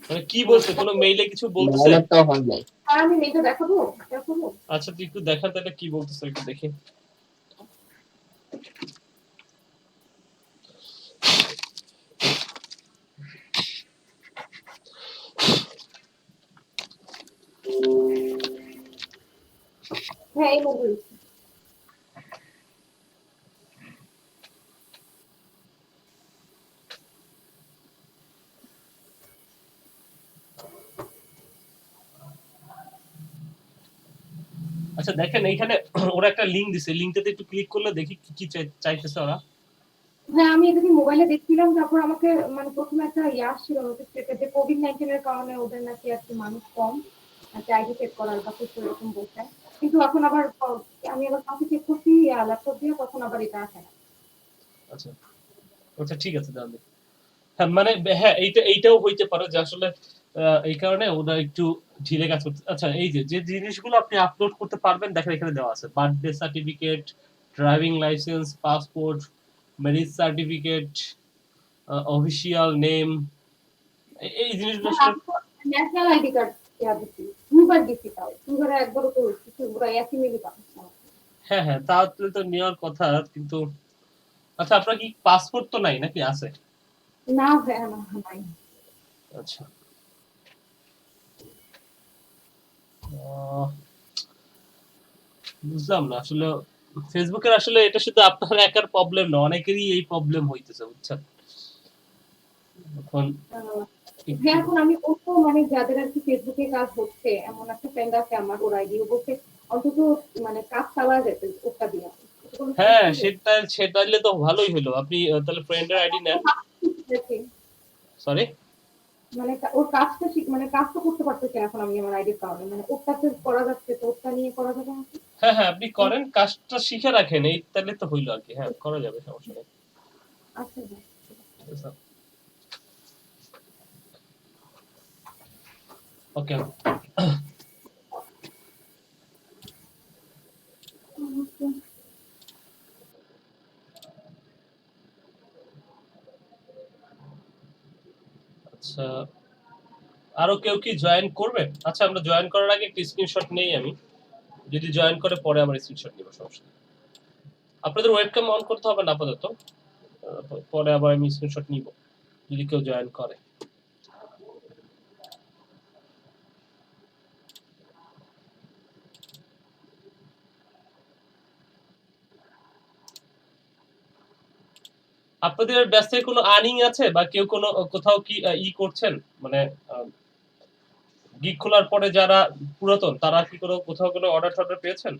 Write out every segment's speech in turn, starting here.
মানে কি বলছে, কোনো মেইলে কিছু বলতেছে? মেইলেরটাও হয় নাই। আর আমি মেয়েটা দেখাবো দেখাবো। আচ্ছা তুই একটু দেখা তাহলে কি বলতেছে একটু দেখি। হ্যাঁ এই মোবাইল আচ্ছা দেখেন এইখানে ওরা একটা লিংক দিছে, লিংকটাতে একটু ক্লিক করলে দেখি কি কি চাইতেছে ওরা। হ্যাঁ আমি এটা মোবাইলে দেখছিলাম, তারপর আমাকে মানে প্রথমে একটা আসছিল নোটিফিকেশন যে কোভিড-19 এর কারণে ওদের নাকি একটু মানুষ কম, একটা আইডি চেক করার বা কিছু এরকম বলছে। কিন্তু এখন আবার আমি আবার কাউকে চেক করছি ল্যাপটপ দিয়ে, তখন আবার এটা আসে না। আচ্ছা আচ্ছা ঠিক আছে তাহলে। হ্যাঁ মানে হ্যাঁ এইটাও হইতে পারে যে আসলে এই কারণে ওরা একটু ঢিলে কাজ করতে। আচ্ছা এই যে যে জিনিসগুলো আপনি আপলোড করতে পারবেন দেখেন এখানে দেওয়া আছে, birthday certificate, driving licence, passport, marriage certificate, official name, এই জিনিসগুলো আসলে। ন্যাশনাল আইডি কার্ড দেওয়া দিচ্ছি, দুবার দিচ্ছি, তাও দুবারে একবারও তো কিছু ওরা একই মেলে পাচ্ছে না। হ্যাঁ হ্যাঁ তাহলে তো নেওয়ার কথা কিন্তু। আচ্ছা আপনার কি পাসপোর্ট তো নাই নাকি আছে? না হ্যাঁ না নাই। আচ্ছা আহ, বুঝলাম না আসলে ফেসবুকের আসলে এটা শুধু আপনার একার প্রবলেম না, অনেকেরই এই প্রবলেম হইতেছে বুঝছেন এখন একটু। হ্যাঁ এখন আমি অত মানে যাদের আর কি ফেসবুকে কাজ হচ্ছে এমন একটা ফ্রেন্ড আছে আমার, ওর আইডি ও বলছে অন্তত মানে কাজ চালা যেতে ওটা দিয়ে। হ্যাঁ সেটাইলে তো ভালোই হলো, আপনি তাহলে ফ্রেন্ডের আইডি নেন। সরি মানে ওর কাজটা মানে কাজ তো করতে পারতেছে না এখন আমি আমার আইডির কারণে, মানে ওরটা তো করা যাচ্ছে, তো ওরটা নিয়ে করা যাবে নাকি? হ্যাঁ হ্যাঁ আপনি করেন, কাজটা শিখে রাখেন, এই তাহলে তো হইলো আর কি। হ্যাঁ করা যাবে, সমস্যা নেই। আচ্ছা ওকে আচ্ছা আরো কেউ কি জয়েন করবে? আচ্ছা আমরা জয়েন করার আগে একটা স্ক্রিনশট নেই আমি, যদি জয়েন করে পরে আবার স্ক্রিনশট নিব, সমস্যা নেই। আপনাদের ওয়েবক্যাম অন করতে হবে না আপাতত, পরে আবার আমি স্ক্রিনশট নিব যদি কেউ জয়েন করে। আপনাদের ব্যস্ত কোনো আর্নিং আছে বা কেউ কোনো কোথাও কি করছেন, মানে গিগ খোলার পরে যারা পুরাতন তারা কি কোনো কোথাও কোনো অর্ডার টর্ডার পেয়েছেন?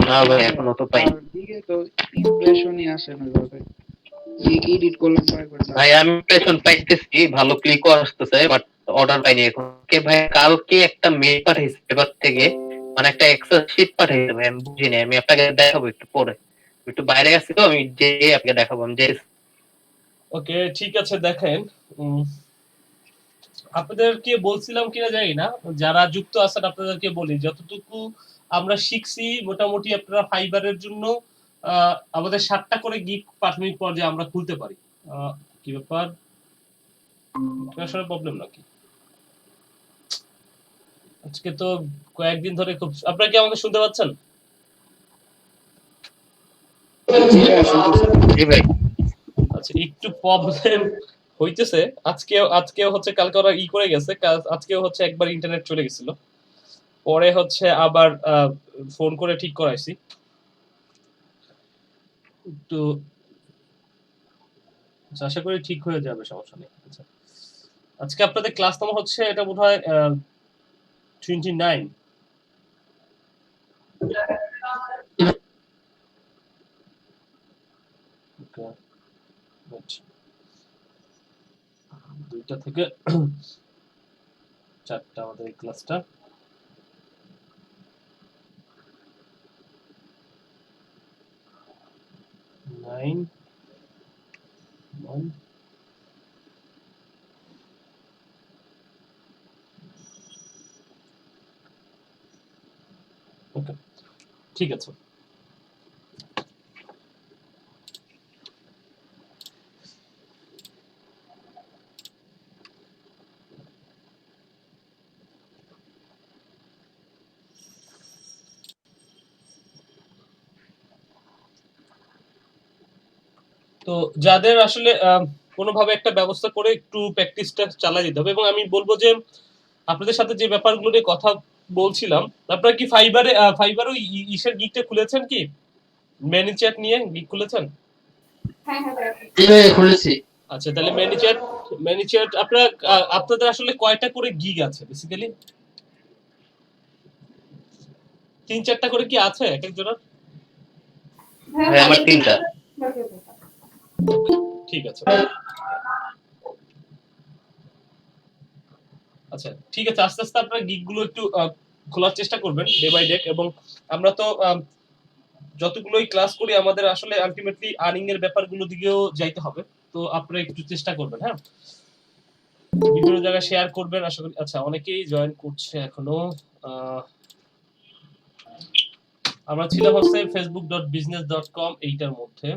না ভাই এখনো তো পাই। আর দিকে তো ইমপ্রেশনই আসে না ভাবে, এডিট করলাম কয়েকবার ভাই আমি পেছন পাইতেছি, ভালো ক্লিকও আসতেছে, বাট অর্ডার পাইনি এখন। কে ভাই কালকে একটা মেল পাঠাইছে এবার থেকে, মানে একটা এক্সেল শিট পাঠাইছে ভাই, আমি বুঝিনি। আমি আপনাকে দেখাবো একটু পরে, একটু বাইরে গেছি তো, আমি যে আপনাকে দেখাবো। আমি যে ওকে ঠিক আছে দেখেন। আপনাদেরকে বলছিলাম কিনা জানি না, যারা যুক্ত আছেন আপনাদেরকে বলি, যতটুকু আমরা শিখছি মোটামুটি আপনারা ফাইবারের জন্য আমাদের 7টা করে গিগ প্রাথমিক পর্যায়ে আমরা খুলতে পারি। কি ব্যাপার, আসলে প্রবলেম নাকি? আজকে তো কয়েকদিন ধরে খুব, আপনারা কি আমাকে শুনতে পাচ্ছেন? ভাই আচ্ছা একটু প্রবলেম হইতেছে। আজকেও হচ্ছে, কালকে ওরা করে গেছে, আজকেও হচ্ছে একবার ইন্টারনেট চলে গেছিল, পরে হচ্ছে আবার ফোন করে ঠিক করাইছি একটু। আশা করি ঠিক হয়ে যাবে, সমস্যা নেই। আচ্ছা আজকে আপনাদের ক্লাস নাম্বার হচ্ছে এটা বোধহয় 29। Okay good. 2টা থেকে 4টা আমাদের এই ক্লাসটা। নাইন ওকে ঠিক আছে। তো যাদের আসলে কোনোভাবে একটা ব্যবস্থা করে একটু প্র্যাকটিসটা চালিয়ে দিতে হবে এবং আমি বলব যে আপনাদের সাথে যে ব্যাপারগুলো নিয়ে কথা বলছিলাম, আপনারা কি ফাইবারও ইসের গিগটা খুলেছেন কি? ম্যানিচ্যাট নিয়ে গিগ খুলেছেন? হ্যাঁ হ্যাঁ ভাইয়া। খুলেছি। আচ্ছা, তাহলে ম্যানিচ্যাট আপনাদের আসলে কয়টা করে গিগ আছে বেসিক্যালি? ৩-৪টা করে কি আছে এক একজনের? ভাই আমার 3টা। ঠিক আছে। আচ্ছা, ঠিক আছে। আস্তে, আস্তে আপনারা গিগ গুলো একটু খোলার চেষ্টা করবেন ডে বাই ডে এবং আমরা তো যতগুলোই ক্লাস করি আমাদের আসলে আলটিমেটলি আর্নিং এর ব্যাপারগুলো দিকেও যাইতে হবে। তো আপনারা একটু চেষ্টা করবেন, হ্যাঁ? বিভিন্ন জায়গায় শেয়ার করবেন আশা করি। আচ্ছা, অনেকেই জয়েন করছে এখনো। আমরা ছিলাম হচ্ছে facebook.business.com এইটার মধ্যে।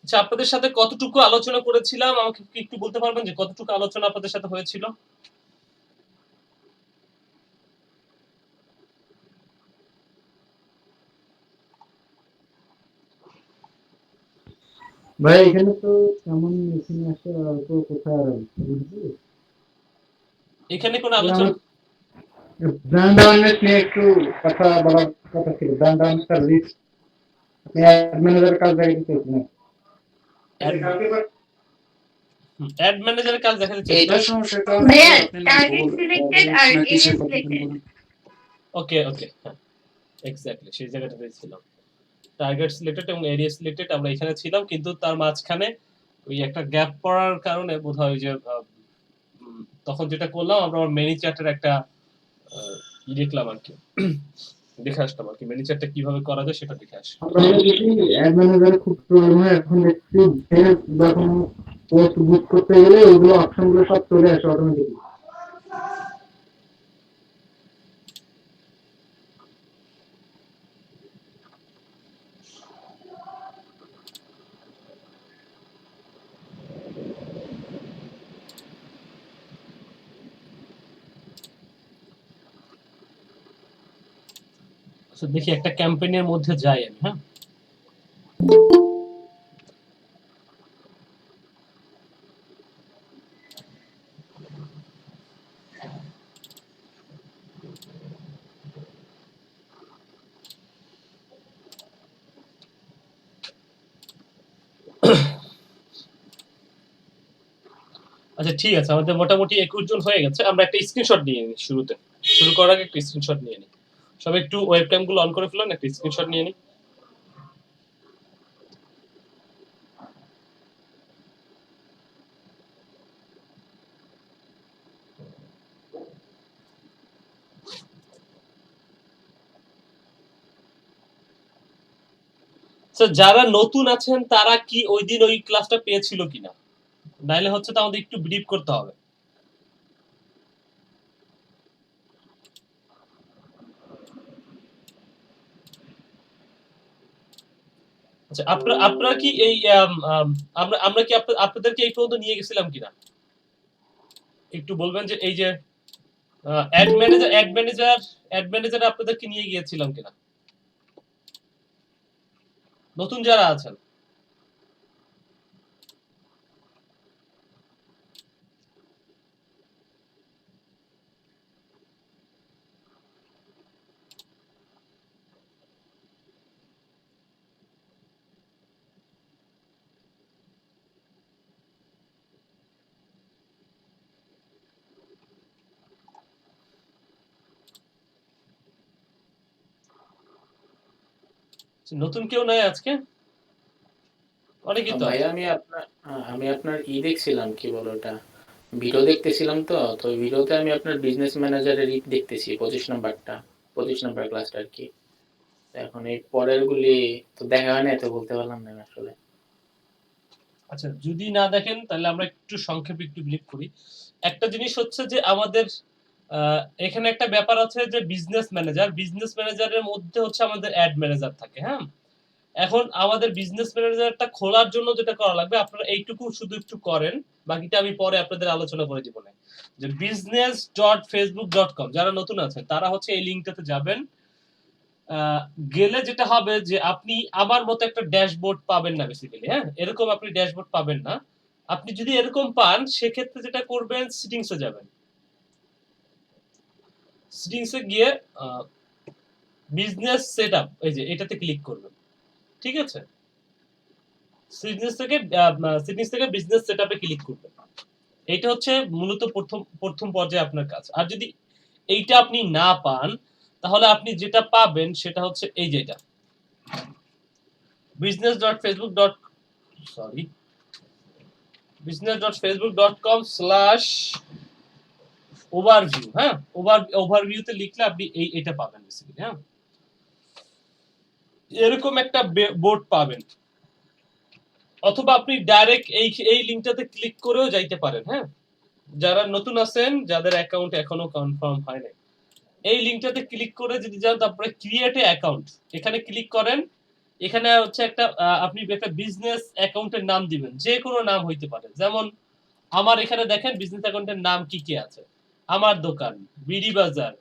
আচ্ছা, আপনাদের সাথে কতটুকু আলোচনা করেছিলাম আমাকে কি একটু বলতে পারবেন যে কতটুকু আলোচনা আপনাদের সাথে হয়েছিল? ভাই এখানে তো তেমন মেশিন আসে তো কোথায় আর বুঝলি এখানে কোনো আলোচনা ব্র্যান্ড অ্যাওয়ারনেস নিয়ে একটু কথা বলার কথা ছিল। ব্র্যান্ড অ্যাওয়ারনেস আর রিস্ক আপনি অ্যাড ম্যানেজার কাজ দেখতে চাইছেন। অ্যাড ম্যানেজারের কাজ দেখাতে এইটা চাইছেন? সমস্যাটা ভাইয়া আপনি টার্গেট সিলেক্টেড আর এরিয়া কিসের কথা সিলেক্টেড। বলেন? ওকে, ওকে। হ্যাঁ, এক্স্যাক্টলি সেই জায়গাটাতেই ছিলাম। টার্গেট সিলেক্টেড এবং এরিয়া সিলেক্টেড আমরা এখানে ছিলাম কিন্তু তার মাঝখানে ওই একটা গ্যাপ পড়ার কারণে বোধহয় ওই যে তখন যেটা করলাম আমরা মেনি চ্যাটের একটা ই দেখলাম আর কি দেখে আসলাম আর কি মেনি চ্যাটটা কিভাবে করা যায় সেটা দেখে আসি। আপনাদের যদি অ্যাড ম্যানেজার খুব প্রয়োজন হয় এখন দেখছি ফেস বা কোনো পোস্ট বুক করতে গেলে ওইগুলো অপশনগুলো সব চলে আসে অটোমেটিকলি। আচ্ছা, দেখি একটা ক্যাম্পেইনের মধ্যে যাই আমি, হ্যাঁ? আচ্ছা, ঠিক আছে। আমাদের মোটামুটি 21 জন হয়ে গেছে। আমরা একটা স্ক্রিনশট নিয়ে নিই শুরুতে। শুরু করার আগে একটা স্ক্রিনশট নিয়ে নিই। সবাই একটু ওয়েবক্যাম গুলো অন করে ফেলুন, একটা স্ক্রিনশট নিয়ে নিই। আচ্ছা, যারা নতুন আছেন তারা কি ওই দিন ওই ক্লাসটা পেয়েছিল কিনা? নাইলে হচ্ছে তো আমাদের একটু ব্রিফ করতে হবে। আচ্ছা, আপনারা কি এই আমরা আমরা কি আপনাদেরকে এই পর্যন্ত নিয়ে গেছিলাম কিনা? একটু বলবেন যে এই যে অ্যাড ম্যানেজার আপনাদেরকে নিয়ে গিয়েছিলাম কিনা? নতুন যারা আছেন। নতুন কেউ নাই আজকে? অনেকেই তো ভাইয়া আছে। আমি আপনার দেখছিলাম কি বলে ওটা ভিডিও দেখতেছিলাম তো ভিডিওতে আমি আপনার বিজনেস ম্যানেজারের দেখতেছি 25 নাম্বার ক্লাসটা আর কি। এখন এই পরের গুলি তো দেখা হয় না, তো বলতে পারলাম না আমি আসলে। আচ্ছা, যদি না দেখেন তাহলে আমরা একটু সংক্ষেপে একটু ব্রিফ করি। একটা জিনিস হচ্ছে যে আমাদের এখানে একটা ব্যাপার আছে যে বিজনেস ম্যানেজারের মধ্যে হচ্ছে আমাদের অ্যাড ম্যানেজার থাকে, হ্যাঁ? এখন আমাদের বিজনেস ম্যানেজারটা খোলার জন্য যেটা করা লাগবে, আপনারা এইটুকু শুধু একটু করেন, বাকিটা আমি পরে আপনাদের আলোচনা করে দিব না। যে business.facebook.com যারা নতুন আছেন তারা হচ্ছে এই লিংকটাতে যাবেন। গেলে যেটা হবে যে আপনি আমার মতো একটা ড্যাশবোর্ড পাবেন না বেসিক্যালি, হ্যাঁ? এরকম আপনি ড্যাশবোর্ড পাবেন না। আপনি যদি এরকম পান সেক্ষেত্রে যেটা করবেন সেটিংসে যাবেন। সেটিংসে গিয়ে বিজনেস সেটআপ এই যে এটাতে ক্লিক করবেন। ঠিক আছে? সেটিংস থেকে বিজনেস সেটআপে ক্লিক করবেন। এইটা হচ্ছে মূলত প্রথম পর্যায়ে আপনার কাজ। আর যদি এইটা আপনি না পান তাহলে আপনি যেটা পাবেন সেটা হচ্ছে এই যে এটা business.facebook.com/overview, হ্যাঁ? ওভারভিউতে লিখলে আপনি এটা পাবেন বেসিক্যালি, হ্যাঁ? এরকম একটা বোর্ড পাবেন। অথবা আপনি ডাইরেক্ট এই লিংকটাতে ক্লিক করেও যাইতে পারেন, হ্যাঁ? যারা নতুন আছেন, যাদের অ্যাকাউন্ট এখনো কনফার্ম হয় নাই, এই লিংকটাতে ক্লিক করে যদি যান তারপরে ক্রিয়েট এ অ্যাকাউন্ট এখানে ক্লিক করেন। এখানে হচ্ছে একটা আপনি একটা বিজনেস অ্যাকাউন্টের নাম দিবেন, যে কোনো নাম হইতে পারে। যেমন আমার এখানে দেখেন বিজনেস অ্যাকাউন্টের নাম কি কি আছে, আমার দোকান, বিডি বাজার,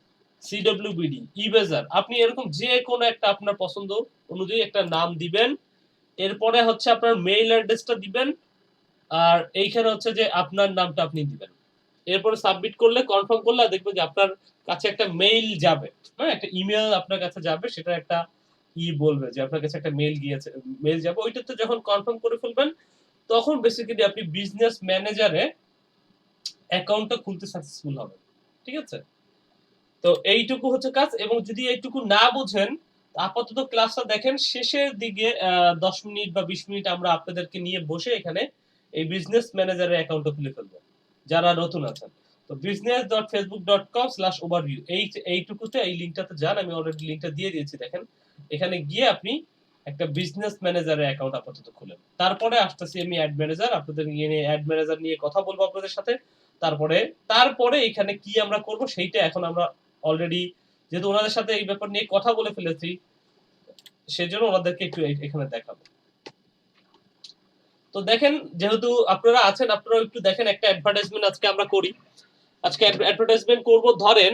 সিডব্লিউবিডি, ই বাজার। আপনি এরকম যে কোনো একটা আপনার পছন্দ অনুযায়ী একটা নাম দিবেন। এরপরে হচ্ছে আপনার মেইল অ্যাড্রেসটা দিবেন, আর এইখানে হচ্ছে যে আপনার নামটা আপনি দিবেন। এরপরে সাবমিট করলে, কনফার্ম করলে দেখবেন যে আপনার কাছে একটা মেইল যাবে, হ্যাঁ? একটা ইমেল আপনার কাছে যাবে, সেটা একটা বলবে যে আপনার কাছে একটা মেইল যাবে। ওইটাতে যখন কনফার্ম করে ফেলবেন তখন বেসিক্যালি আপনি বিজনেস ম্যানেজারে অ্যাকাউন্টটা খুলতে সাকসেসফুল হবেন। ঠিক আছে? তো এইটুকু হচ্ছে কাজ। এবং যদি এইটুকু না বুঝেন আপাতত ক্লাসটা দেখেন, শেষের দিকে 10 মিনিট বা 20 মিনিট আমরা আপনাদেরকে নিয়ে বসে এখানে এই বিজনেস ম্যানেজারের অ্যাকাউন্টটা খুলে ফেলবো যারা নতুন আছেন। তো business.facebook.com/overview এইটুকুতে এই লিংকটাতে যান, আমি অলরেডি লিংকটা দিয়ে দিয়েছি দেখেন। এখানে গিয়ে আপনি একটা বিজনেস ম্যানেজারের অ্যাকাউন্ট আপাতত খুলেন। তারপরে আসতেছি আমি অ্যাড ম্যানেজার, আপনাদের নিয়ে অ্যাড ম্যানেজার নিয়ে কথা বলবো আপনাদের সাথে। তারপরে এখানে কি আমরা করব সেইটা এখন আমরা অলরেডি, যেহেতু ওনাদের সাথে এই ব্যাপার নিয়ে কথা বলে ফেলেছি, সেজন্য ওনাদেরকে একটু এখানে দেখাবো। তো দেখেন, যেহেতু আপনারা আছেন আপনারা একটু দেখেন, একটা অ্যাডভার্টাইজমেন্ট আজকে আমরা করি। আজকে অ্যাডভার্টাইজমেন্ট করব, ধরেন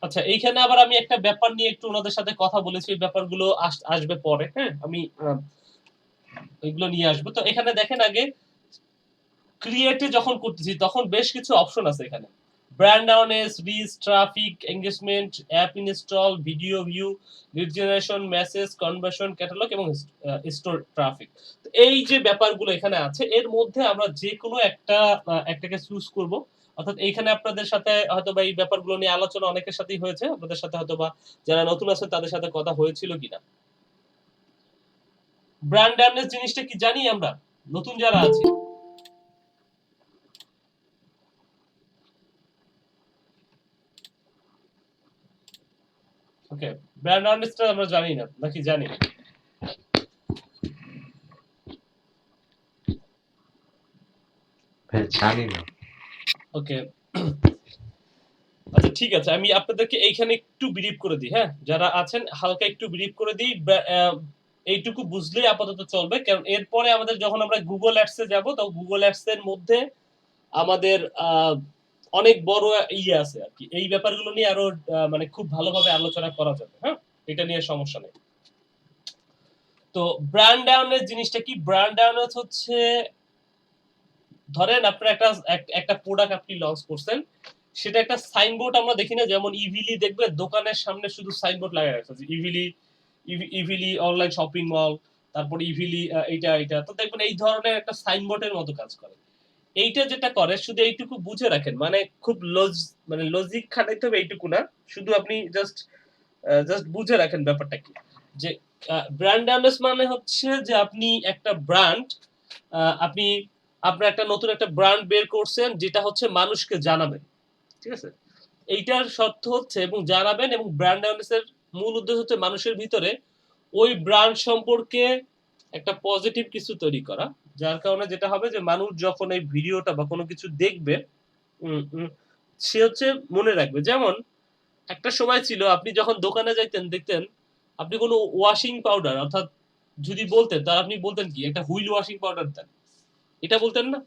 আচ্ছা এইখানে আবার আমি একটা ব্যাপার নিয়ে একটু ওনাদের সাথে কথা বলেছি, এই ব্যাপারগুলো আসবে পরে, হ্যাঁ? আমি এগুলো নিয়ে আসবো। তো এখানে দেখেন আগে ক্রিয়েটে যখন করতেছি তখন বেশ কিছু অপশন আছে এখানে। Brand awareness, reach, traffic, engagement, app install, video view, lead generation, message, conversion, catalogue এবং স্টোর ট্রাফিক। তো এই যে ব্যাপারগুলো এখানে আছে, এর মধ্যে আমরা যে কোনো একটাকে চুজ করব। অর্থাৎ এইখানে আপনাদের সাথে হয়তোবা এই ব্যাপারগুলো নিয়ে আলোচনা অনেকের সাথেই হয়েছে, আপনাদের সাথে হয়তোবা যারা নতুন আছে তাদের সাথে কথা হয়েছিল কিনা। ব্র্যান্ড অ্যাওয়ারনেস জিনিসটা কি জানি আমরা, নতুন যারা আছি? ওকে, ব্র্যান্ড অ্যাওয়ারনেসটা আমরা জানি না নাকি জানি? জানি না। ওকে, আচ্ছা ঠিক আছে, আমি আপনাদেরকে এইখানে একটু ব্রিফ করে দিই, হ্যাঁ? যারা আছেন হালকা একটু ব্রিফ করে দিই। এইটুকু বুঝলেই আপাতত চলবে, কারণ এরপরে আমাদের যখন আমরা গুগল অ্যাডসে যাব তো গুগল অ্যাডস এর মধ্যে আমাদের অনেক বড় আছে আর কি, এই ব্যাপারগুলো নিয়ে আরো মানে খুব ভালোভাবে আলোচনা করা যাবে, হ্যাঁ? এটা নিয়ে সমস্যা নেই। তো ব্র্যান্ড অ্যাওয়ারনেস জিনিসটা কি? ব্র্যান্ড অ্যাওয়ারনেস হচ্ছে, ধরেন আপনার একটা প্রোডাক্ট আপনি লঞ্চ করছেন, সেটা একটা সাইনবোর্ড আমরা দেখি না, যেমন ইভিলি দেখবেন দোকানের সামনে শুধু সাইনবোর্ড লাগানো আছে, ইভিলি অনলাইন শপিং মল, তারপর ইভিলি এটা তো দেখবেন এই ধরনের একটা সাইনবোর্ডের মতো কাজ করে। এইটা যেটা করে শুধু এইটুকু বুঝে রাখেন, মানে খুব লজিক খাটাইতে হবে এইটুকু না, শুধু আপনি জাস্ট বুঝে রাখেন ব্যাপারটা কি। যে ব্র্যান্ড অ্যাওয়ারনেস মানে হচ্ছে যে আপনি একটা ব্র্যান্ড, আপনি আপনার একটা নতুন একটা ব্র্যান্ড বের করছেন যেটা হচ্ছে মানুষকে জানাবেন, ঠিক আছে? এইটার শর্ত হচ্ছে এবং জানাবেন, এবং ব্র্যান্ড অ্যাওয়ারনেসের মূল উদ্দেশ্য হচ্ছে মানুষের ভিতরে ওই ব্র্যান্ড সম্পর্কে একটা পজিটিভ কিছু তৈরি করা, যার কারণে যেটা হবে যে মানুষ যখন এই ভিডিওটা বা কোনো কিছু দেখবে সে হচ্ছে মনে রাখবে। যেমন একটা সময় ছিল আপনি যখন দোকানে যাইতেন দেখতেন আপনি কোনো ওয়াশিং পাউডার অর্থাৎ যদি বলতেন তাহলে আপনি বলতেন কি একটা হুইল ওয়াশিং পাউডার দেন, এটা বলতেন না?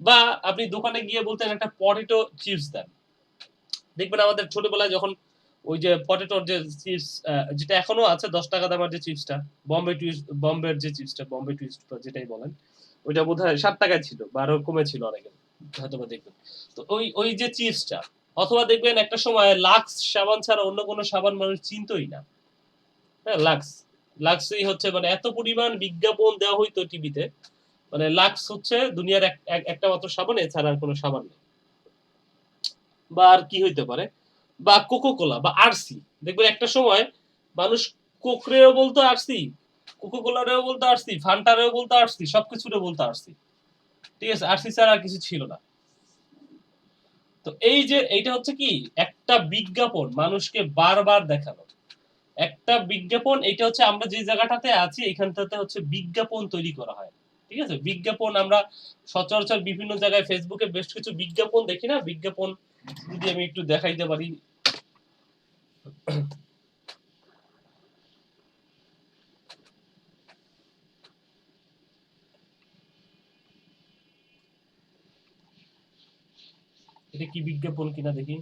বা আপনি দোকানে গিয়ে বলতেন একটা পটেটো চিপস দেন। দেখবেন আমাদের ছোটবেলায় যখন ওই যে পটেটোর যে চিপস যেটা এখনো আছে 10 টাকা দামের যে চিপসটা, বম্বে টুইস্ট, বম্বের যে চিপসটা, বম্বে টুইস্ট যেটাই বলেন, ওইটা বোধহয় 7 টাকায় ছিল বা আরো কমে ছিল অনেকে, হয়তো বা দেখবেন। তো ওই ওই যে চিপসটা, অথবা দেখবেন একটা সময় লাক্স সাবান ছাড়া অন্য কোনো সাবান মানুষ চিনতই না। হ্যাঁ, লাক্স, লাক্সই হচ্ছে মানে এত পরিমাণ বিজ্ঞাপন দেওয়া হইতো টিভিতে, মানে লাক্স হচ্ছে দুনিয়ার একটা মাত্র সাবান, এছাড়া আর কোনো সাবান নেই। বা আর কি হইতে পারে, বা কোকো কোলা বা আরসি, দেখবেন একটা সময় মানুষ কোকরেও বলতো আরসি, কোকো কোলারেও বলতো আরসি, ফান্টারেও বলতো আরসি, সবকিছুরে বলতো আরসি। ঠিক আছে, আরসি ছাড়া আর কিছু ছিল না। তো এই যে এইটা হচ্ছে কি একটা বিজ্ঞাপন মানুষকে বারবার দেখানো, একটা বিজ্ঞাপন, এটা হচ্ছে আমরা যে জায়গাটাতে আছি এখানটাতে হচ্ছে বিজ্ঞাপন তৈরি করা হয়। ঠিক আছে, বিজ্ঞাপন আমরা সচরাচর বিভিন্ন জায়গায় ফেসবুকে বেশ কিছু বিজ্ঞাপন দেখি না? বিজ্ঞাপন যদি আমি একটু দেখাইতে পারি, এটা কি বিজ্ঞাপন কিনা দেখি।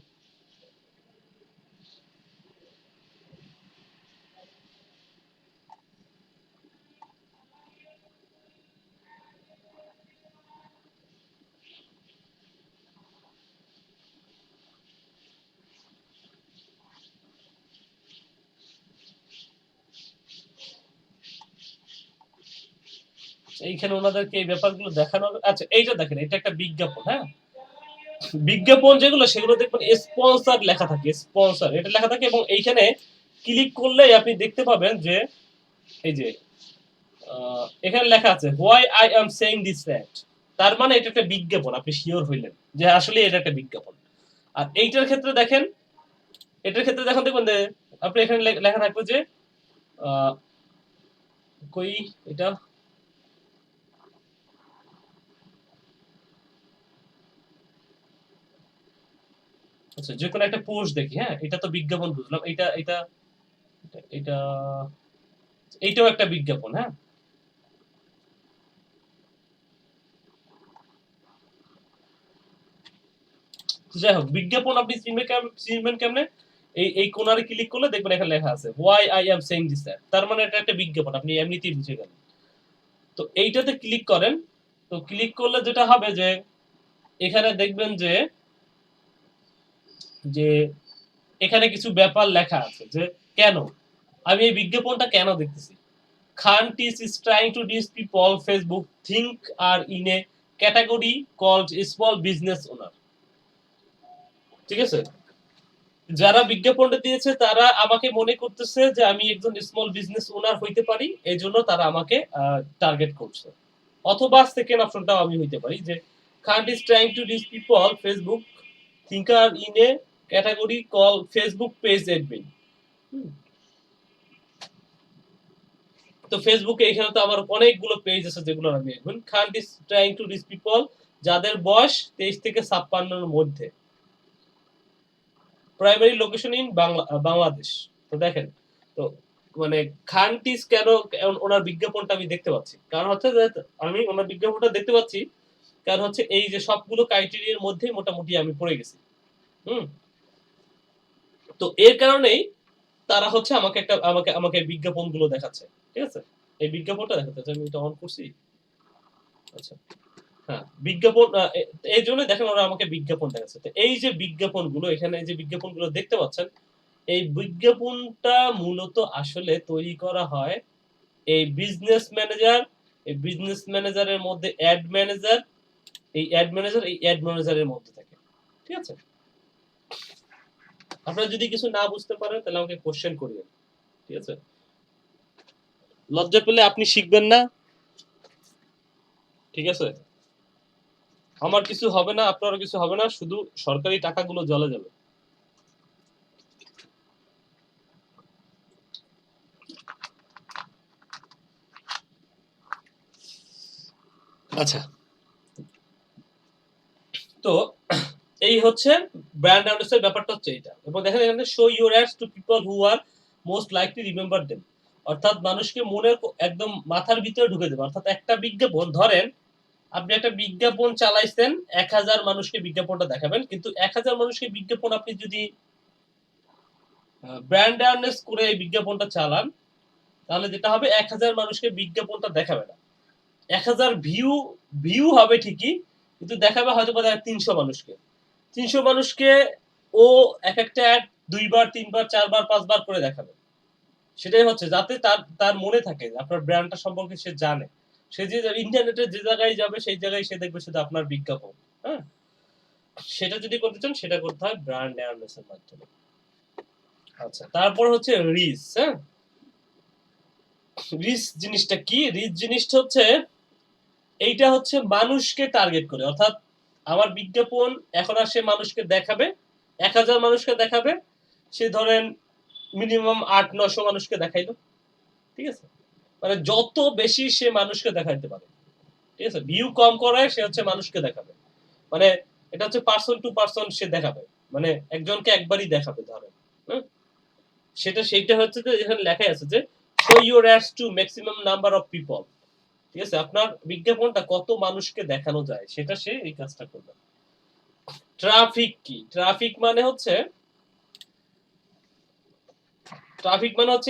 এইখানে ওনাদেরকে এই ব্যাপারগুলো দেখানো হবে। আচ্ছা, এইটা দেখেন, এটা একটা বিজ্ঞাপন। হ্যাঁ, বিজ্ঞাপন যেগুলো সেগুলো দেখবেন স্পন্সর লেখা থাকে, স্পন্সর এটা লেখা থাকে, এবং এইখানে ক্লিক করলেই আপনি দেখতে পাবেন যে এই যে এখানে লেখা আছে why I am saying this that, তার মানে এটা একটা বিজ্ঞাপন, আপনি শিওর হইলেন যে আসলে এটা একটা বিজ্ঞাপন। আর এইটার ক্ষেত্রে দেখেন, এটার ক্ষেত্রে দেখেন, দেখবেন যে আপনি এখানে লেখা থাকবে যে আহ, কই এটা, আচ্ছা যে কোনো একটা পোস্ট দেখি। হ্যাঁ, এটা তো বিজ্ঞাপন বুঝলাম, এটা এটা এটা এটা এইটাও একটা বিজ্ঞাপন। হ্যাঁ, যাই হোক, বিজ্ঞাপন আপনি চিনবেন কেমনে? এই এই কোনারে ক্লিক করলে দেখবেন এখানে লেখা আছে why I am saying this that, তার মানে এটা একটা বিজ্ঞাপন, আপনি এমনিতেই বুঝে গেলেন। তো এইটাতে ক্লিক করেন, তো ক্লিক করলে যেটা হবে যে এখানে দেখবেন যে যে এখানে কিছু ব্যাপার লেখা আছে যে কেন আমি এই বিজ্ঞাপনটা কেন দেখতেছি। Khantis is trying to reach people Facebook think are in a category called small business owner. ঠিক আছে, যারা বিজ্ঞাপনটা দিয়েছে তারা আমাকে মনে করতেছে যে আমি একজন স্মল বিজনেস ওনার হইতে পারি, এই জন্য তারা আমাকে টার্গেট করছে। অথবা সেকেন্ড অপশনটাও আমি হইতে পারি যে can't is trying to reach people Facebook thinker in A category call Facebook page admin. তো ফেসবুকে এখানে তো আমার অনেকগুলো পেজ আছে যেগুলো আমি এখন can't is trying to reach people যাদের বয়স 23 থেকে 56 এর মধ্যে, প্রাইমারি লোকেশন ইন বাংলাদেশ। তো দেখেন, তো মানে খানটিস কেন ওনার বিজ্ঞাপনটা আমি দেখতে পাচ্ছি, কারণ হচ্ছে যে আমি ওনার বিজ্ঞাপনটা দেখতে পাচ্ছি কারণ হচ্ছে এই যে সবগুলো ক্রাইটেরিয়ার মধ্যে মোটামুটি আমি পড়ে গেছি। হুম, তো এর কারণেই তারা হচ্ছে আমাকে একটা আমাকে আমাকে বিজ্ঞাপনগুলো দেখাচ্ছে। ঠিক আছে, এই বিজ্ঞাপনটা দেখাচ্ছে, আমি এটা অন করছি। আচ্ছা, হ্যাঁ, বিজ্ঞাপন এই জন্য দেখেন ওরা আমাকে বিজ্ঞাপন দেখাচ্ছে। তো এই যে বিজ্ঞাপনগুলো, এখানে যে বিজ্ঞাপনগুলো দেখতে পাচ্ছেন, এই বিজ্ঞাপনটা মূলত আসলে তৈরি করা হয় এই বিজনেস ম্যানেজার, এই বিজনেস ম্যানেজারের মধ্যে অ্যাড ম্যানেজার, এই অ্যাড ম্যানেজার এই অ্যাড ম্যানেজারের মধ্যে থাকে। ঠিক আছে, আপনারা যদি কিছু না বুঝতে পারেন তাহলে আমাকে কোশ্চেন করিয়েন। ঠিক আছে, লজ্জা পেলে আপনি শিখবেন না। ঠিক আছে, আমার কিছু হবে না, আপনারও কিছু হবে না, শুধু সরকারি টাকাগুলো জলে যাবে। আচ্ছা, তো এই হচ্ছে ব্র্যান্ড অ্যাওয়ারনেসের ব্যাপারটা হচ্ছে এটা। এবং দেখেন এখানে show your ads to people who are most likely remember them. অর্থাৎ মানুষকে মনের একদম মাথার ভিতরে ঢুকে দেবে। অর্থাৎ একটা বিজ্ঞাপন ধরেন আপনি একটা বিজ্ঞাপন চালাইছেন 1000 মানুষকে বিজ্ঞাপনটা দেখাবেন, কিন্তু 1000 মানুষকে বিজ্ঞাপন আপনি যদি ব্র্যান্ড অ্যাওয়ারনেস করে এই বিজ্ঞাপনটা চালান, তাহলে যেটা হবে 1000 মানুষকে বিজ্ঞাপনটা দেখাবে না। 1000 ভিউ হবে ঠিকই, কিন্তু দেখাবে হয়তো 300 মানুষকে। 300 মানুষকে ও এক একটা অ্যাড 2 বার 3 বার 4 বার 5 বার করে দেখাবে। সেটাই হচ্ছে যাতে তার মনে থাকে আপনার ব্র্যান্ডটা সম্পর্কে সে জানে। সে যে ইন্টারনেটে যে জায়গায় যাবে সেই জায়গায় সে দেখবে শুধু আপনার বিজ্ঞাপন। হ্যাঁ, সেটা যদি করতে চান সেটা করতে হয় ব্র্যান্ড অ্যাওয়ারনেস এর মাধ্যমে। আচ্ছা, তারপর হচ্ছে রিচ। হ্যাঁ, রিচ জিনিসটা কি? রিচ জিনিসটা হচ্ছে এইটা হচ্ছে মানুষকে টার্গেট করে। অর্থাৎ আমার বিজ্ঞাপন এখন আর সে মানুষকে দেখাবে, 1000 মানুষকে দেখাবে, সে ধরেন মিনিমাম 800-900 মানুষকে দেখাইলো। ঠিক আছে, মানে যত বেশি সে মানুষকে দেখাইতে পারে। ঠিক আছে, ভিউ কম করে সে হচ্ছে মানুষকে দেখাবে। মানে এটা হচ্ছে পারসন টু পারসন সে দেখাবে, মানে একজনকে একবারই দেখাবে ধরেন। সেইটা হচ্ছে যে এখানে লেখাই আছে যে show your ads to maximum number of people. ঠিক আছে, আপনার বিজ্ঞাপনটা কত মানুষকে দেখানো যায় সেটা সে এই কাজটা করবে। ট্রাফিক কি? ট্রাফিক মানে হচ্ছে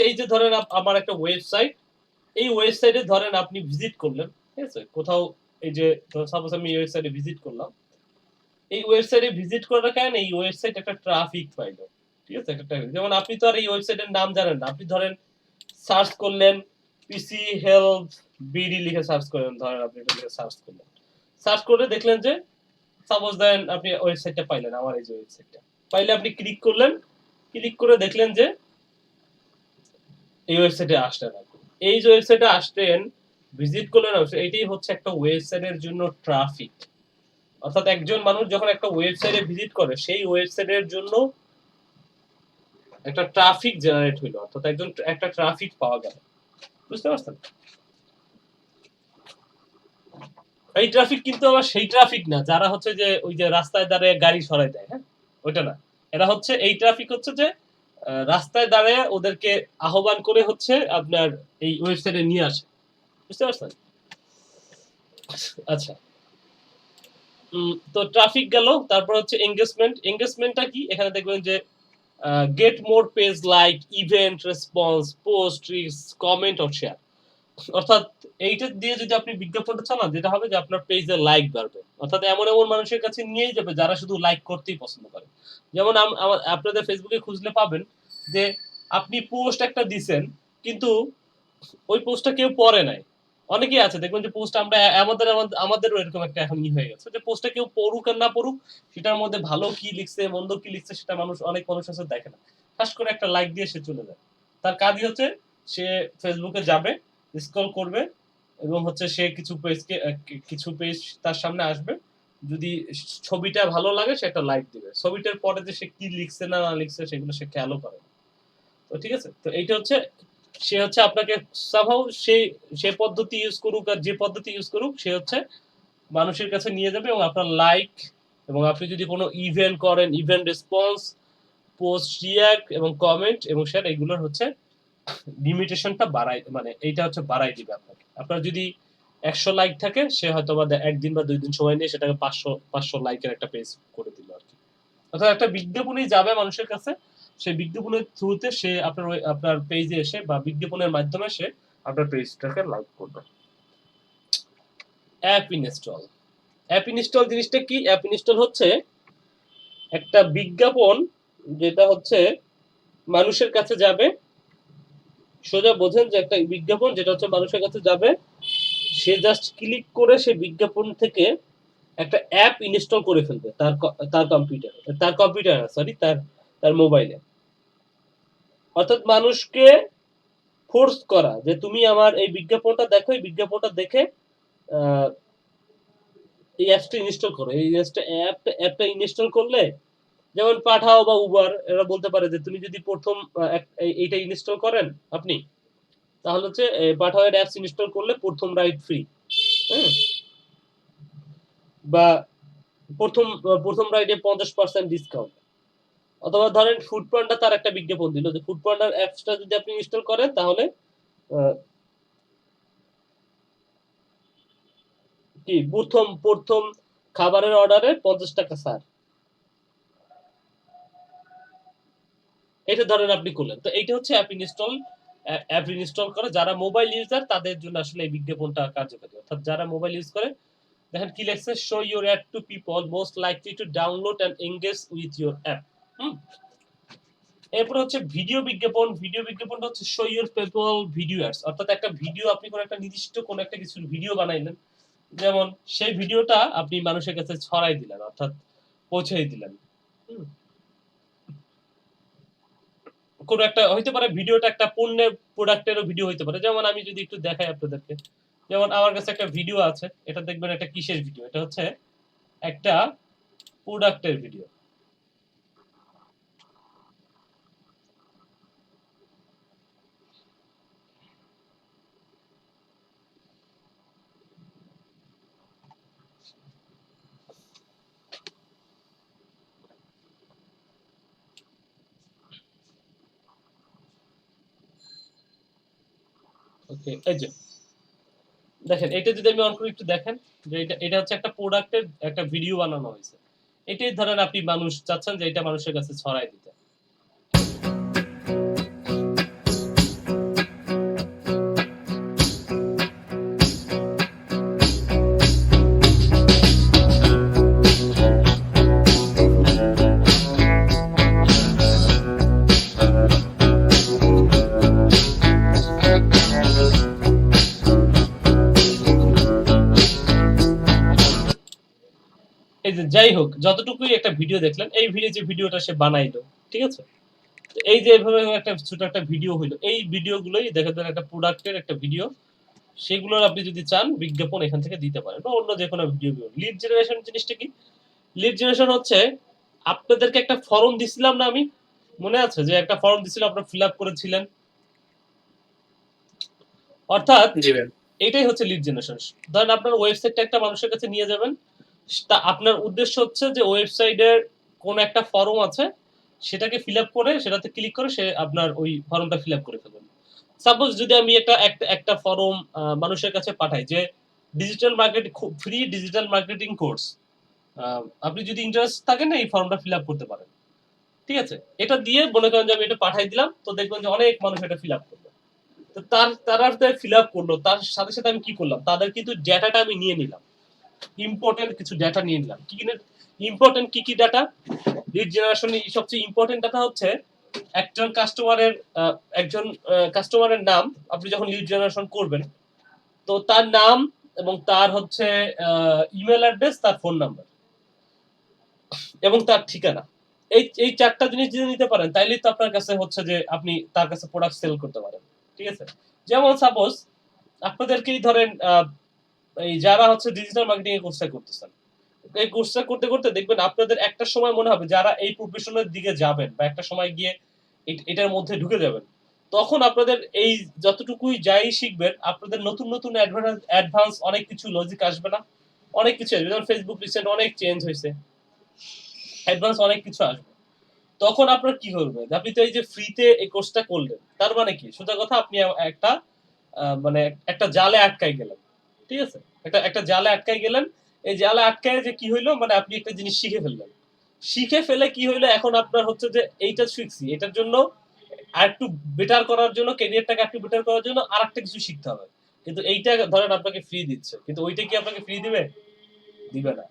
এই যে ধরেন আমার একটা ওয়েবসাইট, এই ওয়েবসাইটে ধরেন আপনি ভিজিট করলেন। ঠিক আছে, কোথাও এই যে সাপোজ আমি এই ওয়েবসাইটে ভিজিট করলাম, এই ওয়েবসাইটে ভিজিট করার কারণে এই ওয়েবসাইট একটা ট্রাফিক পাইলো। ঠিক আছে, একটা ট্রাফিক। যেমন আপনি তো আর এই ওয়েবসাইটের নাম জানেন না, আপনি ধরেন সার্চ করলেন পিসি হেলথ বিডি লিখে সার্চ করলেন, ধরেন আপনি এটা লিখে সার্চ করলেন, সার্চ করে দেখলেন যে সাপোজ দেন আপনি ওয়েবসাইটটা পাইলেন, আমার এই যে ওয়েবসাইটটা পাইলে আপনি ক্লিক করলেন, ক্লিক করে দেখলেন যে এই ওয়েবসাইটে আসলেন। এই যে ওয়েবসাইটে আসলেন, ভিজিট করলেন, এইটাই হচ্ছে একটা ওয়েবসাইটের জন্য ট্রাফিক। অর্থাৎ একজন মানুষ যখন একটা ওয়েবসাইটে ভিজিট করে, সেই ওয়েবসাইটের জন্য একটা ট্রাফিক জেনারেট হইলো, অর্থাৎ একটা ট্রাফিক পাওয়া গেল। বুঝতে পারছেন? এই ট্রাফিক কিন্তু আবার সেই ট্রাফিক না যারা হচ্ছে যে ওই যে রাস্তায় দাঁড়িয়ে গাড়ি সরাই দেয়। হ্যাঁ, ওইটা না। এরা হচ্ছে এই ট্রাফিক হচ্ছে যে রাস্তায় দাঁড়িয়ে ওদেরকে আহ্বান করে হচ্ছে আপনার এই ওয়েবসাইটে নিয়ে আসে। বুঝতে পারছেন? আচ্ছা, তো ট্রাফিক গেল। তারপর হচ্ছে এঙ্গেজমেন্ট। এঙ্গেজমেন্টটা কি? এখানে দেখবেন যে get more page like, event, response, post, reels, comment or share. অর্থাৎ এইটা দিয়ে যদি আপনি বিজ্ঞাপনটা চালান, যেটা হবে যে আপনার পেজে লাইক বাড়বে। অর্থাৎ এমন মানুষের কাছে নিয়েই যাবে যারা শুধু লাইক করতেই পছন্দ করে। যেমন আপনাদের ফেসবুকে খুঁজলে পাবেন যে আপনি পোস্ট একটা দিছেন, কিন্তু ওই পোস্টটা কেউ পড়ে নাই। অনেকেই আছে দেখবেন যে পোস্ট আমরা আমাদেরও এরকম একটা এখন হয়ে গেছে যে পোস্টটা কেউ পড়ুক আর না পড়ুক, সেটার মধ্যে ভালো কি লিখছে মন্দ কি লিখছে সেটা অনেক মানুষ আছে দেখে না, খাস করে একটা লাইক দিয়ে সে চলে যায়। তার কাজই হচ্ছে সে ফেসবুকে যাবে, স্ক্রল করবে, এবং হচ্ছে সে কিছু পেজ তার সামনে আসবে, যদি ছবিটা ভালো লাগে সে একটা লাইক দিবে, ছবিটার পরে যে সে কি লিখছে না লিখছে সেগুলো সে খেয়ালও করে না। তো ঠিক আছে, তো এইটা হচ্ছে সে হচ্ছে আপনাকে সামহাউ সে পদ্ধতি ইউজ করুক আর যে পদ্ধতি ইউজ করুক, সে হচ্ছে মানুষের কাছে নিয়ে যাবে এবং আপনার লাইক, এবং আপনি যদি কোনো ইভেন্ট করেন, ইভেন্ট রেসপন্স, পোস্ট রিঅ্যাক্ট এবং কমেন্ট এবং শেয়ার, এইগুলোর হচ্ছে লিমিটেশনটা মানে এইটা হচ্ছে বাড়াই দিবে আপনাকে। আপনার যদি 100 লাইক থাকে, সে হয়তো বা একদিন বা 2 দিন সময় নিয়ে সেটাকে 500 লাইকের একটা পেজ করে দিল আর কি। অর্থাৎ একটা বিজ্ঞাপনই যাবে মানুষের কাছে, সেই বিজ্ঞাপনের থ্রুতে সে আপনার পেজে এসে বা বিজ্ঞাপনের মাধ্যমে সে আপনার পেজটাকে লাইক করবে। App install. অ্যাপ ইনস্টল জিনিসটা কি? অ্যাপ ইনস্টল হচ্ছে একটা বিজ্ঞাপন যেটা হচ্ছে মানুষের কাছে যাবে। সোজা বোঝেন যে একটা বিজ্ঞাপন যেটা হচ্ছে মানুষের কাছে যাবে, সে জাস্ট ক্লিক করে সে বিজ্ঞাপন থেকে একটা অ্যাপ ইনস্টল করে ফেলবে তার মোবাইলে। অর্থাৎ মানুষকে ফোর্স করা যে তুমি আমার এই বিজ্ঞাপনটা দেখো, এই বিজ্ঞাপনটা দেখে এই অ্যাপটা ইনস্টল করো। এই অ্যাপটা ইনস্টল করলে, যেমন পাঠাও বা উবার, এরা বলতে পারে যে তুমি যদি প্রথম এইটা ইনস্টল করেন আপনি, তাহলে হচ্ছে পাঠাও এর অ্যাপস ইনস্টল করলে প্রথম রাইড ফ্রি। হ্যাঁ, বা প্রথম রাইডে 50% ডিসকাউন্ট, অথবা ধরেন ফুড পান্ডা তার একটা বিজ্ঞাপন দিল যে ফুড পান্ডার অ্যাপসটা যদি আপনি ইনস্টল করেন তাহলে কি প্রথম খাবারের অর্ডারে 50 টাকা ছাড়, এটা ধরেন আপনি করলেন। তো এইটা হচ্ছে অ্যাপ ইনস্টল করে যারা মোবাইল ইউজার তাদের জন্য আসলে এই বিজ্ঞাপনটা কার্যকরী। অর্থাৎ যারা মোবাইল ইউজ করে, দেখেন কি লেখছে, show your ad to people most likely to download and engage with your app. এরপর হচ্ছে ভিডিও বিজ্ঞাপনটা হচ্ছে show your people video ads, অর্থাৎ একটা ভিডিও আপনি কোনো একটা নির্দিষ্ট কোনো একটা কিছুর ভিডিও বানাইলেন, যেমন সেই ভিডিওটা আপনি মানুষের কাছে ছড়াই দিলেন, অর্থাৎ পৌঁছাই দিলেন। কোনো একটা হইতে পারে ভিডিওটা একটা পণ্যের প্রোডাক্টেরও ভিডিও হইতে পারে, যেমন আমি যদি একটু দেখাই আপনাদেরকে, যেমন আমার কাছে একটা ভিডিও আছে, এটা দেখবেন একটা কিসের ভিডিও, এটা হচ্ছে একটা প্রোডাক্টের ভিডিও। ওকে, এই যে দেখেন এটা যদি আমি অন করে একটু দেখেন যে এটা হচ্ছে একটা প্রোডাক্টের একটা ভিডিও বানানো হয়েছে। এটাই ধরেন আপনি মানুষ চাচ্ছেন যে এটা মানুষের কাছে ছড়াই দিতে। এই যে যাই হোক, যতটুকুই একটা ভিডিও দেখলেন, এই ভিডিওটা সে বানাইলো, ঠিক আছে? তো এই যে এভাবে একটা ছোট একটা ভিডিও হইলো, এই ভিডিওগুলোই দেখা যায় একটা প্রোডাক্টের একটা ভিডিও, সেগুলোর আপনি যদি চান বিজ্ঞাপন এখান থেকে দিতে পারেন, বা অন্য যে কোনো ভিডিও। লিড জেনারেশন জিনিসটা কি? লিড জেনারেশন হচ্ছে আপনাদেরকে একটা ফর্ম দিছিলাম না আমি, মনে আছে যে একটা ফর্ম দিছিলাম, আপনারা ফিল আপ করেছিলেন, অর্থাৎ জি ভাই। এটাই হচ্ছে লিড জেনারেশন। ধরেন আপনার ওয়েবসাইটটা একটা মানুষের কাছে নিয়ে যাবেন, তা আপনার উদ্দেশ্য হচ্ছে যে ওয়েবসাইটের কোন একটা ফর্ম আছে, সেটাকে ফিল আপ করে সেটাতে ক্লিক করে সে আপনার ওই ফর্মটা ফিল আপ করে ফেলবেন। সাপোজ যদি আমি একটা ফর্ম মানুষের কাছে পাঠাই যে digital marketing, free digital marketing course, আপনি যদি ইন্টারেস্ট থাকেন এই ফর্মটা ফিল আপ করতে পারেন, ঠিক আছে? এটা দিয়ে মনে করেন যে আমি এটা পাঠাই দিলাম, তো দেখবেন যে অনেক মানুষ এটা ফিল আপ করলো। তো তারা ফিল আপ করলো, তার সাথে সাথে আমি কি করলাম, তাদের কিন্তু ডেটাটা আমি নিয়ে নিলাম, ইম্পর্টেন্ট কিছু ডেটা নিয়ে নিলাম। ইম্পর্টেন্ট কি ডেটা? লিড জেনারেশনে সবচেয়ে ইম্পর্টেন্ট ডেটা হচ্ছে একজন কাস্টমারের নাম। আপনি যখন লিড জেনারেশন করবেন, তো তার নাম এবং তার হচ্ছে ইমেল অ্যাড্রেস, তার ফোন নাম্বার এবং তার ঠিকানা, এই চারটা জিনিস যদি নিতে পারেন, তাইলেই তো আপনার কাছে হচ্ছে যে আপনি তার কাছে প্রোডাক্ট সেল করতে পারেন, ঠিক আছে? যেমন সাপোজ আপনাদেরকেই ধরেন এই যারা হচ্ছে ডিজিটাল মার্কেটিং এর কোর্সটা করতেছেন, এই কোর্সটা করতে করতে দেখবেন আপনাদের একটা সময় মনে হবে যারা এই প্রফেশনের দিকে যাবেন বা একটা সময় গিয়ে এটার মধ্যে ঢুকে যাবেন, তখন আপনাদের এই যতটুকুই যাই শিখবেন, আপনাদের নতুন নতুন অ্যাডভান্স অনেক কিছু লজিক আসবে না, অনেক কিছু আসবে। যেমন ফেসবুক রিসেন্ট অনেক চেঞ্জ হয়েছে, অ্যাডভান্স অনেক কিছু আসবে। তখন আপনার কি করবে, আপনি তো এই যে ফ্রিতে এই কোর্সটা করলেন, তার মানে কি, সোজা কথা আপনি একটা মানে একটা জালে আটকাই গেলেন, ঠিক আছে? একটা জালে আটকাই গেলেন। এই জালে আটকায় যে কি হইলো, মানে আপনি একটা জিনিস শিখে ফেললেন। শিখে ফেলে কি হইলো, এখন আপনার হচ্ছে যে এইটা শিখছি, এটার জন্য আরেকটু বেটার করার জন্য, ক্যারিয়ারটাকে একটু বেটার করার জন্য আরেকটা কিছু শিখতে হবে। কিন্তু এইটা ধরেন আপনাকে ফ্রি দিচ্ছে, কিন্তু ওইটা কি আপনাকে ফ্রি দিবে? দিবে না।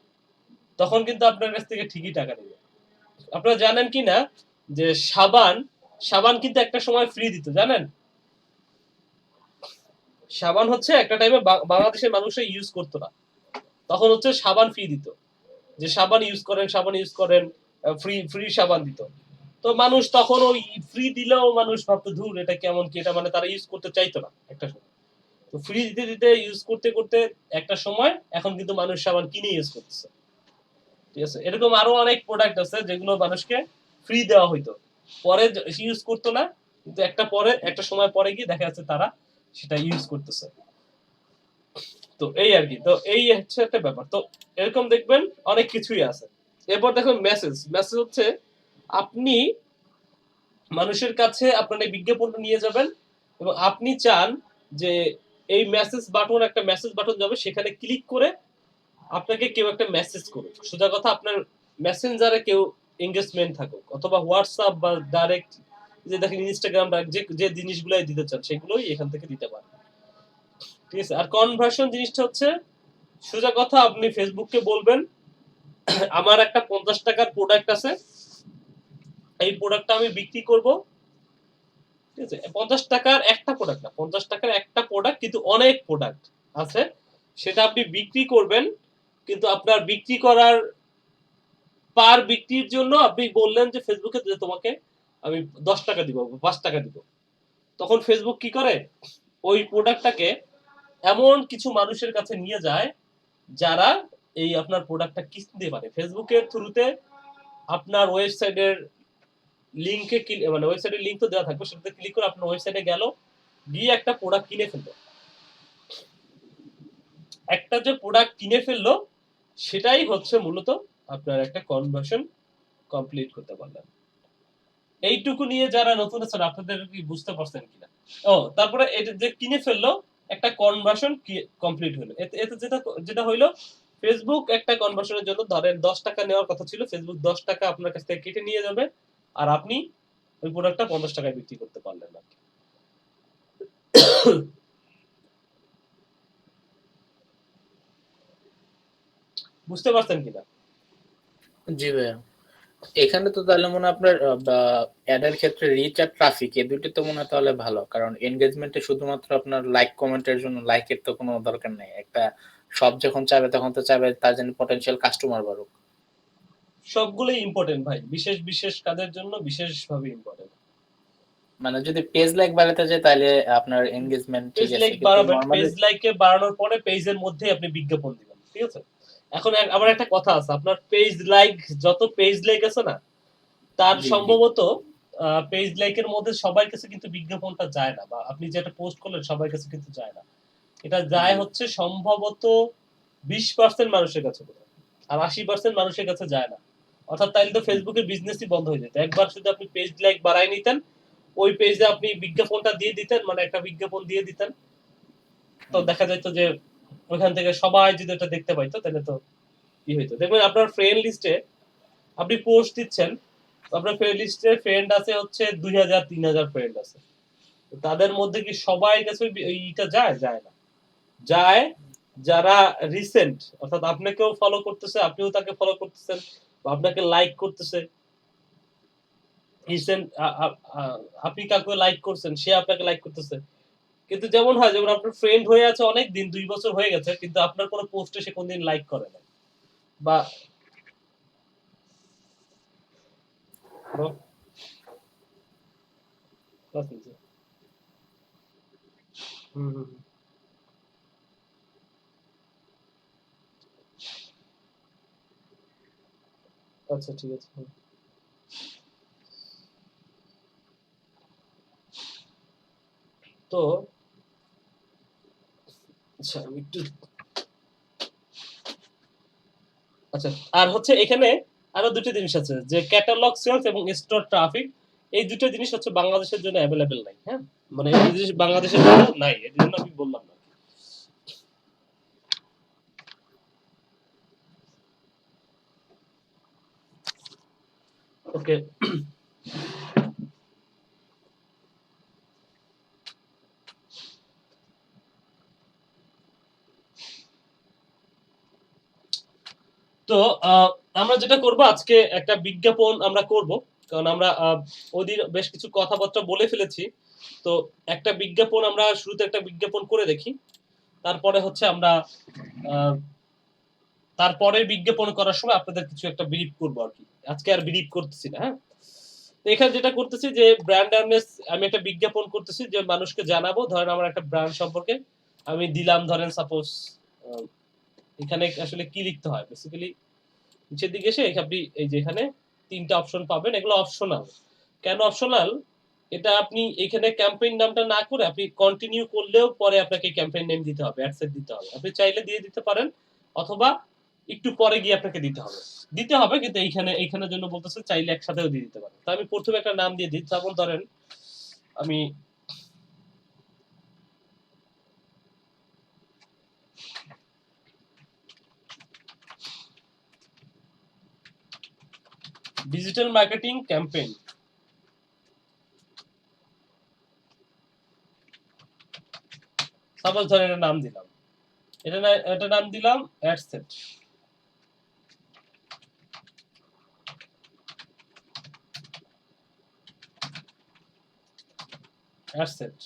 তখন কিন্তু আপনার কাছ থেকে ঠিকই টাকা নেবে। আপনারা জানেন কি না যে সাবান কিন্তু একটা সময় ফ্রি দিত, জানেন? সাবান হচ্ছে একটা টাইমে বাংলাদেশের মানুষে ইউজ করতো না, তখন হচ্ছে সাবান ফ্রি দিত, যে সাবান ইউজ করেন, ফ্রি সাবান দিত। তো মানুষ তখন ওই ফ্রি দিলেও মানুষ ভাবতো ধুর এটা কেমন কি, এটা মানে তারা ইউজ করতে চাইতো না একটা সময়। তো ফ্রি দিতে দিতে ইউজ করতে করতে একটা সময় এখন কিন্তু মানুষ সাবান কিনে ইউজ করতেছে, ঠিক আছে? এরকম আরো অনেক প্রোডাক্ট আছে যেগুলো মানুষকে ফ্রি দেওয়া হইতো, পরে ইউজ করতো না, কিন্তু একটা সময় পরে গিয়ে দেখা যাচ্ছে তারা সেটা ইউজ করতেছে। তো এই আর কি, তো এই হচ্ছে একটা ব্যাপার। তো এরকম দেখবেন অনেক কিছুই আছে। এরপর দেখুন মেসেজ। মেসেজ হচ্ছে আপনি মানুষের কাছে আপনার এই বিজ্ঞাপনটা নিয়ে যাবেন এবং আপনি চান যে এই মেসেজ বাটন, একটা মেসেজ বাটন যাবে, সেখানে ক্লিক করে আপনাকে কেউ একটা মেসেজ করুক। সোজা কথা, আপনার মেসেঞ্জারে কেউ এঙ্গেজমেন্ট থাকুক, অথবা হোয়াটসঅ্যাপ বা ডাইরেক্ট যে দেখেন ইনস্টাগ্রাম, যে যে জিনিসগুলাই দিতে চান সেগুলোই এখান থেকে দিতে পারেন। ঠিক আছে। আর কনভার্সন জিনিসটা হচ্ছে সোজা কথা, আপনি ফেসবুককে বলবেন আমার একটা 50 টাকার প্রোডাক্ট আছে, এই প্রোডাক্টটা আমি বিক্রি করব। ঠিক আছে, 50 টাকার একটা প্রোডাক্ট না, 50 টাকার একটা প্রোডাক্ট কিন্তু অনেক প্রোডাক্ট আছে, সেটা আপনি বিক্রি করবেন। কিন্তু আপনার বিক্রি করার পার বিক্রির জন্য আপনি বললেন যে ফেসবুকে যে তোমাকে আমি 10 টাকা দিব, 5 টাকা দিব। তখন ফেসবুক কি করে, ওই প্রোডাক্টটাকে এমন কিছু মানুষের কাছে নিয়ে যায় যারা এই আপনার প্রোডাক্টটা কিনতে পারে। ফেসবুকের থ্রুতে আপনার ওয়েবসাইটের লিংকে, মানে ওয়েবসাইটের লিংক তো দেওয়া থাকবে, সেটাতে ক্লিক করে আপনার ওয়েবসাইটে গেল, গিয়ে একটা প্রোডাক্ট কিনে ফেললো। একটা যে প্রোডাক্ট কিনে ফেললো সেটাই হচ্ছে মূলত আপনার একটা কনভার্সন কমপ্লিট করতে পারলেন। এইটুকু নিয়ে যারা নতুন আছেন আপনাদের কি বুঝতে পারছেন কিনা? ও, তারপরে এটা যে কিনে ফেললো, একটা কনভার্সন কমপ্লিট হলো। এতে যেটা যেটা হইলো, ফেসবুক একটা কনভার্সনের জন্য ধরেন 10 টাকা নেওয়ার কথা ছিল, ফেসবুক 10 টাকা আপনার কাছ থেকে কেটে নিয়ে যাবে, আর আপনি ওই প্রোডাক্টটা 50 টাকায় বিক্রি করতে পারলেন না। বুঝতে পারছেন কিনা? জি ভাইয়া, এখানে তো তাহলে মনে হয় আপনার অ্যাডের ক্ষেত্রে রিচ আর ট্রাফিক এই দুইটা তো মনে হয় তাহলে ভালো, কারণ এনগেজমেন্টে শুধুমাত্র আপনার লাইক কমেন্টের জন্য লাইকের তো কোনো দরকার নেই। একটা সব যখন চাইবে তখন তো চাইবে তার জন্য পটেনশিয়াল কাস্টমার বাড়ুক। সবগুলোই ইম্পর্টেন্ট ভাই, বিশেষ বিশেষ কাজের জন্য বিশেষভাবে ইম্পর্টেন্ট। মানে যদি পেজ লাইক বাড়াতে যায় তাহলে আপনার এনগেজমেন্ট পেজ ঠিক আছে, লাইক কিন্তু বাড়াবেন, নরমালি পেজ লাইকে বাড়ানোর পরে পেজের মধ্যে আপনি বিজ্ঞাপন দিবেন। ঠিক আছে। এখন আবার একটা কথা আছে, আপনার পেজ লাইক, যত পেজ লাইক আছে না, তার জি জি সম্ভবত পেজ লাইকের মধ্যে সবার কাছে কিন্তু বিজ্ঞাপনটা যায় না, বা আপনি যেটা পোস্ট করলেন সবার কাছে কিন্তু যায় না। এটা যায় জি হচ্ছে সম্ভবত 20% মানুষের কাছে, আর 80% মানুষের কাছে যায় না। অর্থাৎ তাইলে তো ফেসবুকের বিজনেসই বন্ধ হয়ে যেত। একবার শুধু আপনি পেজ লাইক বাড়াই নিতেন, ওই পেজে আপনি বিজ্ঞাপনটা দিয়ে দিতেন, মানে একটা বিজ্ঞাপন দিয়ে দিতেন, তো দেখা যেত যে ওইখান থেকে সবাই যদি এটা দেখতে পাইতো, তাহলে তো কি হইতো। দেখবেন আপনার ফ্রেন্ড লিস্টে আপনি পোস্ট দিচ্ছেন, আপনার ফ্রেন্ড লিস্টে ফ্রেন্ড আছে হচ্ছে 2000 3000 ফ্রেন্ড আছে, তো তাদের মধ্যে কি সবাই কাছে এইটা যায়? যায় না। যায় যারা রিসেন্ট, অর্থাৎ আপনাকেও ফলো করতেছে, আপনিও তাকে ফলো করতেছেন, বা আপনাকে লাইক করতেছে। রিসেন্ট আপনি কাউকে লাইক করছেন, সে আপনাকে লাইক করতেছে। কিন্তু যেমন হয়, যেমন আপনার ফ্রেন্ড হয়ে আছে অনেক দিন, 2 বছর হয়ে গেছে, কিন্তু আপনার কোনো পোস্টে সে কোনদিন লাইক করে না, বা হুম হুম হুম। আচ্ছা, ঠিক আছে। হুম। তো আচ্ছা, আমি একটু, আচ্ছা, আর হচ্ছে এখানে আরো দুটো জিনিস আছে, যে ক্যাটালগ সেলস এবং স্টোর ট্রাফিক। এই দুটো জিনিস হচ্ছে বাংলাদেশের জন্য অ্যাভেলেবেল নাই। হ্যাঁ, মানে এই জিনিস বাংলাদেশের জন্য নাই, এর জন্য আমি বললাম না। ওকে। তো আমরা যেটা করব, আজকে একটা বিজ্ঞাপন আমরা করব, কারণ আমরা ওদের বেশ কিছু কথাবার্তা বলে ফেলেছি। তো একটা বিজ্ঞাপন আমরা শুরুতে একটা বিজ্ঞাপন করে দেখি, তারপরে হচ্ছে আমরা তারপরে বিজ্ঞাপন করার সময় আপনাদের কিছু একটা ব্রিফ করবো আর কি। আজকে আর ব্রিফ করতেছি না। হ্যাঁ, তো এখানে যেটা করতেছি যে ব্র্যান্ড অ্যাওয়ারনেস, আমি একটা বিজ্ঞাপন করতেছি যে মানুষকে জানাবো, ধরেন আমার একটা ব্র্যান্ড সম্পর্কে আমি দিলাম, ধরেন সাপোজ এখানে আসলে কি লিখতে হয় বেসিক্যালি, নিচের দিকে এসে আপনি এই যে এখানে 3টা অপশন পাবেন, এগুলো অপশনাল। কেন অপশনাল? এটা আপনি এখানে ক্যাম্পেইন নামটা না করে আপনি কন্টিনিউ করলেও পরে আপনাকে ক্যাম্পেইন নেম দিতে হবে, অ্যাডসেট দিতে হবে। আপনি চাইলে দিয়ে দিতে পারেন অথবা একটু পরে গিয়ে আপনাকে দিতে হবে। দিতে হবে কিন্তু এইখানের জন্য বলতেছে চাইলে একসাথেও দিয়ে দিতে পারেন। তো আমি প্রথমে একটা নাম দিয়ে দিই। যেমন ধরেন আমি ডিজিটাল মার্কেটিং ক্যাম্পেইন সাপোজ ধরেন একটা নাম দিলাম। এটা নাম দিলাম অ্যাডসেট। অ্যাডসেট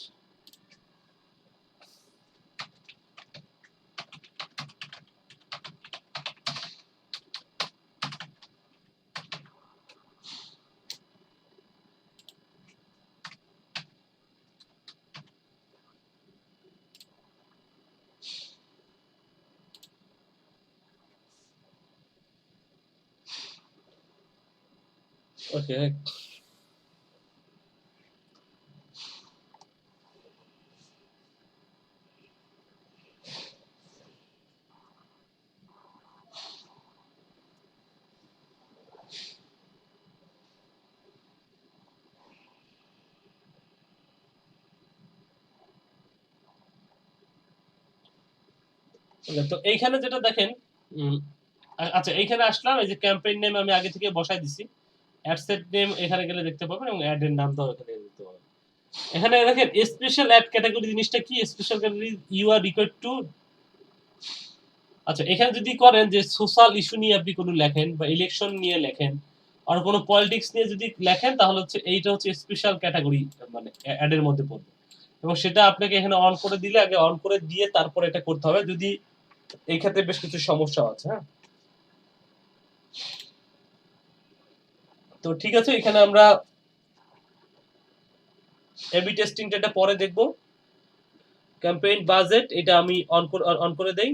ওকে। তো এইখানে যেটা দেখেন আচ্ছা এইখানে আসলাম, এই যে ক্যাম্পেইন নেম আমি আগে থেকে বসাই দিছি। অ্যাডসেট নেম এখানে গেলে দেখতে পাবেন এবং অ্যাড এর নামটাও এখানে দেখতে পাবেন। এখানে দেখেন স্পেশাল অ্যাড ক্যাটাগরি জিনিসটা কি? Special category you are required to. আচ্ছা এখানে যদি করেন যে সোশ্যাল ইস্যু নিয়ে আপনি কোনো লেখেন বা ইলেকশন নিয়ে লেখেন আর কোনো পলিটিক্স নিয়ে যদি লেখেন তাহলে হচ্ছে এইটা হচ্ছে স্পেশাল ক্যাটাগরি, মানে অ্যাড এর মধ্যে পড়বে এবং সেটা আপনাকে এখানে অন করে দিলে আগে অন করে দিয়ে তারপরে এটা করতে হবে যদি এই ক্ষেত্রে বেশ কিছু সমস্যা আছে। হ্যাঁ, তো ঠিক আছে, এখানে আমরা এবি টেস্টিংটা এটা পরে দেখব। ক্যাম্পেইন বাজেট এটা আমি অন করে দেই।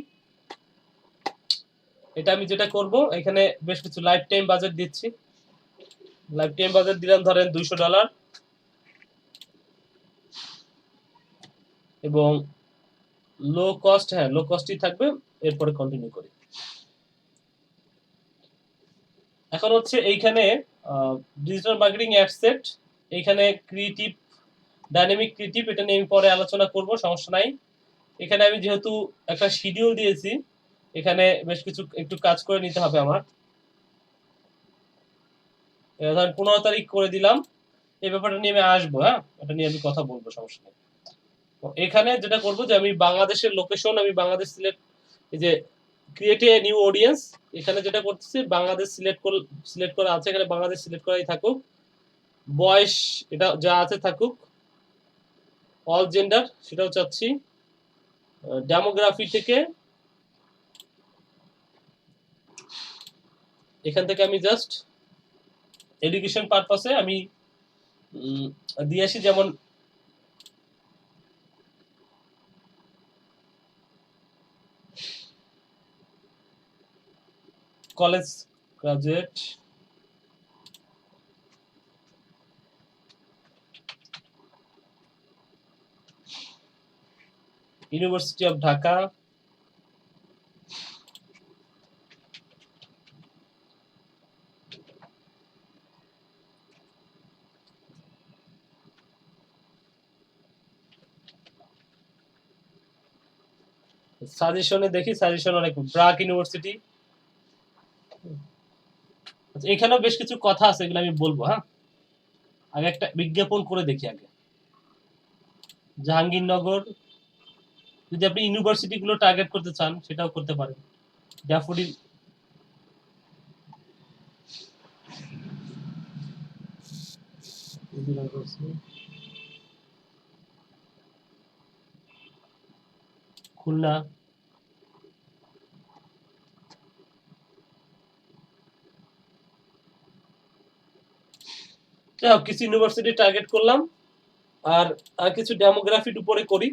এটা আমি যেটা করব এখানে বেশ কিছু লাইফ টাইম বাজেট দিচ্ছি। লাইফ টাইম বাজেট দিলাম ধরেন $200 এবং লো কস্ট, হ্যাঁ লো কস্টই থাকবে। এরপরে কন্টিনিউ করি। এখন হচ্ছে এইখানে ডিজিটাল মার্কেটিং অ্যাডসেট, এইখানে ক্রিয়েটিভ ডাইনামিক ক্রিয়েটিভ এটা নিয়ে আমি পরে আলোচনা করব, সমস্যা নাই। এখানে আমি যেহেতু একটা শিডিউল দিয়েছি এখানে বেশ কিছু একটু কাজ করে নিতে হবে আমার। ধরেন 15 তারিখ করে দিলাম। এই ব্যাপারটা নিয়ে আমি আসবো, হ্যাঁ এটা নিয়ে আমি কথা বলবো, সমস্যা নেই। এখানে যেটা করব যে আমি বাংলাদেশের লোকেশন আমি বাংলাদেশ সিলেক্ট, এই যে ক্রিয়েট এ নিউ অডিয়েন্স এখানে যেটা করতেছি বাংলাদেশ সিলেক্ট করা আছে, এখানে বাংলাদেশ সিলেক্ট করাই থাকুক। বয়স এটা যা আছে থাকুক। অল জেন্ডার সেটাও চাচ্ছি। ডেমোগ্রাফি থেকে এখান থেকে আমি জাস্ট এডুকেশন পারপাসে আমি দিয়ে আসি, যেমন college graduate, university of Dhaka, সাজেশনে দেখি সাজেশন অনেক, ব্রাক ইউনিভার্সিটি। আচ্ছা এখানেও বেশ কিছু কথা আছে, এগুলো আমি বলবো। হ্যাঁ, আগে একটা বিজ্ঞাপন করে দেখি আগে। জাহাঙ্গীরনগর, যদি আপনি ইউনিভার্সিটি গুলো টার্গেট করতে চান সেটাও করতে পারেন। ড্যাফোডিল, খুলনা, কিছু ইউনিভার্সিটি টার্গেট করলাম আর আর কিছু ডেমোগ্রাফির উপরে করি।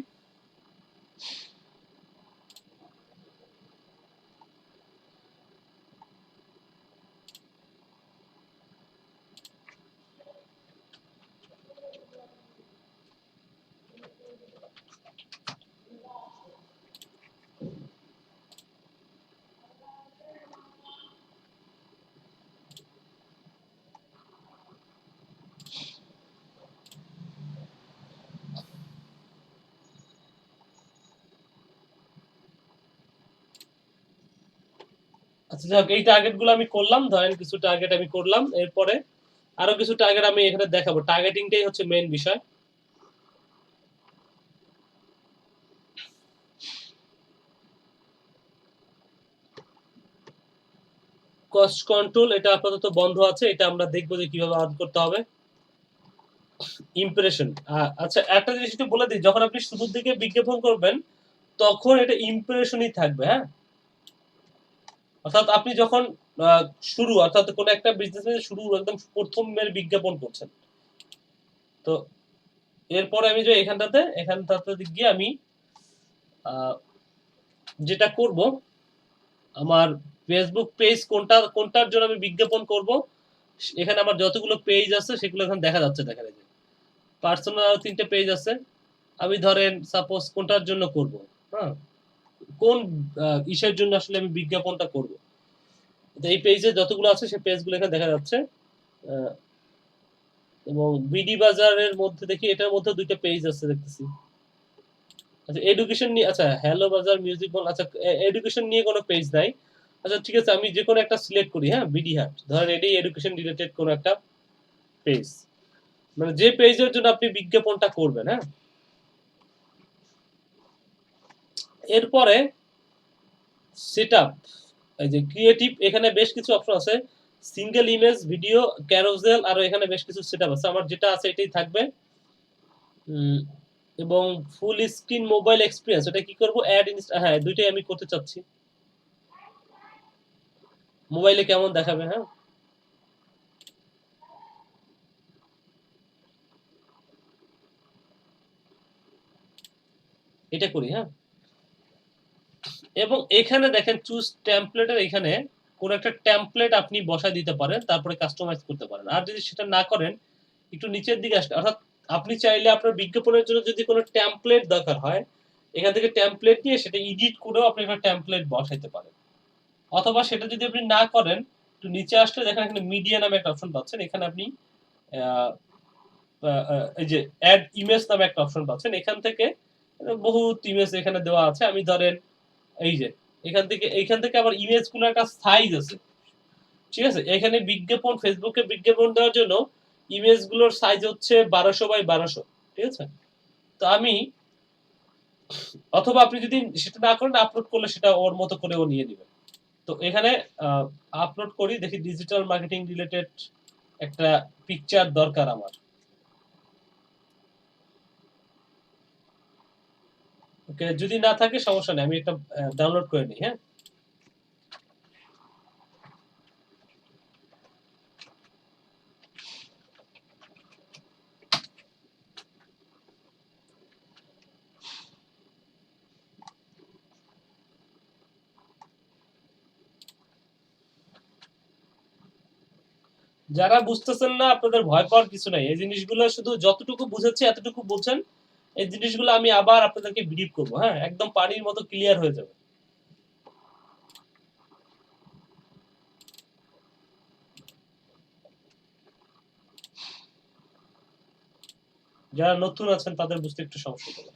আচ্ছা যাক, এই টার্গেট গুলো আমি করলাম, ধরেন কিছু টার্গেট আমি করলাম, এরপরে আরো কিছু টার্গেট আমি এখানে দেখাবো। টার্গেটিংটাই হচ্ছে মেইন বিষয়। কস্ট কন্ট্রোল এটা আপাতত বন্ধ আছে, এটা আমরা দেখবো যে কিভাবে অন করতে হবে। ইমপ্রেশন, আচ্ছা একটা জিনিস একটু বলে দিই, যখন আপনি শুরুর দিকে বিজ্ঞাপন করবেন তখন এটা ইমপ্রেশনই থাকবে, হ্যাঁ। অর্থাৎ আপনি যখন শুরু, অর্থাৎ কোনো একটা বিজনেস শুরু একদম প্রথমের বিজ্ঞাপন করছেন, তো এরপরে আমি যে এখানটাতে গিয়ে আমি যেটা করব, আমার ফেসবুক পেজ কোনটার জন্য আমি বিজ্ঞাপন করব, এখানে আমার যতগুলো পেজ আছে সেগুলো এখন দেখা যাচ্ছে। দেখেন এই যে পার্সোনাল 3টে পেজ আছে, আমি ধরেন সাপোজ কোনটার জন্য করব, হ্যাঁ, কোন ইসের জন্য আসলে আমি বিজ্ঞাপনটা করব, তো এই পেজে যতগুলো আছে সেই পেজগুলো এখানে দেখা যাচ্ছে। এবং বিডি বাজারের মধ্যে দেখি এটার মধ্যে 2টা পেজ আছে দেখতেছি। আচ্ছা এডুকেশন নিয়ে, আচ্ছা হ্যালো বাজার মিউজিক বল, আচ্ছা এডুকেশন নিয়ে কোনো পেজ নাই। আচ্ছা ঠিক আছে, আমি যে কোনো একটা সিলেক্ট করি, হ্যাঁ, বিডি হাট, ধরেন এটাই এডুকেশন রিলেটেড কোনো একটা পেজ, মানে যে পেজের জন্য আপনি বিজ্ঞাপনটা করবেন, হ্যাঁ। এরপরে সেটআপ, এই যে ক্রিয়েটিভ, এখানে বেশ কিছু অপশন আছে, সিঙ্গেল ইমেজ, ভিডিও, ক্যারোসেল, আর এখানে বেশ কিছু সেটআপ আছে। আমার যেটা আছে এটাই থাকবে। এবং ফুল স্ক্রিন মোবাইল এক্সপিরিয়েন্স, এটা কি করব, অ্যাড হ্যাঁ, দুইটাই আমি করতে চাচ্ছি। মোবাইলে কেমন দেখাবে, হ্যাঁ। এটা করি, হ্যাঁ। এবং এখানে দেখেন চুজ টেমপ্লেটের, এখানে কোন একটা টেমপ্লেট আপনি বসায় দিতে পারেন, তারপরে কাস্টমাইজ করতে পারেন। আর যদি সেটা না করেন, একটু নিচের দিকে আসলে, অর্থাৎ আপনি চাইলে আপনার বিজ্ঞাপনের জন্য যদি কোনো টেমপ্লেট দরকার হয়, এখান থেকে টেমপ্লেট নিয়ে সেটা এডিট করেও আপনি একটা টেমপ্লেট বসাইতে পারেন। অথবা সেটা যদি আপনি না করেন, একটু নিচে আসলে দেখেন এখানে মিডিয়া নামে একটা অপশন পাচ্ছেন, এখানে আপনি এই যে অ্যাড ইমেজ নামে একটা অপশন পাচ্ছেন, এখান থেকে বহুত ইমেজ এখানে দেওয়া আছে। আমি ধরেন এই যে এইখান থেকে আবার ইমেজগুলো একটা সাইজ আছে, ঠিক আছে। এখানে বিজ্ঞাপন, ফেসবুকে বিজ্ঞাপন দেওয়ার জন্য ইমেজগুলোর সাইজ হচ্ছে 1200 x 1200, ঠিক আছে। তো আমি, অথবা আপনি যদি সেটা না করেন, আপলোড করলে সেটা ওর মতো করে ও নিয়ে নেবে। তো এখানে আপলোড করি, দেখি ডিজিটাল মার্কেটিং রিলেটেড একটা পিকচার দরকার আমার। ওকে, যদি না থাকে সমস্যা নেই, আমি একটা ডাউনলোড করে নিই, হ্যাঁ। যারা বুঝতেছেন না, আপনাদের ভয় পাওয়ার কিছু নাই। এই জিনিসগুলো শুধু যতটুকু বুঝাচ্ছি এতটুকু বুঝেন, এই জিনিসগুলো আমি আবার আপনাদেরকে ব্রিফ করবো, হ্যাঁ, একদম পানির মতো ক্লিয়ার হয়ে যাবে। যারা নতুন আছেন তাদের বুঝতে একটু সমস্যা হবে।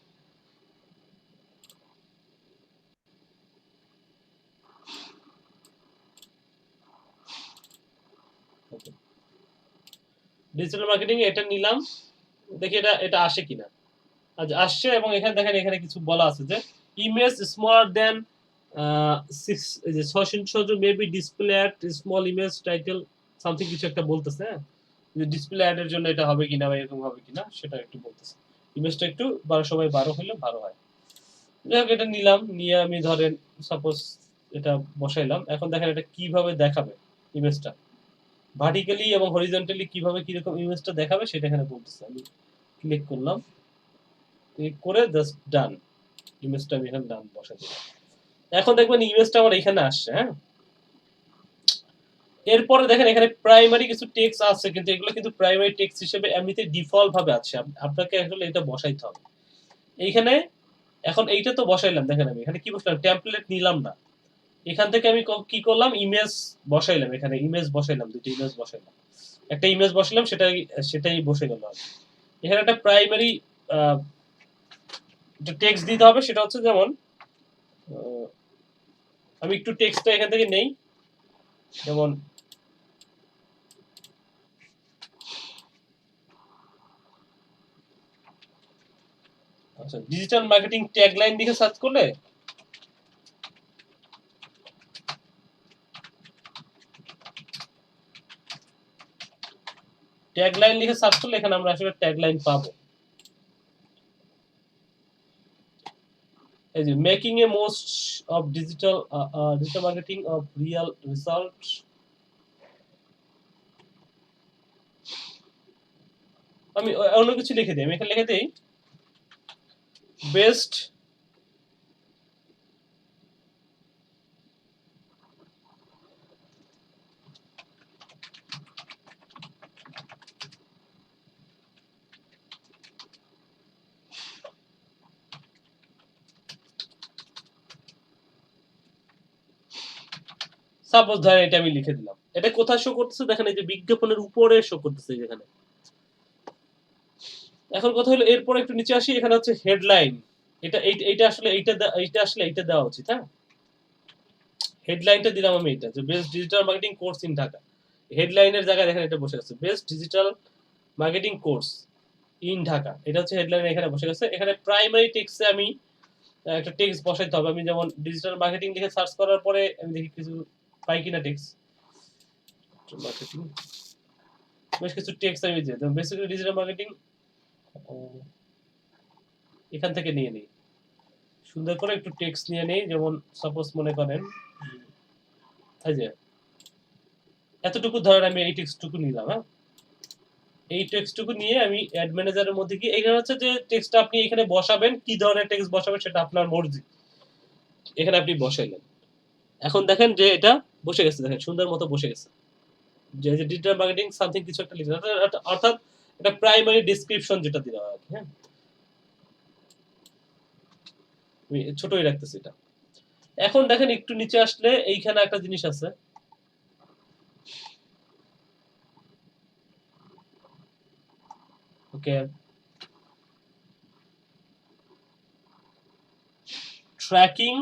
ডিজিটাল মার্কেটিং এটা নিলাম, দেখি এটা আসে কিনা। আচ্ছা আসছে, এবং এখানে দেখেন এখানে কিছু বলা আছে যে ইমেজ স্মলার দেন 6 maybe display ad small image title something কিছু একটা বলতেছে, হ্যাঁ, যে ডিসপ্লে অ্যাড এর জন্য এটা হবে কিনা বা এরকম হবে কিনা সেটা একটু বলতেছে। ইমেজটা একটু 1200 x 12 হলে ভালো হয়। যাই হোক, এটা নিলাম, নিয়ে আমি ধরেন সাপোজ এটা বসাইলাম। এখন দেখেন এটা কিভাবে দেখাবে ইমেজটা, ভার্টিক্যালি এবং হরিজন্টালি কিভাবে কিরকম ইমেজটা দেখাবে সেটা এখানে বলতেছে। আমি ক্লিক করলাম, ক্লিক করে জাস্ট ডান, ইমেজটা আমি এখানে ডান বসাই দিলাম। এখন দেখবেন ইমেজটা আমার এখানে আসছে, হ্যাঁ। এরপরে দেখেন এখানে প্রাইমারি কিছু টেক্সট আছে, কিন্তু এগুলো কিন্তু প্রাইমারি টেক্সট হিসেবে এমনিতে ডিফল্ট ভাবে আছে, আপনাকে আসলে এটা বসাইতে হবে এইখানে। এখন এইটা তো বসাইলাম, দেখেন আমি এখানে কি বসাইলাম, টেমপ্লেট নিলাম না, এখান থেকে আমি কি করলাম, ইমেজ বসাইলাম, এখানে ইমেজ বসাইলাম, দুটো ইমেজ বসাইলাম, একটা ইমেজ বসাইলাম, সেটাই বসে গেল। এখানে একটা প্রাইমারি টেক্সট দিতে হবে, সেটা হচ্ছে যেমন আমি একটু টেক্সটটা এখান থেকে নেই, যেমন আচ্ছা ডিজিটাল মার্কেটিং ট্যাগলাইন লিখে সার্চ করলে এখানে আমরা আসলে ট্যাগলাইন পাবো। এই যে making A most of digital marketing of real result. আমি অন্য কিছু লিখে দিই, আমি এখানে লিখে দিই বেস্ট সাপোজ ধরেন এটা আমি লিখে দিলাম। এটা কোথায় শো করতেছে দেখেন, এই যে বিজ্ঞাপনের উপরে শো করতেছে যেখানে। এখন কথা হলো এরপর একটু নিচে আসি, এখানে হচ্ছে হেডলাইন। এইটা আসলে এইটা দেওয়া উচিত। হ্যাঁ, হেডলাইনটা দিলাম আমি, এটা যে best digital marketing course in Dhaka. হেডলাইনের জায়গায় দেখেন এটা বসে আছে, best digital marketing course in Dhaka. এটা হচ্ছে হেডলাইন, এখানে বসে গেছে। এখানে প্রাইমারি টেক্সটে আমি একটা টেক্সট বসাইতে হবে। আমি যেমন ডিজিটাল মার্কেটিং লিখে সার্চ করার পরে আমি দেখি কিছু পাই কিনা টেক্সট মার্কেটিং, বেশ কিছু টেক্সট আমি দিই। বেসিক্যালি ডিজিটাল মার্কেটিং এখান থেকে নিয়ে নিই, সুন্দর করে একটু টেক্সট নিয়ে নেই। যেমন সাপোজ মনে করেন এই যে এতটুকু ধরেন আমি এই টেক্সটটুকু নিলাম। হ্যাঁ, এই টেক্সটটুকু নিয়ে আমি অ্যাড ম্যানেজারের মধ্যে গিয়ে এখানে হচ্ছে যে টেক্সটটা আপনি এখানে বসাবেন, কি ধরনের টেক্সট বসাবেন সেটা আপনার মর্জি। এখানে আপনি বসাইলেন, এখন দেখেন যে এটা বসে গেছে, দেখেন সুন্দর মতো বসে গেছে। যে ডিজিটাল মার্কেটিং সামথিং কিছু একটা লিখে, অর্থাৎ এটা প্রাইমারি ডেসক্রিপশন যেটা দিলাম আর কি। হ্যাঁ, আমি ছোটই রাখতেছি এটা। এখন দেখেন একটু নিচে আসলে এইখানে একটা জিনিস আছে, okay, tracking,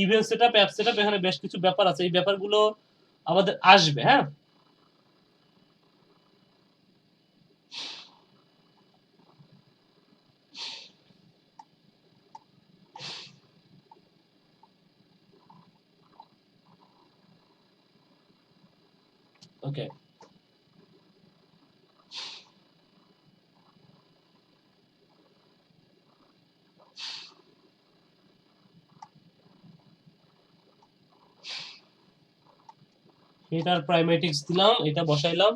event setup, app setup. এখানে বেশ কিছু ব্যাপার আছে, এই ব্যাপারগুলো আমাদের আসবে। হ্যাঁ, ওকে, এটার প্রাইমারি টেক্সট দিলাম, এটা বসাইলাম।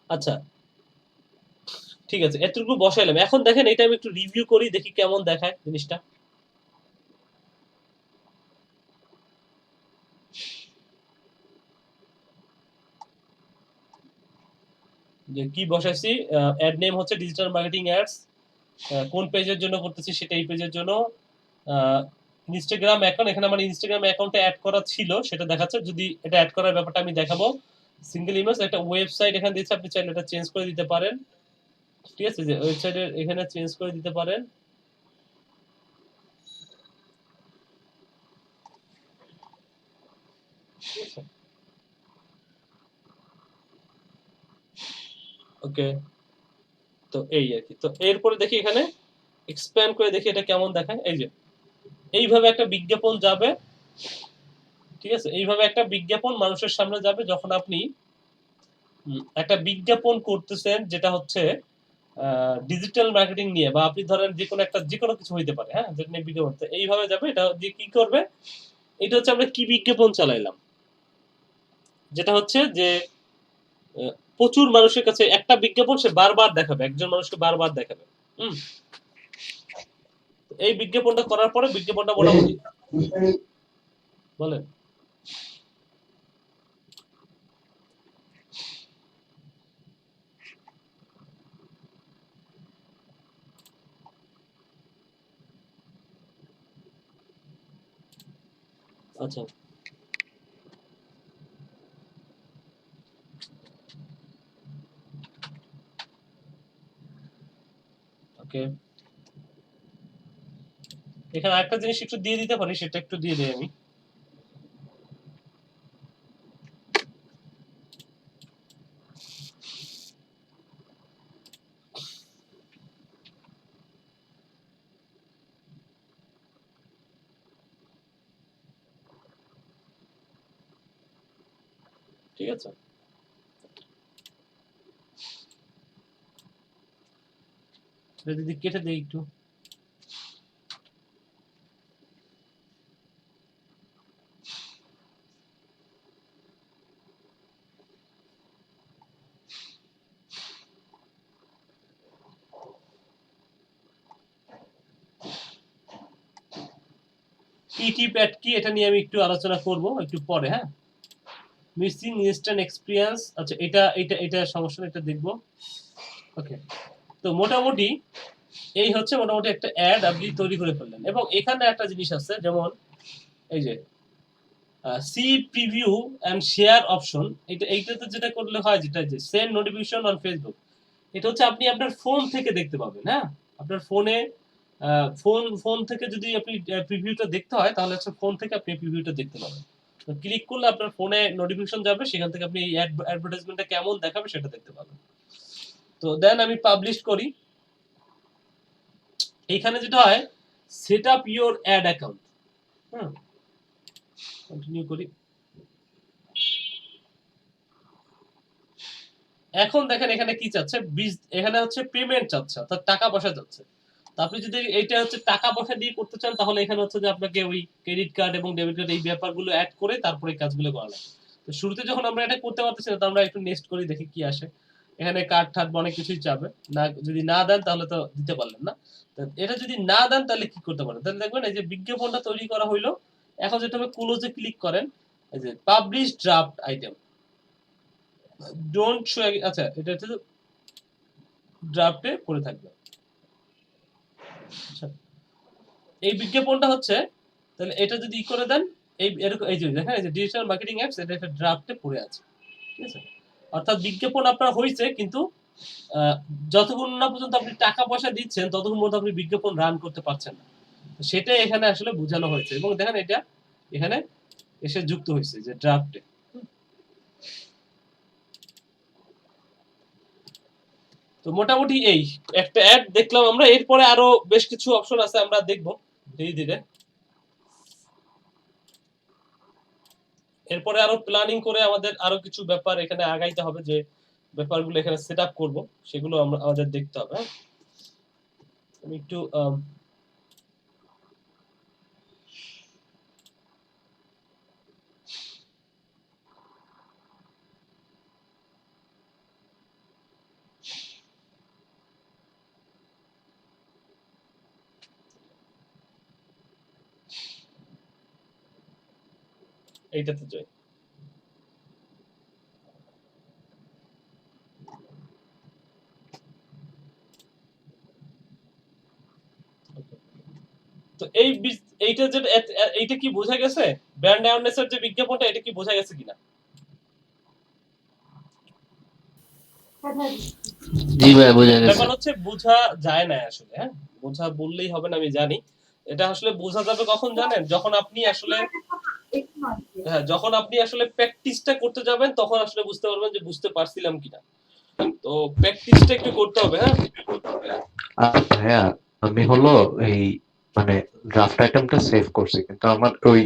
আচ্ছা ঠিক আছে, এতটুকু বসাইলাম। এখন দেখেন এটা আমি একটু রিভিউ করি, দেখি কেমন দেখায় জিনিসটা। যে কি বসাইছি, অ্যাড নেম হচ্ছে ডিজিটাল মার্কেটিং অ্যাডস, কোন পেজের জন্য করতেছি সেটা এই পেজের জন্য। ইনস্টাগ্রাম অ্যাকাউন্ট, এখানে আমার ইনস্টাগ্রাম অ্যাকাউন্টে অ্যাড করা ছিল সেটা দেখাচ্ছে। যদি এটা অ্যাড করার ব্যাপারটা আমি দেখাবো। সিঙ্গেল ইমেজ, একটা ওয়েবসাইট এখানে দিচ্ছে, আপনি চাইলে এটা চেঞ্জ করে দিতে পারেন। ঠিক আছে, যে ওয়েবসাইটের এখানে চেঞ্জ করে দিতে পারেন। ওকে, তো এই আর কি। তো এরপরে দেখি এখানে এক্সপ্যান্ড করে দেখি এটা কেমন দেখায়। এই যে এইভাবে একটা বিজ্ঞাপন যাবে। ঠিক আছে, এইভাবে একটা বিজ্ঞাপন মানুষের সামনে যাবে যখন আপনি একটা বিজ্ঞাপন করতেছেন, যেটা হচ্ছে ডিজিটাল মার্কেটিং নিয়ে, বা আপনি ধরেন যে কোনো কিছু হইতে পারে। হ্যাঁ, যেটা নিয়ে বিজ্ঞাপন, এইভাবে যাবে। এটা দিয়ে কি করবে, এটা হচ্ছে আমরা কি বিজ্ঞাপন চালাইলাম, যেটা হচ্ছে যে প্রচুর মানুষের কাছে একটা বিজ্ঞাপন সে বারবার দেখাবে, একজন মানুষকে বারবার দেখাবে। এই বিজ্ঞাপনটা করার পরে বিজ্ঞাপনটা মোটামুটি বলেন। আচ্ছা, ওকে, এখানে আরেকটা জিনিস একটু দিয়ে দিতে পারি, সেটা একটু দিয়ে দিই আমি। ঠিক আছে? এটা যদি কেটে দেই একটু। PTPAT কি এটা নিয়ে আমি একটু আলোচনা করব একটু পরে, হ্যাঁ? মিসিং ইনস্ট্যান্ট এক্সপেরিয়েন্স, আচ্ছা এটা সমস্যা না, এটা দেখব। ওকে, তো মোটামুটি এই হচ্ছে মোটামুটি একটা অ্যাড আপনি তৈরি করে ফেললেন, এবং এখানে একটা জিনিস আছে, যেমন এই যে see preview and share option, এইটাতে যেটা করলে হয়, যেটা যে সেন্ড নোটিফিকেশন অন ফেসবুক, এটা হচ্ছে আপনি আপনার ফোন থেকে দেখতে পাবেন, হ্যাঁ? আপনার ফোনে ফোন থেকে যদি আপনি প্রিভিউটা দেখতে হয়, তাহলে হচ্ছে ফোন থেকে আপনি প্রিভিউটা দেখতে পাবেন। তো ক্লিক করলে আপনার ফোনে নোটিফিকেশন যাবে, সেখান থেকে আপনি অ্যাডভার্টাইজমেন্টটা কেমন দেখাবে সেটা দেখতে পাবেন। তো দেন আমি পাবলিশ করি। এখানে যেটা হয়, set up your ad account. Hmm, continue করি। এখন দেখেন এখানে কি চাচ্ছে, এখানে হচ্ছে পেমেন্ট চাচ্ছে, অর্থাৎ টাকা পয়সা চাচ্ছে। তো আপনি যদি এটা হচ্ছে টাকা পয়সা দিয়ে করতে চান, তাহলে এখানে হচ্ছে যে আপনাকে ওই ক্রেডিট কার্ড এবং ডেবিট কার্ড এই ব্যাপারগুলো অ্যাড করে তারপরে এই কাজগুলো করা লাগে। তো শুরুতে যখন আমরা এটা করতে পারতেছি না, তো আমরা একটু নেক্সট করি, দেখি কি আসে। এখানে কার্ড ঠার্ড অনেক কিছুই চাবে না, যদি না দেন তাহলে তো দিতে পারলেন না। তো এটা যদি না দেন তাহলে কি করতে পারেন, তাহলে দেখবেন এই যে বিজ্ঞাপনটা তৈরি করা হইলো। এখন যেটা হবে, ক্লোজে ক্লিক করেন, এই যে publish draft item, don't show, আচ্ছা এটা হচ্ছে ড্রাফটে পড়ে থাকবে। আচ্ছা, এই বিজ্ঞাপনটা হচ্ছে, তাহলে এটা যদি ই করে দেন, এই এরকম এই যে দেখেন, এই যে ডিজিটাল মার্কেটিং অ্যাপস, এটা একটা ড্রাফটে পড়ে আছে, ঠিক আছে? অর্থাৎ বিজ্ঞাপন আপনার হয়েছে, কিন্তু যতক্ষণ না পর্যন্ত আপনি টাকা পয়সা দিচ্ছেন, ততক্ষণ পর্যন্ত আপনি বিজ্ঞাপন রান করতে পারছেন না। সেটাই এখানে আসলে বোঝানো হয়েছে, এবং দেখেন এটা এখানে এসে যুক্ত হয়েছে যে ড্রাফটে। তো মোটামুটি এই একটা অ্যাড দেখলাম আমরা, এরপরে আরো বেশ কিছু অপশন আছে, আমরা দেখবো ধীরে ধীরে। এরপরে আরো প্ল্যানিং করে আমাদের আরো কিছু ব্যাপার এখানে আগাইতে হবে, যে ব্যাপারগুলো এখানে সেট আপ করবো, সেগুলো আমাদের দেখতে হবে, হ্যাঁ? আমি একটু এইটাতে যাই। তো এইটা যেটা এইটা কি বোঝা গেছে, ব্র্যান্ড অ্যাওয়ারনেসের যে বিজ্ঞাপনটা, এটা কি বোঝা গেছে কিনা? হ্যাঁ হ্যাঁ জি ভাই, বোঝা গেছে। ব্যাপার হচ্ছে বোঝা যায় না আসলে, হ্যাঁ? বোঝা বললেই হবে না, আমি জানি। এটা আসলে বোঝা যাবে কখন জানেন, যখন আপনি আসলে, একটু আসবে। হ্যাঁ, যখন আপনি আসলে প্র্যাকটিসটা করতে যাবেন, তখন আসলে বুঝতে পারবেন যে বুঝতে পারছিলাম কিনা। তো প্র্যাকটিসটা একটু করতে হবে, হ্যাঁ? হ্যাঁ, আমি হলো এই মানে ড্রাফট আইটেমটা সেভ করছি, কিন্তু আমার ওই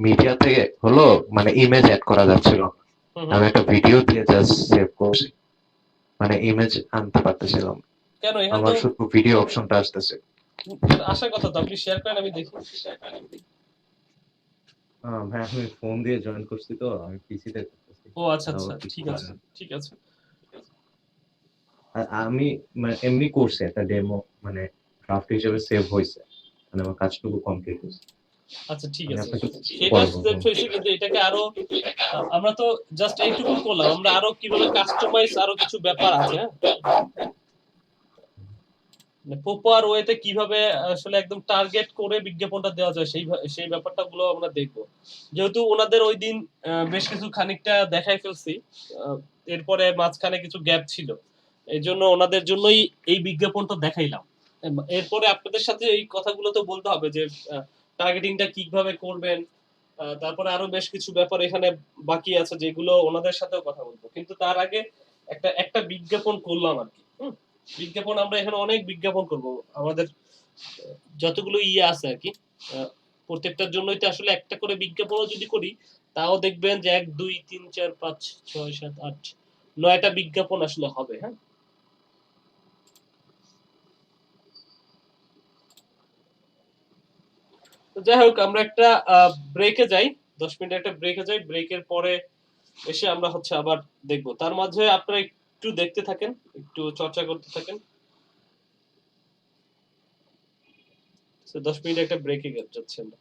মিডিয়া থেকে হলো মানে ইমেজ অ্যাড করা যাচ্ছিল না। হুম, আমি একটা ভিডিও দিয়ে জাস্ট সেভ করছি, মানে ইমেজ আনতে পারতেছিলাম না। কেন এখানে আমার তো শুধু ভিডিও অপশনটা আসতেছে। আসার কথা, তো আপনি শেয়ার করেন, আমি দেখি। ভাই আমি ফোন দিয়ে জয়েন করছি, তো আমি পিসিতে করতেছি। ও আচ্ছা তাও আচ্ছা, ঠিক ঠিক হয় আছে না। ঠিক আছে। আর আমি মানে এমনি করছি একটা ডেমো, মানে ড্রাফট হিসেবে সেভ হয়েছে, মানে আমার কাজটুকু কমপ্লিট হয়েছে। আচ্ছা ঠিক আমি আছে, আপনাকে সেটা পরে সেভ বলবো। হয়েছে, কিন্তু এটাকে আরো আমরা তো জাস্ট এইটুকু করলাম, আমরা আরো কিভাবে কাস্টমাইজ আরো কিছু ব্যাপার আছে, হ্যাঁ? মানে প্রপার ওয়েতে কিভাবে আসলে একদম টার্গেট করে বিজ্ঞাপনটা দেওয়া যায়, সেই ব্যাপারটা গুলো আমরা দেখবো। যেহেতু ওনাদের ওই দিন বেশ কিছু খানিকটা দেখাই ফেলছি, আহ, এরপরে মাঝখানে কিছু গ্যাপ ছিল, এই জন্য ওনাদের জন্যই এই বিজ্ঞাপনটা দেখাইলাম। এরপরে আপনাদের সাথে এই কথাগুলো তো বলতে হবে, যে টার্গেটিংটা কিভাবে করবেন। তারপরে আরো বেশ কিছু ব্যাপার এখানে বাকি আছে, যেগুলো ওনাদের সাথেও কথা বলবো, কিন্তু তার আগে একটা একটা বিজ্ঞাপন করলাম আর কি। বিজ্ঞাপন আমরা এখানে অনেক বিজ্ঞাপন করব, আমাদের যতগুলো ইয়ে আছে আর কি, প্রত্যেকটার জন্যই তো আসলে একটা করে বিজ্ঞাপনও যদি করি তাও দেখবেন যে 1 2 3 4 5 6 7 8 9টা বিজ্ঞাপন আসলে হবে। হ্যাঁ, তো যাই হোক আমরা একটা ব্রেকে যাই, 10 মিনিট একটা ব্রেকে যাই, ব্রেকের পরে এসে আমরা হচ্ছে আবার দেখবো। তার মাঝে আপনারা একটু দেখতে থাকেন, একটু চর্চা করতে থাকেন। 10 মিনিট একটা ব্রেকে যাচ্ছি আমরা।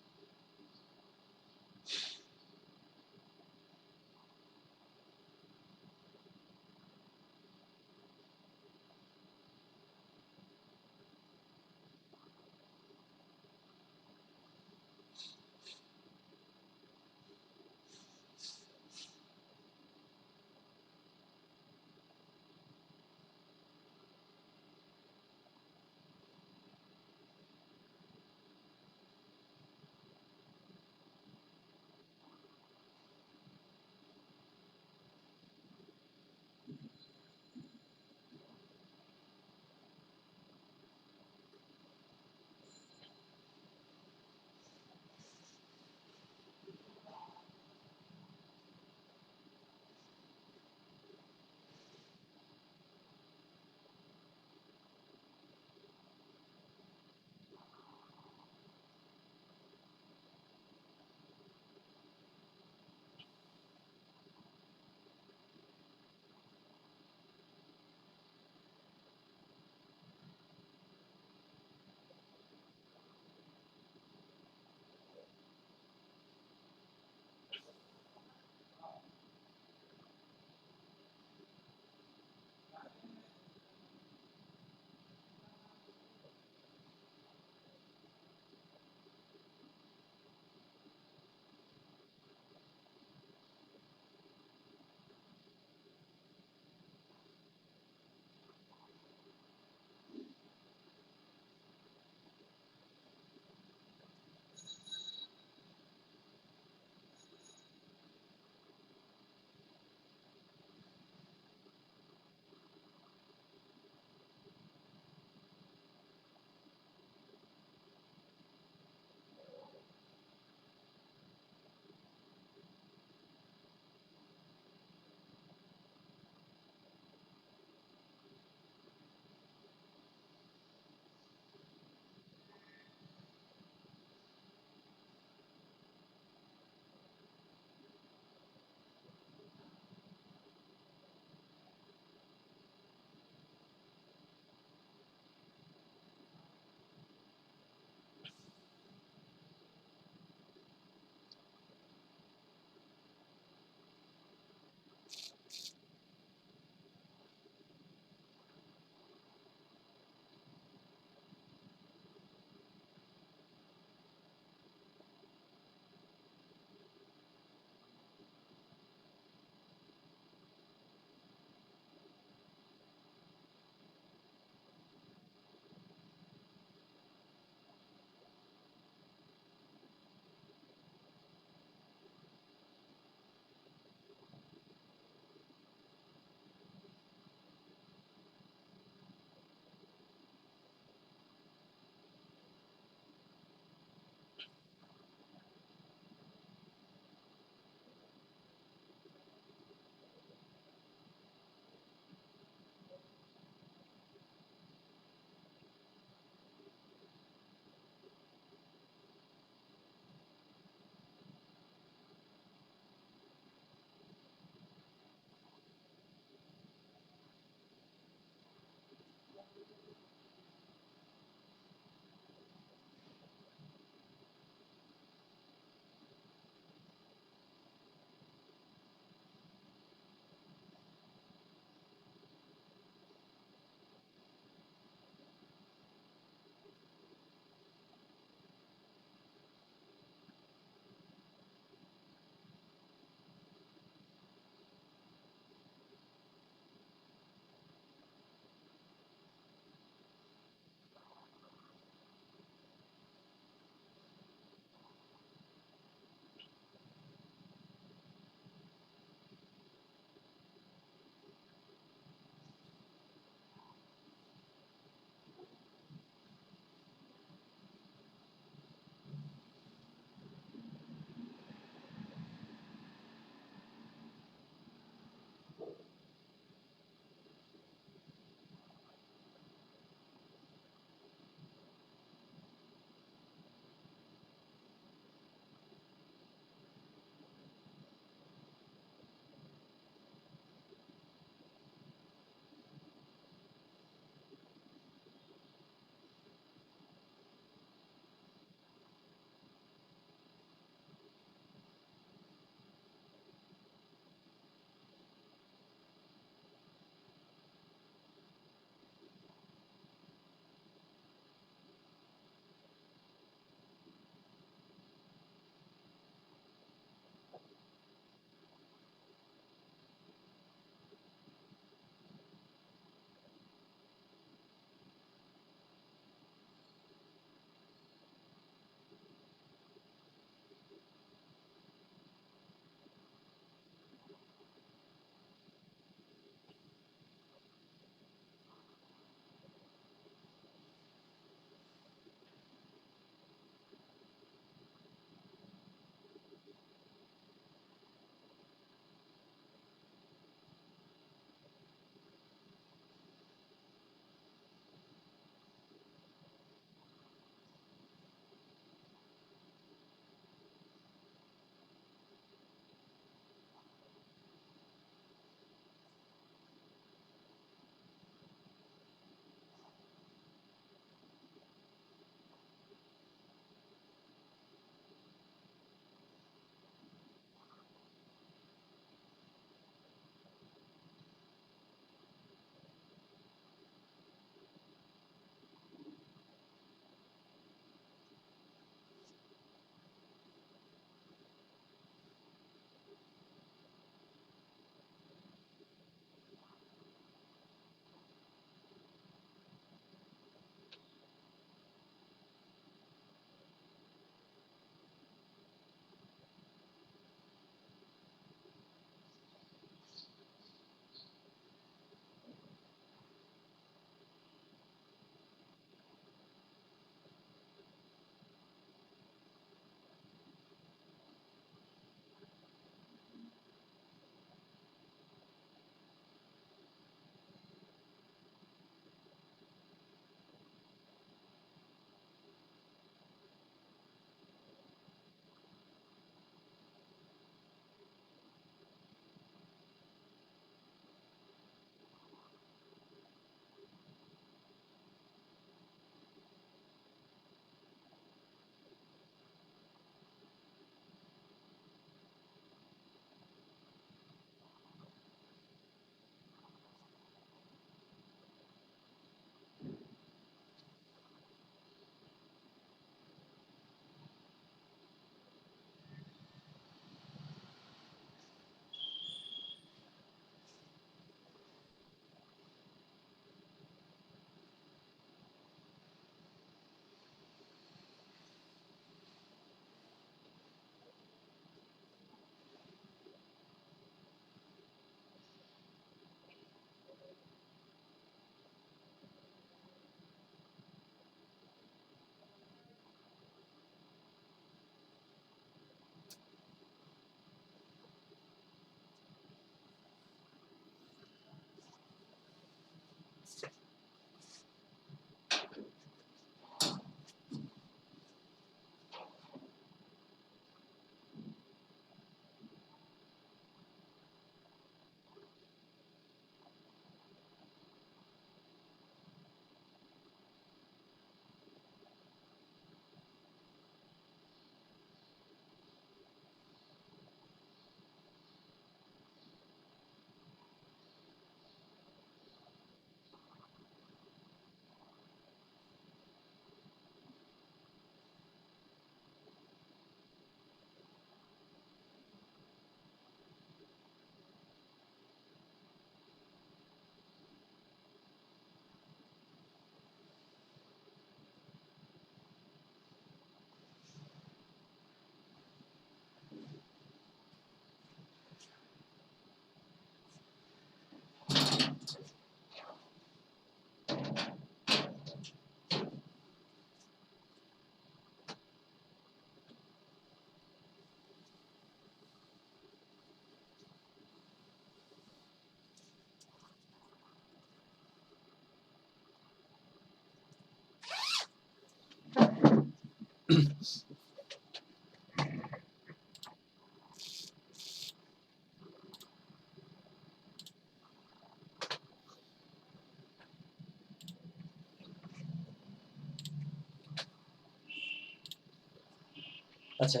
আচ্ছা,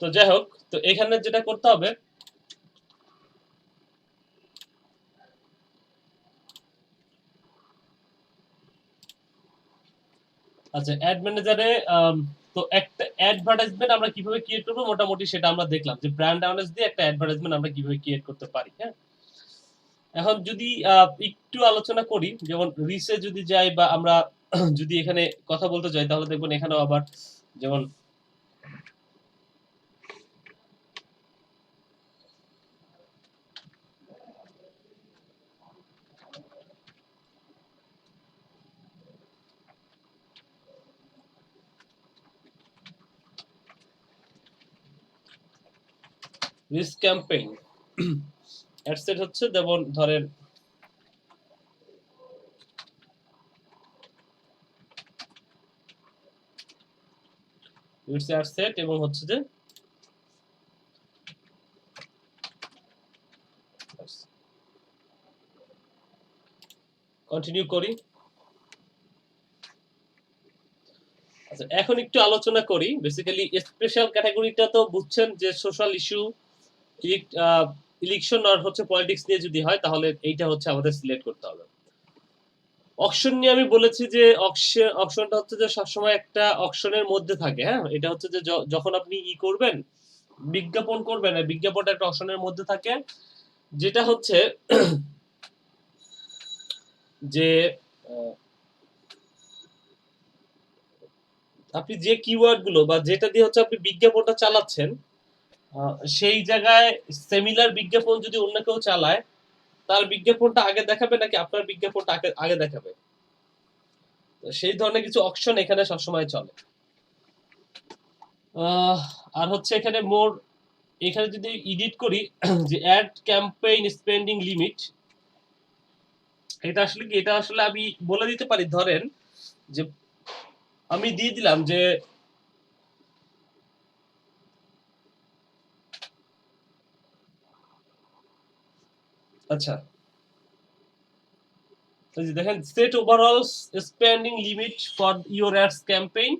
তো যাই হোক, তো এখানে যেটা করতে হবে, আচ্ছা অ্যাড ম্যানেজারে তো একটা অ্যাডভার্টাইজমেন্ট আমরা কিভাবে ক্রিয়েট করবো মোটামুটি সেটা আমরা দেখলাম যে ব্র্যান্ড অ্যাওয়ারনেস দিয়ে একটা অ্যাডভার্টাইজমেন্ট আমরা কিভাবে ক্রিয়েট করতে পারি। হ্যাঁ, এখন যদি একটু আলোচনা করি, যেমন রিসে যদি যাই বা আমরা যদি এখানে কথা বলতে যাই, তাহলে দেখবেন এখানেও আবার যেমন রিস্ক ক্যাম্পেইন অ্যাডসেট হচ্ছে, যেমন ধরেন অ্যাডসেট এবং হচ্ছে যে কন্টিনিউ করি। আচ্ছা, এখন একটু আলোচনা করি বেসিক্যালি স্পেশাল ক্যাটাগরিটা তো বুঝছেন যে সোশ্যাল ইস্যু, ইলেকশন আর হচ্ছে পলিটিক্স নিয়ে যদি হয় তাহলে এইটা হচ্ছে আমাদের সিলেক্ট করতে হবে। অকশন নিয়ে আমি বলেছি যে অকশনটা হচ্ছে যে সবসময় একটা অকশনের মধ্যে থাকে। হ্যাঁ, এটা হচ্ছে যে যখন আপনি করবেন, বিজ্ঞাপন করবেন, বিজ্ঞাপনটা একটা অকশনের মধ্যে থাকে, যেটা হচ্ছে যে আপনি যে কিওয়ার্ড গুলো বা যেটা দিয়ে হচ্ছে আপনি বিজ্ঞাপনটা চালাচ্ছেন, সেই জায়গায় সিমিলার বিজ্ঞাপন যদি অন্য কেউ চালায়, তার বিজ্ঞাপনটা আগে দেখাবে নাকি আপনার বিজ্ঞাপনটা আগে দেখাবে, সেই ধরনের কিছু অকশন এখানে সবসময় চলে। আর হচ্ছে এখানে এখানে যদি এডিট করি যে অ্যাড ক্যাম্পেইন স্পেন্ডিং লিমিট, এটা আসলে কি, এটা আসলে আমি বলে দিতে পারি, ধরেন যে আমি দিয়ে দিলাম যে আচ্ছা দেখেন, set overall spending limit for your ads campaign,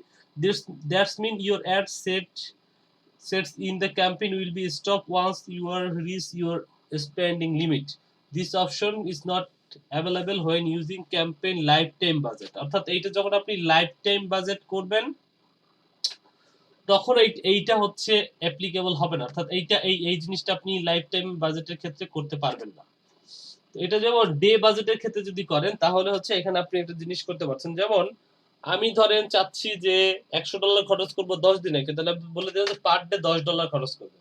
that's mean your ad sets in the campaign will be stopped once you are reach your spending limit. This option is not available when using campaign lifetime budget. অর্থাৎ এইটা যখন আপনি lifetime budget করবেন তখন এইটা হচ্ছে applicable হবে না, অর্থাৎ এই জিনিসটা আপনি লাইফটাইম বাজেটের ক্ষেত্রে করতে পারবেন না। এটা যেমন ডে বাজেটের ক্ষেত্রে যদি করেন তাহলে হচ্ছে এখানে আপনি একটা জিনিস করতে পারছেন, যেমন আমি ধরেন চাচ্ছি যে $100 খরচ করবো 10 দিনে, তাহলে বলে দেবো যে পার ডে $10 খরচ করবে।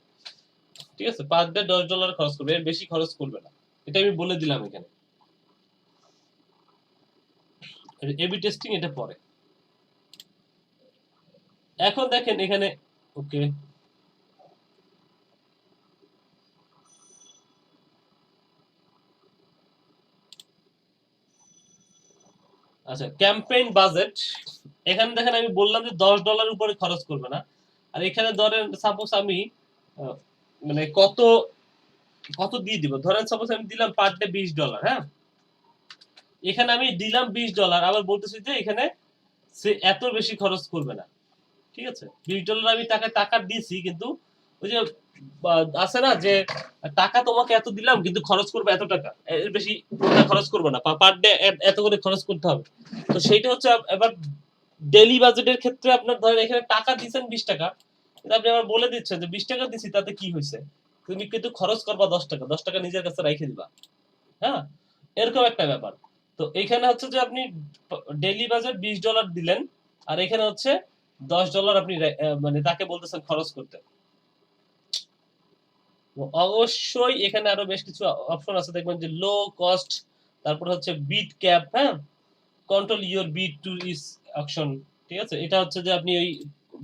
ঠিক আছে, পার ডে $10 খরচ করবে, এর বেশি খরচ করবে না, এটা আমি বলে দিলাম এখানে। এবি টেস্টিং এটা পরে। এখন দেখেন এখানে ওকে, আচ্ছা ক্যাম্পেইন বাজেট, এখানে দেখেন আমি বললাম যে $10 উপরে খরচ করবে না, আর এখানে ধরেন সাপোজ আমি মানে কত দিয়ে দিব, ধরেন সাপোজ আমি দিলাম পার ডে $20। হ্যাঁ, এখানে আমি দিলাম $20, আবার বলতেছি যে এখানে সে এত বেশি খরচ করবে না। ঠিক আছে, $20 আমি তাকে টাকা দিয়েছি, কিন্তু ওই যে আছে না যে টাকা তোমাকে এত দিলাম কিন্তু খরচ করবে এত টাকা, এর বেশি খরচ করবে না, পার ডে এত করে খরচ করতে হবে। তো সেইটা হচ্ছে এবার ডেইলি বাজেটের ক্ষেত্রে আপনার ধরেন এখানে টাকা দিচ্ছেন $20, কিন্তু আপনি আবার বলে দিচ্ছেন যে $20 দিছি তাতে কি হয়েছে, তুমি কিন্তু খরচ করবা $10 নিজের কাছে রেখে দিবা। হ্যাঁ, এরকম একটা ব্যাপার। তো এখানে হচ্ছে যে আপনি ডেইলি বাজেট $20 দিলেন, আর এখানে হচ্ছে $10 আপনি মানে তাকে বলতেছেন খরচ করতে। অবশ্যই এখানে আরো বেশ কিছু অপশন আছে, দেখবেন যে লো কস্ট, তারপর হচ্ছে বিট ক্যাপ, হ্যাঁ, control your bit to is option. ঠিক আছে, এটা হচ্ছে যে আপনি ওই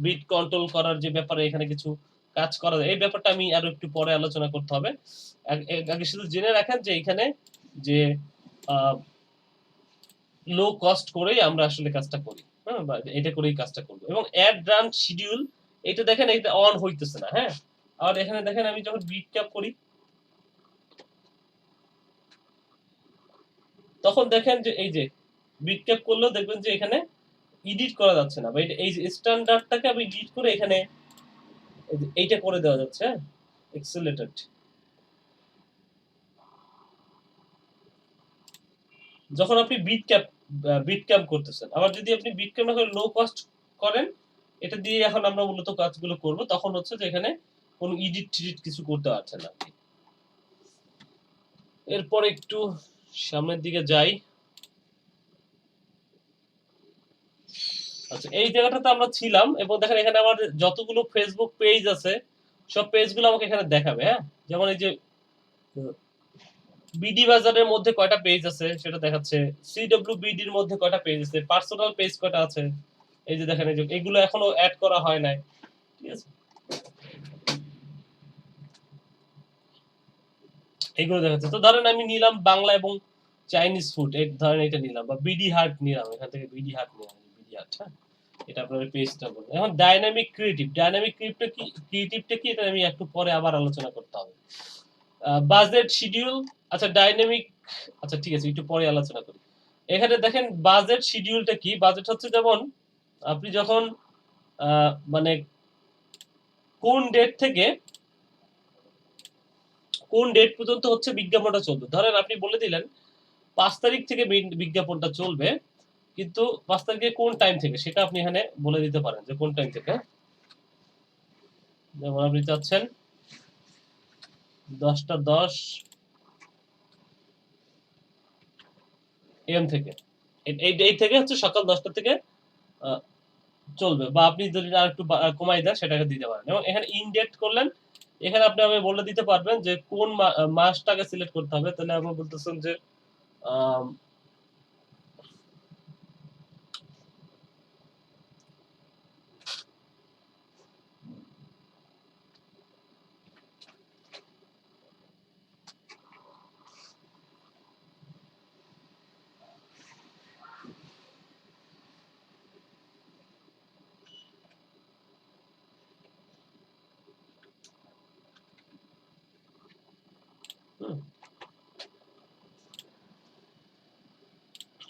বিট কন্ট্রোল করার যে ব্যাপারে এখানে কিছু কাজ করা যায়, এই ব্যাপারটা আমি আরো একটু পরে আলোচনা করতে হবে। আগে শুধু জেনে রাখেন যে এখানে যে লো কস্ট করেই আমরা আসলে কাজটা করি, হ্যাঁ, বা এটা করেই কাজটা করবো। এবং অ্যাড রান শিডিউল, এটা দেখেন এটা অন হইতেছে না, হ্যাঁ। আর এখানে দেখেন আমি যখন বিট ক্যাপ করি তখন দেখেন যে এই যে বিট ক্যাপ করলেও দেখবেন যে এখানে এডিট করা যাচ্ছে না, বা এই যে স্ট্যান্ডার্ডটাকে আমি এডিট করে এখানে এইটা করে দেওয়া যাচ্ছে, হ্যাঁ, এক্সেলেটেড। যখন আপনি বিট ক্যাপ করতেছেন, আবার যদি আপনি বিট ক্যাপ না করে লো কস্ট করেন, এটা দিয়ে এখন আমরা মূলত কাজগুলো করব, তখন হচ্ছে যে এখানে কোনো এডিট টিডিট কিছু করতে পারছেন না আপনি। এরপর একটু সামনের দিকে যাই। আচ্ছা, এই জায়গাটাতে আমরা ছিলাম, এবং দেখেন এখানে আমার যতগুলো ফেসবুক পেজ আছে সব পেজগুলো আমাকে এখানে দেখাবে, হ্যাঁ। যেমন এই যে বিডি বাজারের মধ্যে কয়টা পেজ আছে সেটা দেখাচ্ছে, সিডব্লিউবিডি এর মধ্যে কয়টা পেজ আছে, পার্সোনাল পেজ কয়টা আছে, এই যে দেখেন এই যে এগুলো এখনো অ্যাড করা হয় নাই, ঠিক আছে। এগুলো দেখাচ্ছে। তো ধরেন আমি নিলাম বাংলা এবং চাইনিজ ফুড, এই ধরেন এটা নিলাম, বা বিডি হাট নিলাম, এখান থেকে বিডি হাট নিলাম, বিডি হাট, হ্যাঁ, এটা আপনার পেজটা বলবো। এখন ডাইনামিক ক্রিয়েটিভটা কি এটা আমি একটু পরে আবার আলোচনা করতে হবে। বাজেট শিডিউল, আচ্ছা ডাইনামিক, আচ্ছা ঠিক আছে একটু পরে আলোচনা করি। এখানে দেখেন বাজেট শিডিউলটা কি। বাজেট হচ্ছে যেমন আপনি যখন মানে কোন ডেট থেকে কোন ডেট পর্যন্ত হচ্ছে বিজ্ঞাপনটা চলবে। ধরেন আপনি বলে দিলেন 5 তারিখ থেকে বিজ্ঞাপনটা চলবে, কিন্তু 5 তারিখে কোন টাইম থেকে সেটা আপনি এখানে বলে দিতে পারেন যে কোন টাইম থেকে। যেমন আপনি চাচ্ছেন 10:10 AM থেকে, এই থেকে হচ্ছে সকাল 10টা থেকে চলবে, বা আপনি যদি আর একটু কমাই দেন সেটাকে দিতে পারেন। এবং এখানে ইন ডেট করলেন, এখানে আপনি আমি বলে দিতে পারবেন যে কোন মাসটাকে সিলেক্ট করতে হবে। তাহলে আপনি বলতেছেন যে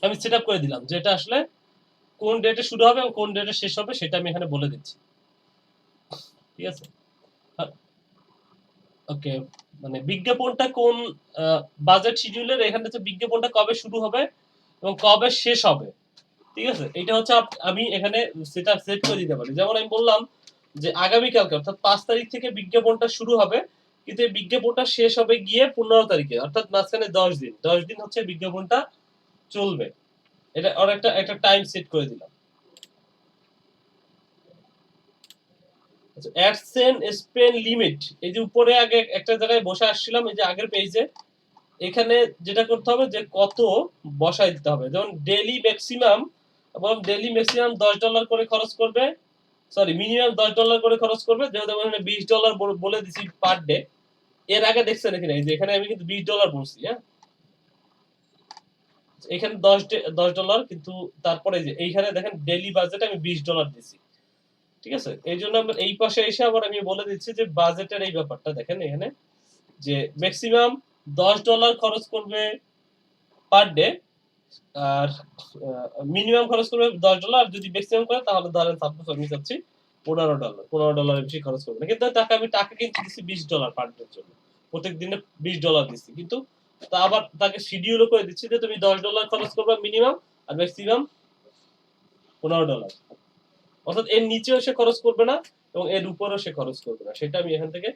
আমি সেট আপ করে দিলাম যে এটা আসলে কোন ডেটে শুরু হবে এবং কোন ডেটে শেষ হবে সেটা আমি এখানে বলে দিচ্ছি, ঠিক আছে। ওকে, মানে বিজ্ঞাপনটা কোন বাজেট শিডিউলের, এখানে হচ্ছে বিজ্ঞাপনটা কবে শুরু হবে এবং কবে শেষ হবে, ঠিক আছে। এটা হচ্ছে আমি এখানে সেটা সেট করে দিতে পারি। যেমন আমি বললাম যে আগামীকালকে অর্থাৎ 5 তারিখ থেকে বিজ্ঞাপনটা শুরু হবে, কিন্তু এই বিজ্ঞাপনটা শেষ হবে গিয়ে 15 তারিখে, অর্থাৎ মাঝখানে 10 দিন হচ্ছে বিজ্ঞাপনটা চলবে। এটা আর একটা টাইম সেট করে দিলাম। আচ্ছা, অ্যাডসেন্স স্পেন্ড লিমিট, এই যে উপরে আগে একটা জায়গায় বসে আসছিলাম, এই যে আগের পেজে, এখানে যেটা করতে হবে যে কত বসাই দিতে হবে। যেমন ডেইলি ম্যাক্সিমাম এবং ডেইলি ম্যাক্সিমাম $10 করে খরচ করবে, সরি মিনিমাম $10 করে খরচ করবে, যেহেতু আমি এখানে $20 বলে দিছি পার ডে। এর আগে দেখছেন এখানে এই যে এখানে আমি কিন্তু $20 বলছি, হ্যাঁ, এখানে $10, কিন্তু তারপরে যে এইখানে দেখেন ডেইলি বাজেট আমি $20 দিছি, ঠিক আছে। এই জন্য আমরা এই পাশে এসে আবার আমি বলে দিচ্ছি যে বাজেটের এই ব্যাপারটা দেখেন এখানে, যে ম্যাক্সিমাম $10 খরচ করবে পার ডে, আর মিনিমাম খরচ করবে $10, আর যদি ম্যাক্সিমাম করে তাহলে ধরেন সাপোজ আমি চাচ্ছি $15 বেশি খরচ করবে না, কিন্তু তাকে আমি টাকা কিন্তু দিচ্ছি $20 পার ডের জন্য, প্রত্যেক দিনে $20 দিচ্ছি, কিন্তু তা আবার তাকে শিডিউলও করে দিচ্ছি যে তুমি $10 খরচ করবে মিনিমাম, আর ম্যাক্সিমাম $15, অর্থাৎ এর নিচেও সে খরচ করবে না এবং এর উপরেও সে খরচ করবে না, সেটা আমি এখান থেকে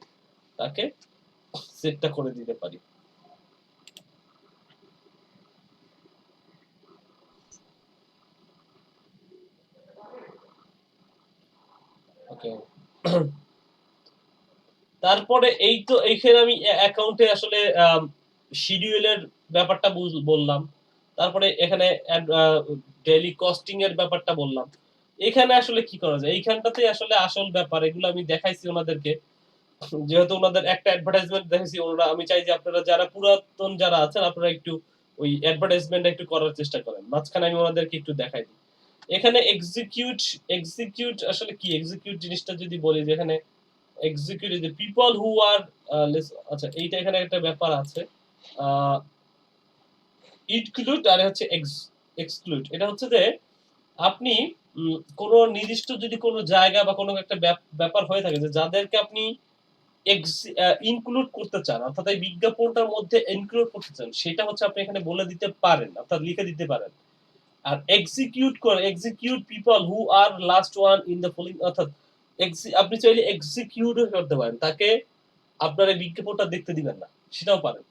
তাকে সেটটা করে দিতে পারি। ওকে, তারপরে এই তো এইখানে আমি অ্যাকাউন্টে আসলে শিডিউলের ব্যাপারটা বললাম, তারপরে এখানে ডেইলি কস্টিং এর ব্যাপারটা বললাম। এখানে আসলে কি করা যায়, এইখানটাতে আসলে আসল ব্যাপার, এগুলো আমি দেখাইছি ওনাদেরকে, যেহেতু ওনাদের একটা অ্যাডভার্টাইজমেন্ট দেখেছি ওনারা, আমি চাই যে আপনারা যারা পুরাতন যারা আছেন আপনারা একটু ওই অ্যাডভার্টাইজমেন্ট একটু করার চেষ্টা করেন। মাঝখানে আমি ওনাদেরকে একটু দেখাই দিই। এখানে এক্সিকিউট আসলে কি? এক্সিকিউট জিনিসটা যদি বলি যে এখানে এক্সিকিউট দ্য পিপল হু আর আচ্ছা এইটা এখানে একটা ব্যাপার আছে। ইনক্লুড আর হচ্ছে এক্সক্লুড। এটা হচ্ছে যে আপনি কোন নির্দিষ্ট যদি কোন জায়গা বা কোন একটা ব্যাপার হয়ে থাকে যে যাদেরকে আপনি ইনক্লুড করতে চান, অর্থাৎ এই বিজ্ঞাপনটার মধ্যে ইনক্লুড করতে চান, সেটা হচ্ছে আপনি এখানে বলে দিতে পারেন, অর্থাৎ লিখে দিতে পারেন। আর execute people who are last one in the following, অর্থাৎ আপনি চাইলে এক্সিকিউট করতে পারেন, তাকে আপনার এই বিজ্ঞাপনটা দেখতে দিবেন না, সেটাও পারেন।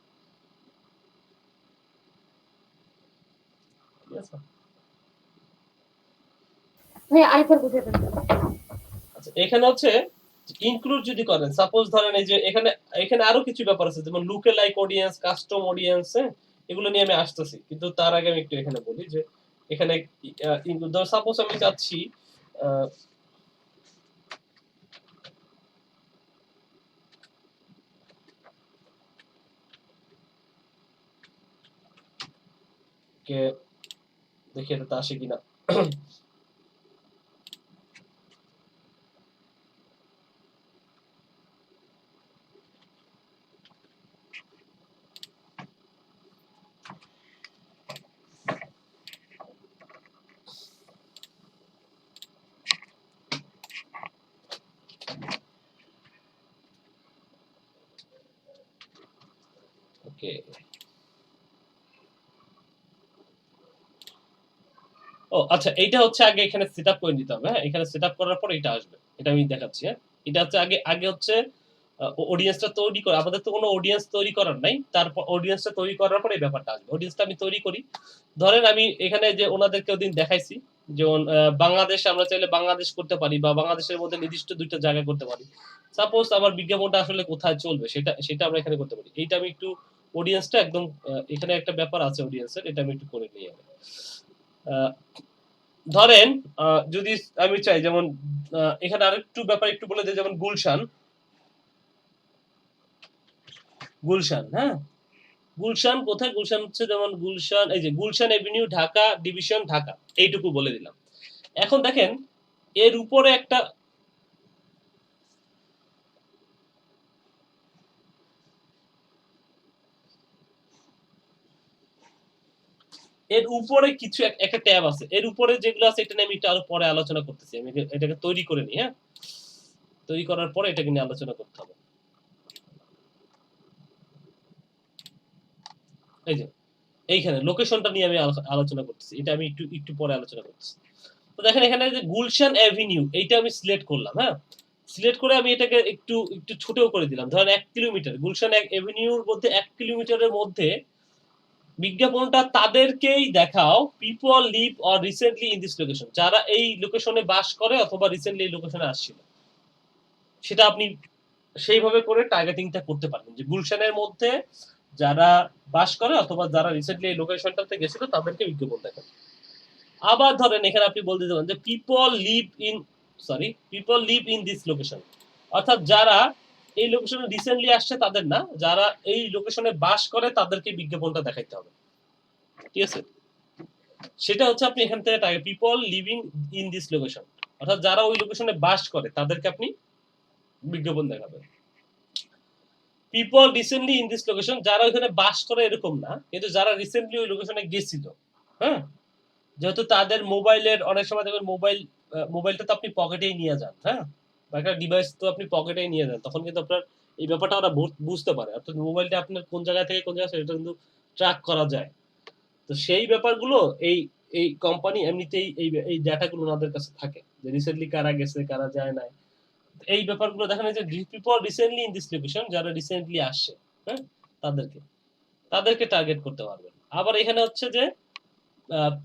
ঠিক আছে? ভাই আরেকবার বুঝিয়ে দেন। আচ্ছা এখানে হচ্ছে ইনক্লুড যদি করেন, সাপোজ ধরেন এই যে এখানে এখানে আরো কিছু ব্যাপার আছে, যেমন লুকে লাইক অডিয়েন্স, কাস্টম অডিয়েন্স, এগুলো নিয়ে আমি আসতেছি, কিন্তু তার আগে আমি একটু এখানে বলি যে এখানে সাপোজ আমি চাচ্ছি কে দেখি এটা আসে কিনা। ওকে, ও আচ্ছা এইটা হচ্ছে আগে এখানে সেটআপ করে নিতে হবে। হ্যাঁ, এখানে সেটআপ করার পর এটা আসবে, এটা আমি দেখাচ্ছি। হ্যাঁ, এটা হচ্ছে আগে আগে হচ্ছে অডিয়েন্সটা তৈরি করে, আমাদের তো কোনো অডিয়েন্স তৈরি করার নাই, তারপর অডিয়েন্সটা তৈরি করার পর এই ব্যাপারটা আসবে। অডিয়েন্সটা আমি তৈরি করি, ধরেন আমি এখানে যে ওনাদেরকে ওদিন দেখাইছি, যেমন বাংলাদেশ, আমরা চাইলে বাংলাদেশ করতে পারি বা বাংলাদেশের মধ্যে নির্দিষ্ট দুইটা জায়গা করতে পারি। সাপোজ আমার বিজ্ঞাপনটা আসলে কোথায় চলবে সেটা সেটা আমরা এখানে করতে পারি। এইটা আমি একটু অডিয়েন্সটা একদম এখানে একটা ব্যাপার আছে অডিয়েন্সের, এটা আমি একটু করে নিই আগে। ধরেন যদি আমি চাই, যেমন এখানে আরেকটু ব্যাপার একটু বলে দিই, যেমন গুলশান, হ্যাঁ, গুলশান কোথায়? গুলশান হচ্ছে যেমন গুলশান, এই যে গুলশান এভিনিউ ঢাকা ডিভিশন ঢাকা, এইটুকু বলে দিলাম। এখন দেখেন এর উপরে একটা এর উপরে কিছু একটা ট্যাব আছে, এর উপরে যেগুলো আছে এটা নিয়ে আমি একটু আরো পরে আলোচনা করতেছি। আমি এটাকে তৈরি করে নিই। হ্যাঁ, তৈরি করার পরে এটাকে নিয়ে আলোচনা করতে হবে। এই যে এইখানে লোকেশনটা নিয়ে আমি আলোচনা করতেছি, এটা আমি একটু একটু পরে আলোচনা করতেছি। তো দেখেন এখানে যে গুলশান এভিনিউ, এইটা আমি সিলেক্ট করলাম। হ্যাঁ, সিলেক্ট করে আমি এটাকে একটু একটু ছোটও করে দিলাম, ধরেন 1 কিলোমিটার, গুলশান এভিনিউর মধ্যে 1 কিলোমিটারের মধ্যে বিজ্ঞাপনটা তাদেরকেই দেখাও, people leave or recently in this location, যারা এই লোকেশনে বাস করে অথবা রিসেন্টলি এই লোকেশনে আসছিল। সেটা আপনি সেইভাবে করে টার্গেটিংটা করতে পারবেন যে গুলশানের মধ্যে যারা বাস করে অথবা যারা রিসেন্টলি এই লোকেশনটাতে গেছিল তাদেরকে বিজ্ঞাপন দেখান। আবার ধরেন এখানে আপনি বলতে দেবেন যে people live in this location, অর্থাৎ যারা এই লোকেশনে রিসেন্টলি আসছে তাদের না, যারা এই লোকেশনে বাস করে তাদেরকে বিজ্ঞাপনটা দেখাইতে হবে। ঠিক আছে, সেটা হচ্ছে আপনি এখান থেকে people living in this location, অর্থাৎ যারা ওই লোকেশনে বাস করে তাদেরকে আপনি বিজ্ঞাপন দেখাবেন। People recently in this location, যারা ওইখানে বাস করে এরকম না, কিন্তু যারা রিসেন্টলি ওই লোকেশনে গেছিল। হ্যাঁ, যেহেতু তাদের মোবাইলের অনেক সময় দেখবেন মোবাইলটা তো আপনি পকেটেই নিয়ে যান। হ্যাঁ, বা একটা ডিভাইস তো আপনি পকেটেই নিয়ে যান, তখন কিন্তু আপনার এই ব্যাপারটা ওরা বুঝতে পারে, অর্থাৎ মোবাইলটা আপনার কোন জায়গা থেকে কোন জায়গা সেটা কিন্তু ট্র্যাক করা যায়। তো সেই ব্যাপারগুলো এই এই কোম্পানি এমনিতেই এই ডাটাগুলো ওনাদের কাছে থাকে, যে রিসেন্টলি কারা গেছে কারা যায় না, এই ব্যাপারগুলো দেখা যায় যে people recently in this location, যারা রিসেন্টলি আসছে, হ্যাঁ, তাদেরকে টার্গেট করতে পারবেন। আবার এখানে হচ্ছে যে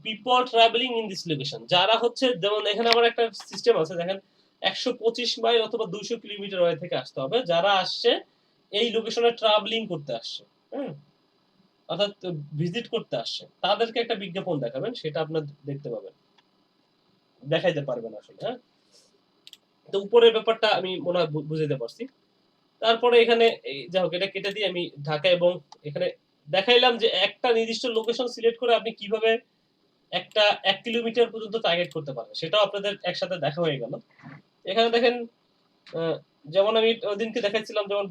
people travelling in this location, যারা হচ্ছে, যেমন এখানে আমার একটা সিস্টেম আছে, দেখেন 125 মাইল অথবা 200 কিলোমিটার ওয়ে থেকে আসতে হবে, যারা আসছে এই লোকেশনে ট্রাভেলিং করতে আসছে, হ্যাঁ, অর্থাৎ ভিজিট করতে আসছে, তাদেরকে একটা বিজ্ঞাপন দেখাবেন, সেটা আপনার দেখতে পাবেন, দেখাইতে পারবেন আসলে। হ্যাঁ, তো উপরের ব্যাপারটা আমি মনে হয় বুঝাইতে পারছি। তারপরে এখানে যাই হোক, এটা কেটে দিয়ে আমি ঢাকা এবং এখানে দেখাইলাম যে একটা নির্দিষ্ট লোকেশন সিলেক্ট করে আপনি কিভাবে একটা 1 কিলোমিটার পর্যন্ত টার্গেট করতে পারবেন, সেটাও আপনাদের একসাথে দেখা হয়ে গেল। এখানে দেখেন যেমন আমি ওইদিনকে দেখাচ্ছিলাম, যেমন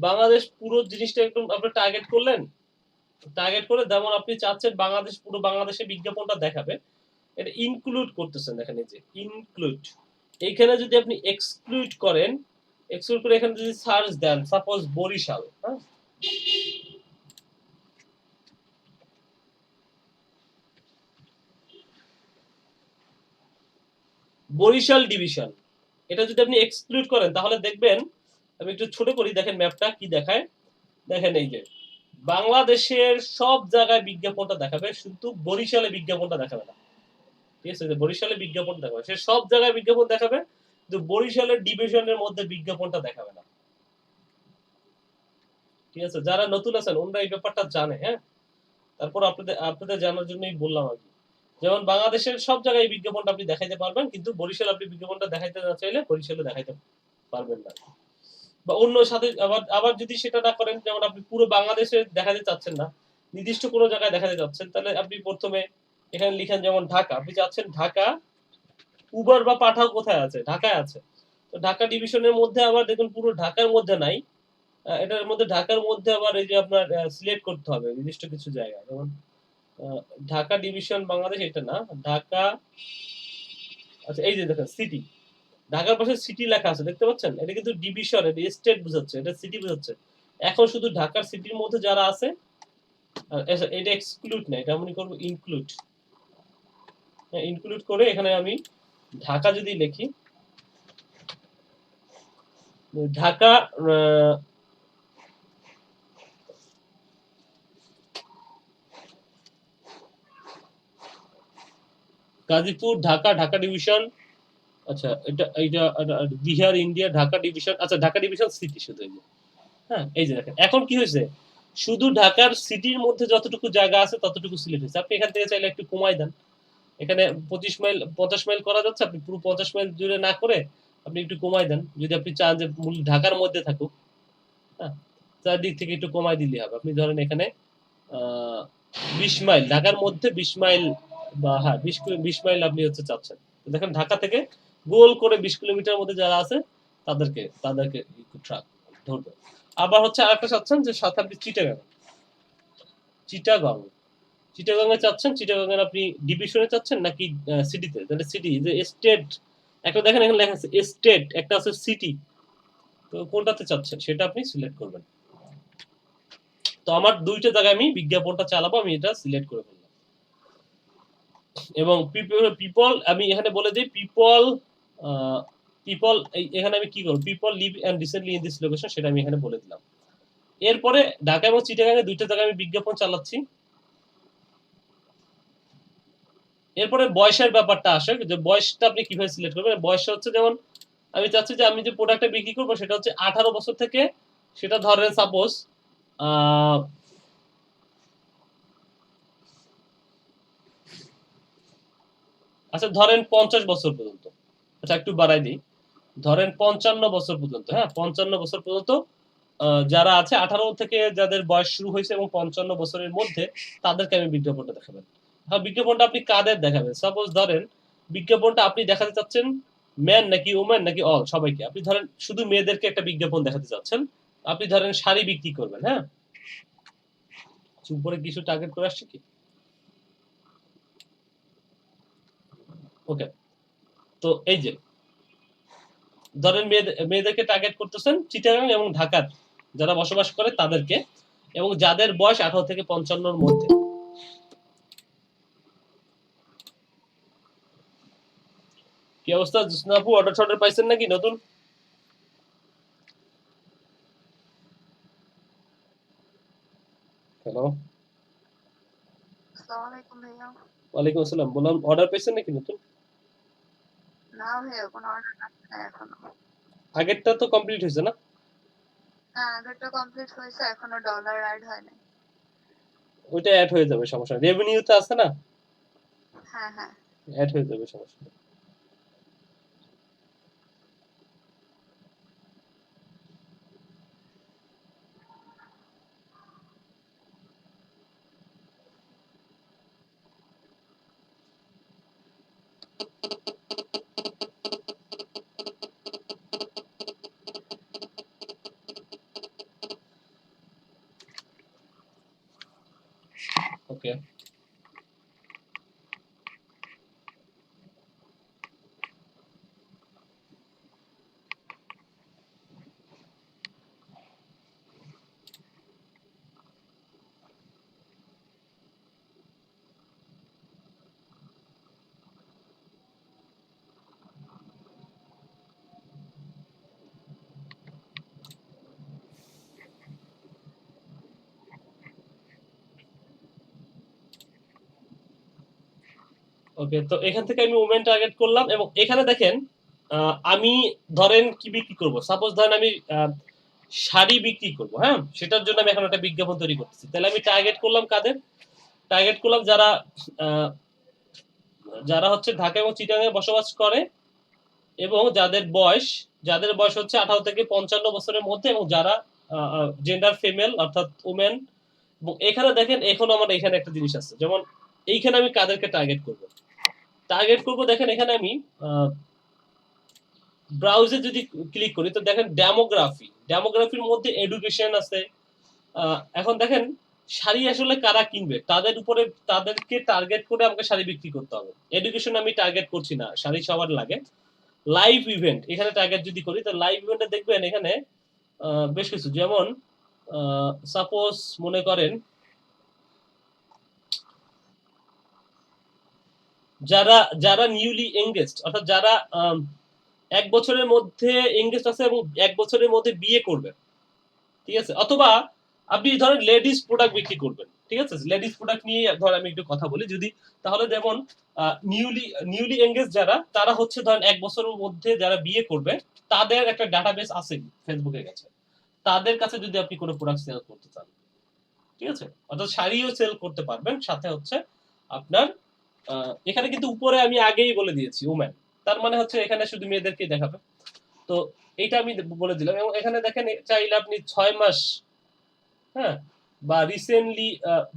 বাংলাদেশ পুরো জিনিসটা একদম আপনি টার্গেট করলেন, টার্গেট করে যেমন আপনি চাচ্ছেন বাংলাদেশ, পুরো বাংলাদেশে বিজ্ঞাপনটা দেখাবে, এটা ইনক্লুড করতেছেন। দেখেন এই যে ইনক্লুড, এইখানে যদি আপনি এক্সক্লুড করেন, এক্সক্লুড করে এখানে যদি সার্চ দেন, সাপোজ বরিশাল, হ্যাঁ, বরিশাল ডিভিশন, এটা যদি আপনি এক্সক্লুড করেন তাহলে দেখবেন, আমি একটু ছোট করি, দেখেন ম্যাপটা কি দেখায়। দেখেন এই যে বাংলাদেশের সব জায়গায় বিজ্ঞাপনটা দেখাবে, কিন্তু বরিশালে বিজ্ঞাপনটা দেখাবে না। ঠিক আছে, বরিশালে বিজ্ঞাপন দেখাবে, সে সব জায়গায় বিজ্ঞাপন দেখাবে, কিন্তু বরিশালের ডিভিশনের মধ্যে বিজ্ঞাপনটা দেখাবে না। ঠিক আছে, যারা নতুন আছেন ওনারা এই ব্যাপারটা জানে। হ্যাঁ, তারপর আপনাদের জানার জন্যই বললাম আর কি। যেমন বাংলাদেশের সব জায়গায় বিজ্ঞাপনটা আপনি দেখাইতে পারবেন, কিন্তু বরিশাল আপনি বিজ্ঞাপনটা দেখাইতে না চাইলে বরিশালে দেখাইতে পারবেন না। বা অন্য সাথে আবার যদি সেটা না করেন, যেমন আপনি পুরো বাংলাদেশে দেখাতে চাচ্ছেন না, নির্দিষ্ট কোনো জায়গায় দেখাতে চাচ্ছেন, তাহলে আপনি প্রথমে এখানে লিখেন যেমন ঢাকা, আপনি চাচ্ছেন ঢাকা, উবার বা পাঠাও কোথায় আছে, ঢাকায় আছে। তো ঢাকা ডিভিশনের মধ্যে আবার দেখুন পুরো ঢাকার মধ্যে নাই, এটার মধ্যে ঢাকার মধ্যে আবার এই যে আপনার সিলেক্ট করতে হবে নির্দিষ্ট কিছু জায়গা, যেমন ঢাকা ডিভিশন বাংলাদেশ, এটা না, ঢাকা, আচ্ছা এই যে দেখেন সিটি, ঢাকার পাশে সিটি লেখা আছে, দেখতে পাচ্ছেন, এটা কিন্তু ডিভিশন, এটা স্টেট বোঝাচ্ছে, এটা সিটি বোঝাচ্ছে। এখন শুধু ঢাকার সিটির মধ্যে যারা আছে, এটা এক্সক্লুড না, এটা আমি করব ইনক্লুড। ইনক্লুড করে এখানে আমি ঢাকা যদি লিখি, ঢাকা গাজীপুর, ঢাকা, ঢাকা ডিভিশন, আচ্ছা এটা বিহার, ইন্ডিয়া, ঢাকা ডিভিশন, আচ্ছা ঢাকা ডিভিশন সিটি শুধু। এই যে হ্যাঁ, এই যে দেখেন এখন কি হয়েছে, শুধু ঢাকার সিটির মধ্যে যতটুকু জায়গা আছে ততটুকু সিলেক্ট হয়েছে। আপনি এখান থেকে চাইলে একটু কমাই দেন, এখানে 25 মাইল 50 মাইল করা যাচ্ছে, আপনি পুরো 50 মাইল জুড়ে না করে আপনি একটু কমাই দেন, যদি আপনি চান যে মূল ঢাকার মধ্যে থাকুক। হ্যাঁ, চারদিক থেকে একটু কমাই দিলে হবে। আপনি ধরেন এখানে 20 মাইল, ঢাকার মধ্যে 20 মাইল, বা হ্যাঁ 20 মাইল আপনি হচ্ছে চাচ্ছেন। দেখেন ঢাকা থেকে গোল করে 20 কিলোমিটার মধ্যে যারা আছে তাদেরকে ট্রাক ধরবে। আবার হচ্ছে আরেকটা চাচ্ছেন যে সাথে আপনি চিটাগাং এ চাচ্ছেন, চিটাগাং এর আপনি ডিভিশনে চাচ্ছেন নাকি সিটিতে, তাহলে সিটি, যে স্টেট একটা দেখেন এখানে লেখা আছে স্টেট, একটা আছে সিটি, তো কোনটাতে চাচ্ছেন সেটা আপনি সিলেক্ট করবেন। তো আমার দুইটা জায়গায় আমি বিজ্ঞাপনটা চালাবো, আমি এটা সিলেক্ট করে ফেললাম। এবং পিপল আমি এখানে বলে দিই, পিপল এখানে আমি কি করব, people live and recently in this location, সেটা আমি এখানে বলে দিলাম। এরপরে ঢাকা এবং চিটাগাংয়ে দুইটা জায়গায় আমি বিজ্ঞাপন চালাচ্ছি। এরপরে বয়সের ব্যাপারটা আসে, যে বয়সটা আপনি কিভাবে সিলেক্ট করবেন। বয়সটা হচ্ছে যেমন আমি চাচ্ছি যে আমি যে প্রোডাক্টটা বিক্রি করবো সেটা হচ্ছে 18 বছর থেকে, সেটা ধরেন সাপোজ আচ্ছা ধরেন 50 বছর পর্যন্ত, আচ্ছা একটু বাড়াই দিই, ধরেন 55 বছর পর্যন্ত। হ্যাঁ, 55 বছর পর্যন্ত যারা আছে, 18 থেকে যাদের বয়স শুরু হয়েছে এবং 55 বছরের মধ্যে, তাদেরকে আমি বিজ্ঞাপনটা দেখাবেন। হ্যাঁ, বিজ্ঞাপনটা আপনি কাদের দেখাবেন, সাপোজ ধরেন বিজ্ঞাপনটা আপনি দেখাতে চাচ্ছেন ম্যান নাকি ওম্যান নাকি অল, সবাইকে। আপনি ধরেন শুধু মেয়েদেরকে একটা বিজ্ঞাপন দেখাতে চাচ্ছেন, আপনি ধরেন শাড়ি বিক্রি করবেন। হ্যাঁ, উপরে কিছু টার্গেট করে আসছে কি, ওকে। তো এই যে ধরেন মেয়েদেরকে টার্গেট করতেছেন চিটাগাং এবং ঢাকার যারা বসবাস করে তাদেরকে, এবং যাদের বয়স 18 থেকে 55 মধ্যে। কি অবস্থা জুসনা আপু, অর্ডার পাইছেন নাকি নতুন? হ্যালো, আসসালামু আলাইকুম ভাইয়া। ওয়ালাইকুম আসসালাম, বললাম অর্ডার পাইছেন নাকি নতুন? না ভাইয়া, কোনো অর্ডার নাই এখনো। আগেরটা তো কমপ্লিট হয়েছে না? হ্যাঁ, আগেরটা কমপ্লিট হয়েছে, এখনো ডলার অ্যাড হয় নাই। ওইটা অ্যাড হয়ে যাবে, সমস্যা নেই। রেভিনিউতে আছে না, হ্যাঁ হ্যাঁ। অ্যাড হয়ে যাবে, সমস্যা নেই। ওকে, তো এখান থেকে আমি ওমেন টার্গেট করলাম এবং এখানে দেখেন আমি ধরেন কি বিক্রি করব, সাপোজ ধরেন আমি শাড়ি বিক্রি করব, হ্যাঁ, সেটার জন্য আমি এখন একটা বিজ্ঞাপন তৈরি করতেছি। তাহলে আমি টার্গেট করলাম কাদের? টার্গেট করলাম যারা যারা হচ্ছে ঢাকা এবং চিটাগাংয়ে বসবাস করে এবং যাদের বয়স হচ্ছে 18 থেকে 55 বছরের মধ্যে এবং যারা জেন্ডার ফিমেল অর্থাৎ ওমেন। এবং এখানে দেখেন এখন আমার এখানে একটা জিনিস আছে, যেমন এইখানে আমি কাদেরকে টার্গেট করব দেখেন এখানে আমি ব্রাউজে যদি ক্লিক করি তো দেখেন ডেমোগ্রাফির মধ্যে এডুকেশন আছে। এখন দেখেন শাড়ি আসলে কারা কিনবে তাদেরকে টার্গেট করে আমাকে শাড়ি বিক্রি করতে হবে। এডুকেশন আমি টার্গেট করছি না, শাড়ি সবার লাগে। লাইভ ইভেন্ট এখানে টার্গেট যদি করি তো লাইভ ইভেন্টে দেখবেন এখানে বেশ কিছু, যেমন সাপোজ মনে করেন যারা নিউলি এঙ্গেজড অর্থাৎ যারা 1 বছরের মধ্যে এঙ্গেজড আছে এবং 1 বছরের মধ্যে বিয়ে করবে, ঠিক আছে, অথবা আপনি ধরেন লেডিস প্রোডাক্ট বিক্রি করবেন, ঠিক আছে, লেডিস প্রোডাক্ট নিয়ে ধর আমি একটু কথা বলি যদি, তাহলে যেমন নিউলি এঙ্গেজ তারা হচ্ছে ধরেন 1 বছরের মধ্যে যারা বিয়ে করবে তাদের একটা ডাটাবেস আছে ফেসবুকের কাছে, তাদের কাছে যদি আপনি কোনো প্রোডাক্ট সেল করতে চান, ঠিক আছে, অর্থাৎ শাড়িও সেল করতে পারবেন, সাথে হচ্ছে আপনার এখানে কিন্তু উপরে আমি আগেই বলে দিয়েছি ওম্যান, তার মানে হচ্ছে এখানে শুধু মেয়েদেরকে দেখাবে। তো এইটা আমি বলে দিলাম এবং এখানে দেখেন চাইলে আপনি 6 মাস, হ্যাঁ, বা রিসেন্টলি,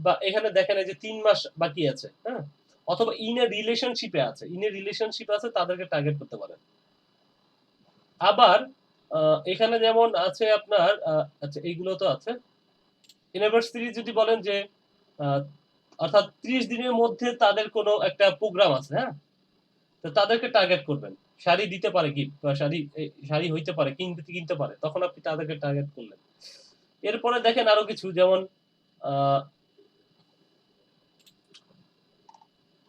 বা এখানে দেখেন এই যে 3 মাস বাকি আছে, হ্যাঁ, অথবা ইন রিলেশনশিপে আছে তাদেরকে টার্গেট করতে পারেন। আবার এখানে যেমন আছে আপনার আচ্ছা এইগুলো তো আছে। ইউনিভার্সিটি যদি বলেন যে অর্থাৎ 30 দিনের মধ্যে তাদের কোনো একটা প্রোগ্রাম আছে, হ্যাঁ, তো তাদেরকে টার্গেট করবেন। শাড়ি দিতে পারে গিফট বা শাড়ি হইতে পারে, কিনতে পারে, তখন আপনি তাদেরকে টার্গেট করলেন। এরপরে দেখেন আরো কিছু, যেমন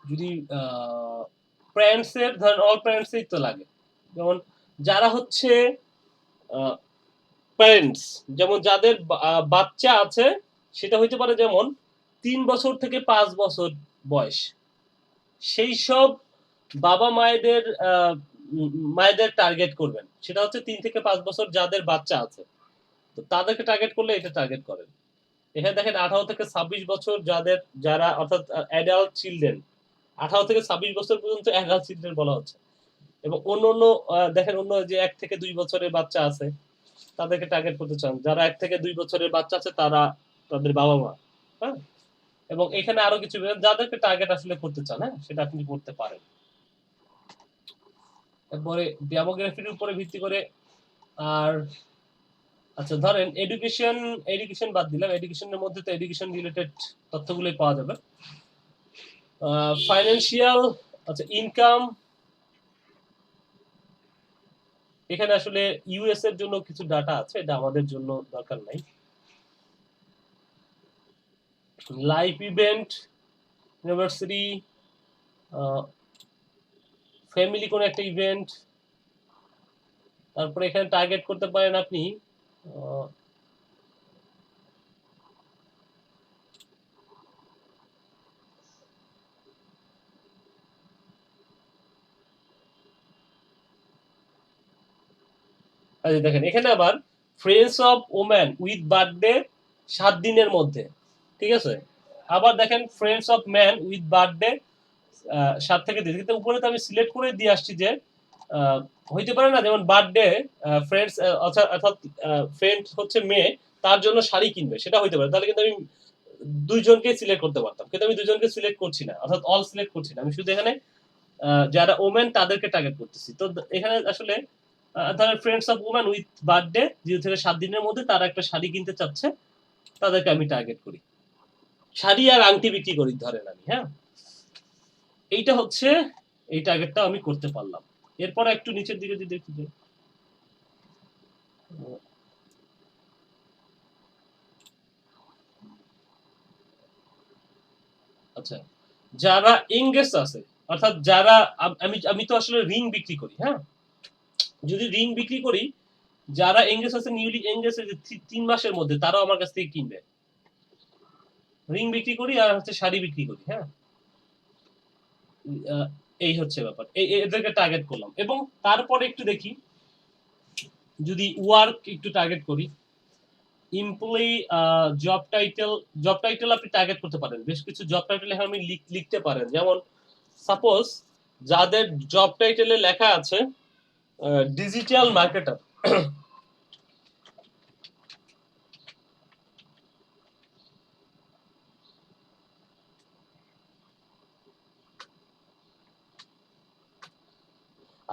যদি প্যারেন্টসের ধরেন অল প্যারেন্টসই তো লাগে, যেমন যারা হচ্ছে প্যারেন্টস, যেমন যাদের বাচ্চা আছে সেটা হইতে পারে যেমন 3 বছর থেকে 5 বছর বয়স, সেই সব বাবা মায়েদের টার্গেট করবেন। সেটা হচ্ছে 3 থেকে 5 বছর যাদের বাচ্চা আছে, তো তাদেরকে টার্গেট করলে এটা টার্গেট করেন। এখানে দেখেন 18 থেকে 26 বছর যারা অর্থাৎ অ্যাডাল্ট চিলড্রেন, 18 থেকে 26 বছর পর্যন্ত অ্যাডাল্ট চিলড্রেন বলা হচ্ছে। এবং অন্য দেখেন অন্য যে 1 থেকে 2 বছরের বাচ্চা আছে তাদেরকে টার্গেট করতে চান, যারা 1 থেকে 2 বছরের বাচ্চা আছে তারা তাদের বাবা মা, হ্যাঁ, এবং এখানে আরো কিছু যাদেরকে টার্গেট আসলে করতে চান, হ্যাঁ, সেটা আপনি করতে পারেন। এরপরে ডেমোগ্রাফির উপরে ভিত্তি করে আর আচ্ছা ধরেন এডুকেশন বাদ দিলাম, এডুকেশনের মধ্যে তো এডুকেশন রিলেটেড তথ্যগুলোই পাওয়া যাবে। ফাইন্যান্সিয়াল, আচ্ছা ইনকাম, এখানে আসলে ইউএস এর জন্য কিছু ডাটা আছে, এটা আমাদের জন্য দরকার নাই। লাইফ ইভেন্ট, ইউনিভার্সিটি, ফ্যামিলি কোন একটা ইভেন্ট, তারপরে এখানে টার্গেট করতে পারেন আপনি আচ্ছা দেখেন এখানে আবার friends of woman with birthday 7 দিনের মধ্যে, ঠিক আছে, আবার দেখেন friends of man with birthday 7 থেকে 10, কিন্তু উপরে তো আমি সিলেক্ট করে দিয়ে আসছি যে হইতে পারে না, যেমন বার্থডে ফ্রেন্ডস অর্থাৎ ফ্রেন্ড হচ্ছে মেয়ে, তার জন্য শাড়ি কিনবে, সেটা হইতে পারে, তাহলে কিন্তু আমি দুইজনকে সিলেক্ট করতে পারতাম, কিন্তু আমি দুজনকে সিলেক্ট করছি না, অর্থাৎ অল সিলেক্ট করছি না, আমি শুধু এখানে যারা ওমেন তাদেরকে টার্গেট করতেছি। তো এখানে আসলে ধরেন friends of women with birthday 0 থেকে 7 দিনের মধ্যে তারা একটা শাড়ি কিনতে চাচ্ছে, তাদেরকে আমি টার্গেট করি, শাড়ি আর আংটি বিক্রি করি ধরেন আমি, হ্যাঁ, এইটা হচ্ছে এই টার্গেটটা আমি করতে পারলাম। এরপর একটু নিচের দিকে যদি দেখতে যাই, আচ্ছা যারা এঙ্গেজ আছে অর্থাৎ যারা আমি তো আসলে রিং বিক্রি করি, হ্যাঁ, যদি রিং বিক্রি করি যারা এঙ্গেজ আছে, নিউলি এঙ্গেজ আছে 3 মাসের মধ্যে, তারাও আমার কাছ থেকে কিনবে। রিং বিক্রি করি আর হচ্ছে শাড়ি বিক্রি করি, হ্যাঁ, আহ, এই হচ্ছে ব্যাপার, এদেরকে টার্গেট করলাম। এবং তারপরে একটু দেখি, যদি ওয়ার্ক একটু টার্গেট করি, এমপ্লয়ি, জব টাইটেল আপনি টার্গেট করতে পারেন। বেশ কিছু জব টাইটেল এখানে আপনি লিখতে পারেন। যেমন সাপোজ যাদের জব টাইটেলে লেখা আছে ডিজিটাল মার্কেটার,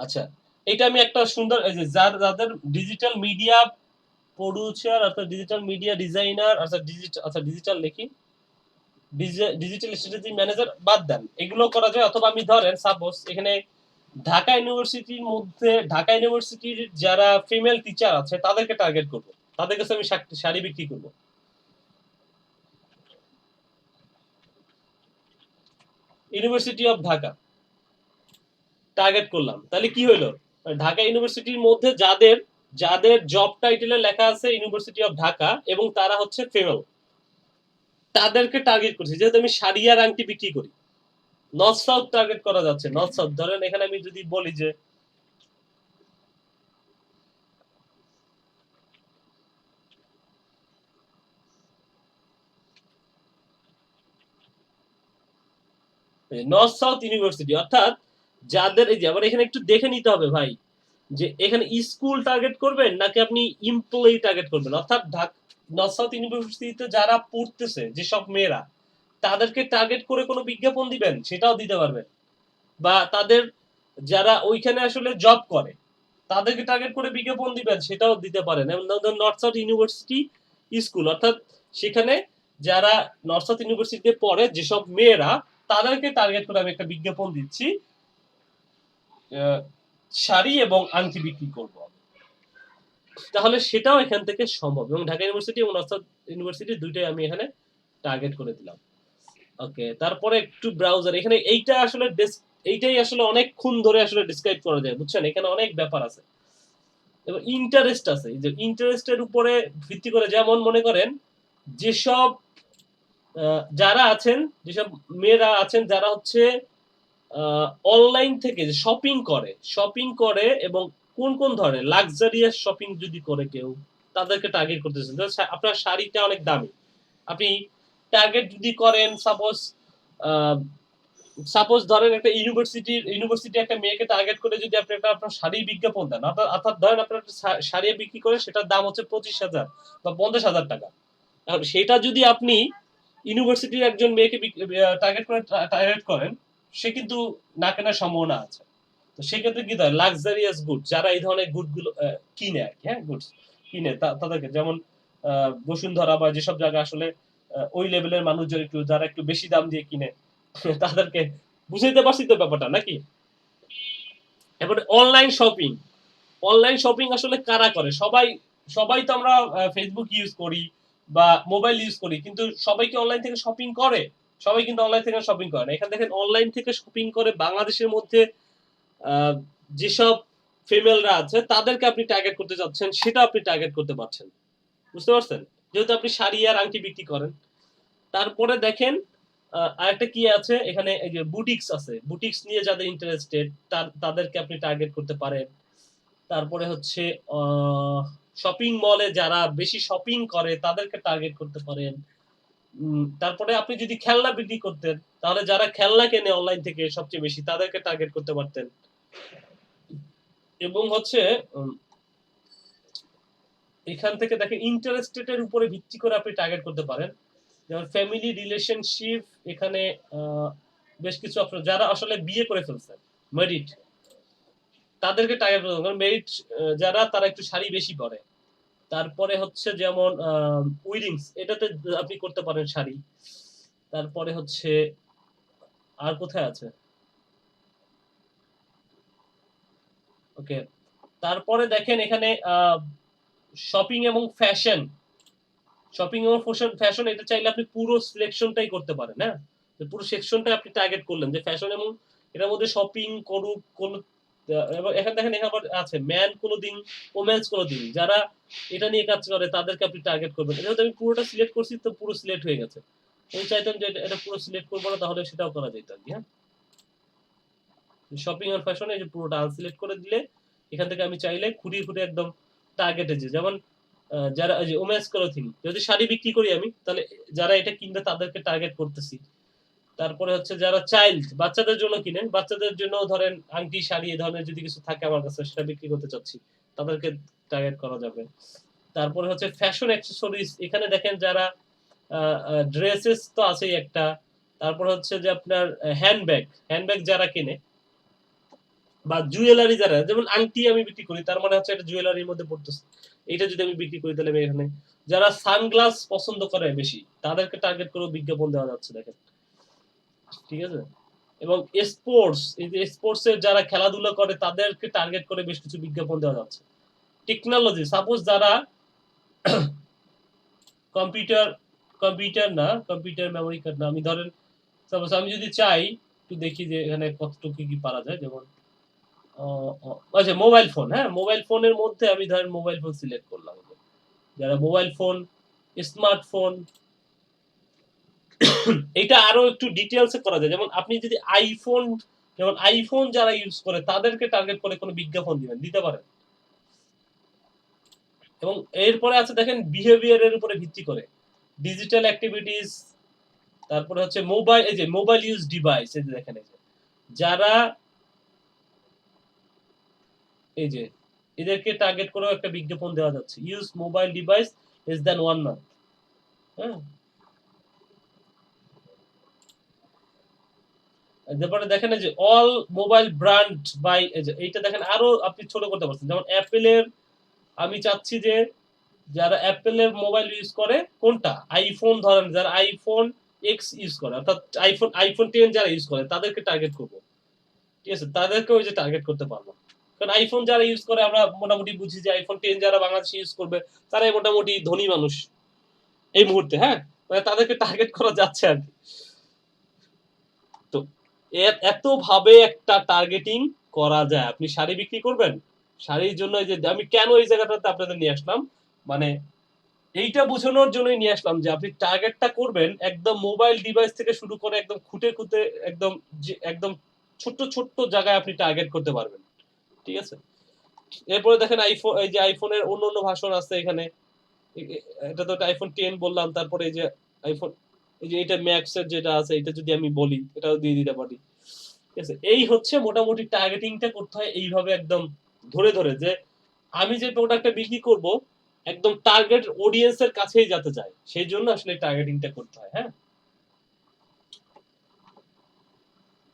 আচ্ছা এটা আমি একটা সুন্দর, এই যে যাদের ডিজিটাল মিডিয়া প্রোডিউসার অর্থাৎ ডিজিটাল মিডিয়া ডিজাইনার অর্থাৎ ডিজিটাল লিখি, ডিজিটাল স্ট্র্যাটেজি ম্যানেজার বাদ দেন, এগুলো করা যায়। অথবা আমি ধরেন সাপোজ এখানে ঢাকা ইউনিভার্সিটির মধ্যে, ঢাকা ইউনিভার্সিটির যারা ফিমেল টিচার আছে তাদেরকে টার্গেট করব, তাদের কাছে আমি শাড়ি বিক্রি করব। ইউনিভার্সিটি অফ ঢাকা টার্গেট করলাম, তাহলে কি হলো, ঢাকা ইউনিভার্সিটির মধ্যে যাদের যাদের জব টাইটেলে লেখা আছে ইউনিভার্সিটি অফ ঢাকা এবং তারা হচ্ছে ফিমেল, তাদেরকে টার্গেট করছি। যেহেতু আমি শাড়ি আর আংটি বিক্রি করি, নর্থ সাউথ টার্গেট করা যাচ্ছে। নর্থ সাউথ ধরেন এখানে আমি যদি বলি যে নর্থ সাউথ ইউনিভার্সিটি, অর্থাৎ যাদের, এই যে আবার এখানে একটু দেখে নিতে হবে ভাই, যে এখানে স্কুল টার্গেট করবেন নাকি আপনি এমপ্লয়ি টার্গেট করবেন। অর্থাৎ নর্থ সাউথ ইউনিভার্সিটিতে যারা পড়তেছে যেসব মেয়েরা, তাদেরকে টার্গেট করে কোনো বিজ্ঞাপন দিবেন সেটাও দিতে পারবেন, বা তাদের যারা ওইখানে আসলে জব করে তাদেরকে টার্গেট করে বিজ্ঞাপন দিবেন সেটাও দিতে পারেন। এবং নর্থ সাউথ ইউনিভার্সিটি স্কুল, অর্থাৎ সেখানে যারা নর্থ সাউথ ইউনিভার্সিটিতে পড়ে যেসব মেয়েরা, তাদেরকে টার্গেট করে আমি একটা বিজ্ঞাপন দিচ্ছি, শাড়ি এবং আংটি বিক্রি করব, তাহলে সেটাও এখান থেকে সম্ভব। এবং ঢাকা ইউনিভার্সিটি এবং নর্থ সাউথ ইউনিভার্সিটি দুইটাই আমি এখানে টার্গেট করে দিলাম। ওকে, তারপরে একটু ব্রাউজার, এখানে এইটা আসলে এইটাই আসলে অনেকক্ষণ ধরে আসলে ডিসক্রাইব করা যায়, বুঝছেন, এখানে অনেক ব্যাপার আছে এবং ইন্টারেস্ট আছে। এই যে ইন্টারেস্টের উপরে ভিত্তি করে, যেমন মনে করেন যেসব যারা আছেন, যেসব মেয়েরা আছেন যারা হচ্ছে অনলাইন থেকে শপিং করে এবং কোন কোন ধরনের লাক্সারিয়াস শপিং যদি করে কেউ, তাদেরকে টার্গেট করতেছেন। আপনার শাড়িটা অনেক দামি, আপনি টার্গেট যদি করেন সাপোজ ধরেন একটা ইউনিভার্সিটি একটা মেয়েকে টার্গেট করে যদি আপনি একটা আপনার শাড়ি বিজ্ঞাপন দেন, অর্থাৎ ধরেন আপনার একটা শাড়ি বিক্রি করে সেটার দাম হচ্ছে 25,000 বা 50,000 টাকা, সেটা যদি আপনি ইউনিভার্সিটির একজন মেয়েকে টার্গেট করেন, সে কিন্তু না কেনার সম্ভাবনা আছে। তো সেক্ষেত্রে কি হয়, লাক্সারিয়াস গুড যারা এই ধরনের গুড গুলো কিনে আর কি, হ্যাঁ গুডস কিনে, তাদেরকে যেমন বসুন্ধরা বা যেসব জায়গায় আসলে ওই লেভেলের মানুষজন একটু, যারা একটু বেশি দাম দিয়ে কিনে, তাদেরকে বুঝাইতে পারছি তো ব্যাপারটা নাকি। এবারে অনলাইন শপিং আসলে কারা করে, সবাই তো আমরা ফেসবুক ইউজ করি বা মোবাইল ইউজ করি, কিন্তু সবাই কি অনলাইন থেকে শপিং করে? সবাই কিন্তু অনলাইন থেকে শপিং করে না। এখানে দেখেন অনলাইন থেকে শপিং করে বাংলাদেশের মধ্যে যেসব ফিমেলরা আছে তাদেরকে আপনি টার্গেট করতে চাচ্ছেন, সেটা আপনি টার্গেট করতে পারছেন, বুঝতে পারছেন, যেহেতু আপনি শাড়ি আর আংটি বিক্রি করেন। তারপরে দেখেন আরেকটা কি আছে এখানে, এই যে বুটিক্স আছে, বুটিক্স নিয়ে যাদের ইন্টারেস্টেড তাদেরকে আপনি টার্গেট করতে পারেন। তারপরে হচ্ছে শপিং মলে যারা বেশি শপিং করে তাদেরকে টার্গেট করতে পারেন। তারপরে আপনি যদি খেলনা বিক্রি করতেন, তাহলে যারা খেলনা কেনে অনলাইন থেকে সবচেয়ে বেশি, তাদেরকে টার্গেট করতে পারতেন। এবং হচ্ছে এখান থেকে দেখেন ইন্টারেস্টেড এর উপরে ভিত্তি করে আপনি টার্গেট করতে পারেন। যেমন ফ্যামিলি রিলেশনশিপ, এখানে বেশ কিছু অপশন, যারা আসলে বিয়ে করে ফেলছেন, মেরিট, তাদেরকে টার্গেট করতে পারেন। মেরিট যারা, তারা একটু শাড়ি বেশি পরে। তারপরে হচ্ছে যেমন উইডিংস, এটাতে আপনি করতে পারেন শাড়ি। তারপরে হচ্ছে আর কোথায় আছে, ওকে, তারপরে দেখেন এখানে শপিং এবং ফ্যাশন, এটা চাইলে আপনি পুরো সিলেকশনটাই করতে পারেন। হ্যাঁ, পুরো সেকশনটাই আপনি টার্গেট করলেন যে ফ্যাশন, এবং এটার মধ্যে শপিং করুক কোন, এখানে দেখেন এখানে আবার আছে ম্যান কোনোদিন, ওমেন্স কোনোদিন, যারা এটা নিয়ে কাজ করে তাদেরকে আপনি টার্গেট করবেন। যেহেতু আমি পুরোটা সিলেক্ট করছি তো পুরো সিলেক্ট হয়ে গেছে। আমি চাইতাম যে এটা পুরো সিলেক্ট করবো না, তাহলে সেটাও করা যেত আর কি। হ্যাঁ, শপিং অন ফ্যাশন এই যে পুরোটা আনসিলেক্ট করে দিলে এখান থেকে আমি চাইলে খুঁটিয়ে খুঁটিয়ে একদম টার্গেটে যে যেমন যারা এই যে ওমেন্স ক্লোথিং যদি শাড়ি বিক্রি করি আমি তাহলে যারা এটা কিনবে তাদেরকে টার্গেট করতেছি। তারপরে হচ্ছে যারা চাইল্ড বাচ্চাদের জন্য কিনেন বাচ্চাদের জন্য ধরেন আংটি শাড়ি এই ধরনের যদি কিছু থাকে আমার কাছে সেটা বিক্রি করতে চাচ্ছি তাদেরকে টার্গেট করা যাবে। তারপরে হচ্ছে ফ্যাশন অ্যাক্সেসরিজ এখানে দেখেন যারা ড্রেসেস তো আছেই একটা। তারপর হচ্ছে যে আপনার হ্যান্ডব্যাগ যারা কেনে বা জুয়েলারি যারা যেমন আংটি আমি বিক্রি করি তার মানে হচ্ছে এটা জুয়েলারির মধ্যে পড়তেছে। এটা যদি আমি বিক্রি করি তাহলে আমি এখানে যারা সানগ্লাস পছন্দ করে বেশি তাদেরকে টার্গেট করে বিজ্ঞাপন দেওয়া যাচ্ছে দেখেন, ঠিক আছে। এবং স্পোর্টস এই যে স্পোর্টস এর যারা খেলাধুলা করে তাদেরকে টার্গেট করে বেশ কিছু বিজ্ঞাপন দেওয়া যাচ্ছে। টেকনোলজি সাপোজ যারা কম্পিউটার কম্পিউটার মেমোরি কার্ড না আমি ধরেন সাপোজ আমি যদি চাই একটু দেখি যে এখানে কতটুকু কি পারা যায় যেমন আচ্ছা মোবাইল ফোন, হ্যাঁ মোবাইল ফোনের মধ্যে আমি ধরেন মোবাইল ফোন সিলেক্ট করলাম। যারা মোবাইল ফোন স্মার্টফোন এটা আরো একটু ডিটেলসে করা যায় যেমন আপনি যদি আইফোন যারা ইউজ করে তাদেরকে টার্গেট করে কোনো বিজ্ঞাপন দিতে পারেন। এবং এরপরে আছে দেখেন বিহেভিয়ারের উপরে ভিত্তি করে ডিজিটাল অ্যাক্টিভিটিস। তারপরে হচ্ছে মোবাইল এই যে মোবাইল ইউজ ডিভাইস এই যে দেখেন এই যে যারা এই যে এদেরকে টার্গেট করেও একটা বিজ্ঞাপন দেওয়া যাচ্ছে use mobile device less than 1 month. হ্যাঁ তারপরে দেখেন যে অল মোবাইল ব্র্যান্ড বাই এইটা দেখেন আরো আপনি ছোট করতে পারছেন যেমন অ্যাপেলের আমি চাচ্ছি যে যারা অ্যাপেলের মোবাইল ইউজ করে কোনটা আইফোন ধরেন যারা আইফোন এক্স ইউজ করে অর্থাৎ আইফোন 10 যারা ইউজ করে তাদেরকে টার্গেট করব, ঠিক আছে তাদেরকে ওই যে টার্গেট করতে পারবো। কারণ আইফোন যারা ইউজ করে আমরা মোটামুটি বুঝি যে আইফোন 10 যারা বাংলাদেশে ইউজ করবে তারাই মোটামুটি ধনী মানুষ এই মুহূর্তে, হ্যাঁ মানে তাদেরকে টার্গেট করা যাচ্ছে আর কি। তো এত ভাবে একটা টার্গেটিং করা যায়। আপনি শাড়ি বিক্রি করবেন শাড়ির জন্য এই যে আমি কেন এই জায়গাটাতে আপনাদের নিয়ে আসলাম মানে এইটা বোঝানোর জন্যই নিয়ে আসলাম যে আপনি টার্গেটটা করবেন একদম মোবাইল ডিভাইস থেকে শুরু করে একদম খুঁটে খুঁটে একদম ছোট্ট ছোট্ট জায়গায় আপনি টার্গেট করতে পারবেন, ঠিক আছে। এরপরে দেখেন আইফোন এই যে আইফোনের অন্য অন্য ভার্সন আছে এখানে এটা তো আইফোন 10 বললাম তারপরে এই যে আইফোন এই যে এটা ম্যাক্স এর যেটা আছে এটা যদি আমি বলি এটাও দিয়ে দিতে পারি, ঠিক আছে। এই হচ্ছে মোটামুটি টার্গেটিংটা করতে হয় এইভাবে একদম ধরে ধরে যে আমি যে প্রোডাক্টটা বিক্রি করব একদম টার্গেট অডিয়েন্সের কাছেই যেতে চাই সেই জন্য আসলে টার্গেটিংটা করতে হয়। হ্যাঁ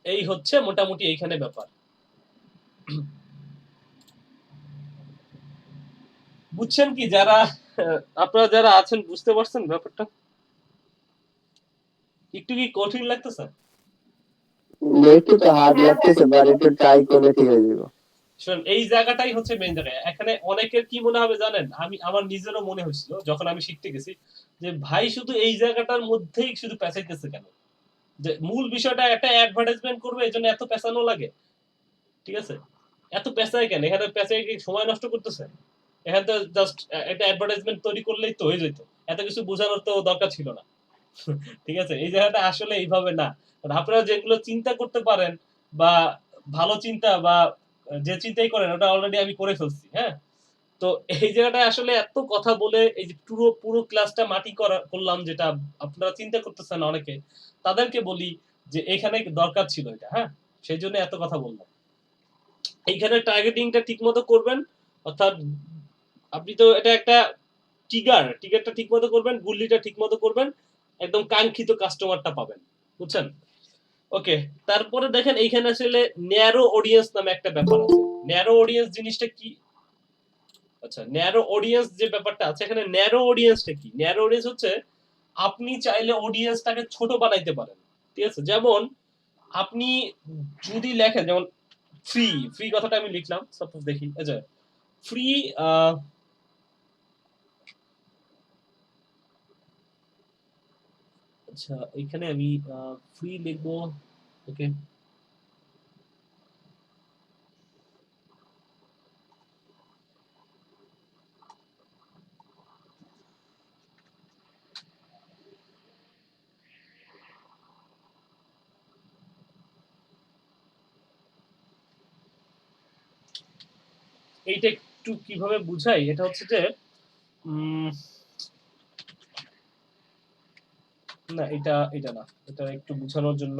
এই হচ্ছে মোটামুটি এইখানে ব্যাপার। বুঝছেন কি যারা আপনারা যারা আছেন বুঝতে পারছেন ব্যাপারটা একটু কি কঠিন লাগতেছে? একটু তো হার্ড লাগতেছে বাট একটু ট্রাই করলে ঠিক হয়ে যাবে। শুনুন এই জায়গাটাই হচ্ছে মেইন জায়গা। এখানে অনেকের কি মনে হবে জানেন আমার নিজেরও মনে হয়েছিল যখন আমি শিখতে গেছি যে ভাই শুধু এই জায়গাটার মধ্যেই শুধু পেঁচাইতেছে কেন, যে মূল বিষয়টা একটা অ্যাডভার্টাইজমেন্ট করবে এজন্য এত পেঁচানো লাগে, ঠিক আছে। এত পেঁচায় কেন এখানে পেঁচায় কি সময় নষ্ট করতেছে? এখানে তো জাস্ট একটা অ্যাডভার্টাইজমেন্ট তৈরি করলেই তো হয়ে যেত, এত কিছু বোঝানোর তো দরকার ছিল না। ঠিক আছে এই জায়গাটা আসলে এইভাবে না। আপনারা যেগুলো চিন্তা করতে পারেন বা ভালো চিন্তা বা যে চিন্তাই করেন ওটা অলরেডি আমি করে ফেলছি, হ্যাঁ। তো এই জায়গাটায় আসলে এত কথা বলে এই যে পুরো পুরো ক্লাসটা মাটি করলাম যেটা আপনারা চিন্তা করতেছেন অনেকে তাদেরকে বলি যে এখানে দরকার ছিল এটা, হ্যাঁ সেই জন্য এত কথা বললাম। এইখানে টার্গেটিংটা ঠিক মতো করবেন অর্থাৎ আপনি তো এটা একটা টিগারটা ঠিক মতো করবেন গুল্লিটা ঠিক মতো করবেন একদম কাঙ্ক্ষিত কাস্টমারটা পাবেন, বুঝছেন। ওকে তারপরে দেখেন এইখানে আসলে ন্যারো অডিয়েন্স নামে একটা ব্যাপার আছে। ন্যারো অডিয়েন্স জিনিসটা কি? আচ্ছা ন্যারো অডিয়েন্স যে ব্যাপারটা আছে এখানে ন্যারো অডিয়েন্সটা কি? ন্যারো অডিয়েন্স হচ্ছে আপনি চাইলে অডিয়েন্সটাকে ছোট বানাইতে পারেন, ঠিক আছে। যেমন আপনি যদি লেখেন যেমন ফ্রি কথাটা আমি লিখলাম সাপোজ দেখি আচ্ছা ফ্রি আচ্ছা এখানে আমি ফ্রি লিখবো, ওকে এইটা একটু কিভাবে বুঝাই, এটা হচ্ছে যে না এটা না, এটা একটু বোঝানোর জন্য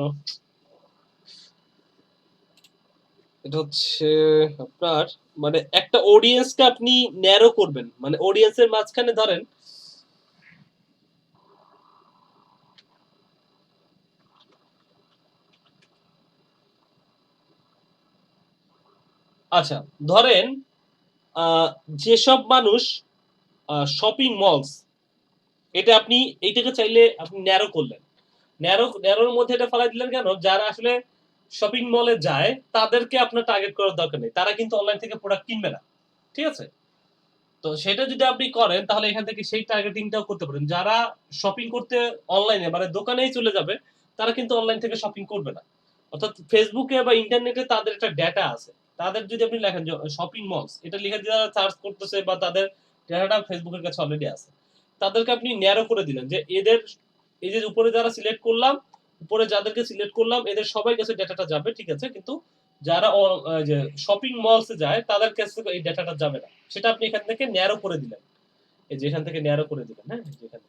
এটা হচ্ছে আপনার মানে একটা অডিয়েন্সকে আপনি ন্যারো করবেন, মানে অডিয়েন্সের মাঝখানে ধরেন আচ্ছা ধরেন যেসব মানুষ শপিং মলস, এটা আপনি এইটাকে চাইলে আপনি ন্যারো করলেন, ন্যারোর মধ্যে এটা ফেলাই দিলেন কেন, যারা আসলে শপিং মলে যায় তাদেরকে আপনার টার্গেট করার দরকার নেই, তারা কিন্তু অনলাইন থেকে প্রোডাক্ট কিনবে না, ঠিক আছে? তো সেটা যদি আপনি করেন তাহলে এখান থেকে সেই টার্গেটিংটাও করতে পারেন। যারা শপিং করতে অনলাইনে মানে দোকানেই চলে যাবে তারা কিন্তু অনলাইন থেকে শপিং করবে না। অর্থাৎ ফেসবুকে বা ইন্টারনেটে তাদের একটা ডেটা আছে, তাদের যদি আপনি লেখেন যে শপিং মলস, এটা লিখে দিয়ে যারা সার্চ করতেছে বা তাদের ডেটাটা ফেসবুকের কাছে অলরেডি আছে, তাদেরকে আপনি ন্যারো করে দিলেন যে এদের এই যে উপরে যারা সিলেক্ট করলাম, উপরে যাদেরকে সিলেক্ট করলাম এদের সবাই কাছে ডেটাটা যাবে, ঠিক আছে, কিন্তু যারা যে শপিং মলসে যায় তাদের কাছে এই ডেটাটা যাবে না, সেটা আপনি এখান থেকে ন্যারো করে দিলেন, এই যে এখান থেকে ন্যারো করে দিলেন, হ্যাঁ যেখানে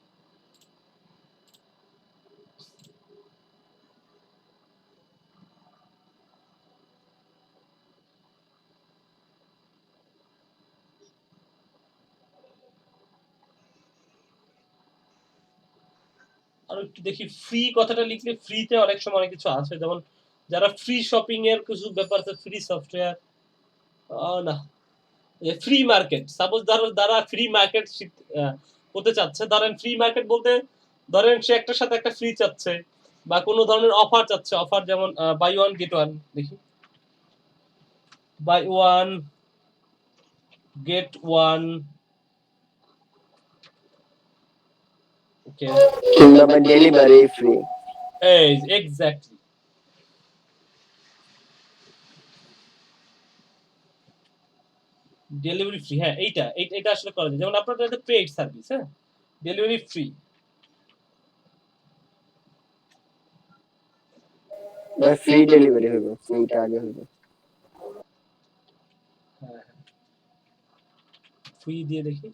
আর একটু দেখি ফ্রি কথাটা লিখলে ফ্রিতে অনেক সময় অনেক কিছু আছে, যেমন যারা ফ্রি শপিং এর কিছু ব্যাপার আছে, ফ্রি সফটওয়্যার না ফ্রি মার্কেট, সাপোজ যারা ফ্রি মার্কেট করতে চাচ্ছে, ধরেন ফ্রি মার্কেট বলতে ধরেন সে একটার সাথে একটা ফ্রি চাচ্ছে বা কোনো ধরনের অফার চাচ্ছে, অফার যেমন বাই ওয়ান গেট ওয়ান, দেখি বাই ওয়ান গেট ওয়ান, ওকে কিংবা বা ডেলিভারি ফ্রি। এই এক্স্যাক্টলি, ডেলিভারি ফ্রি, হ্যাঁ এইটা আসলে করা যায়, যেমন আপনাদের একটা পেইড সার্ভিস, হ্যাঁ ডেলিভারি ফ্রি, ফ্রি ডেলিভারি হইব, ফ্রিটা আগে হইব। হ্যাঁ ফ্রি দিয়ে দেখি,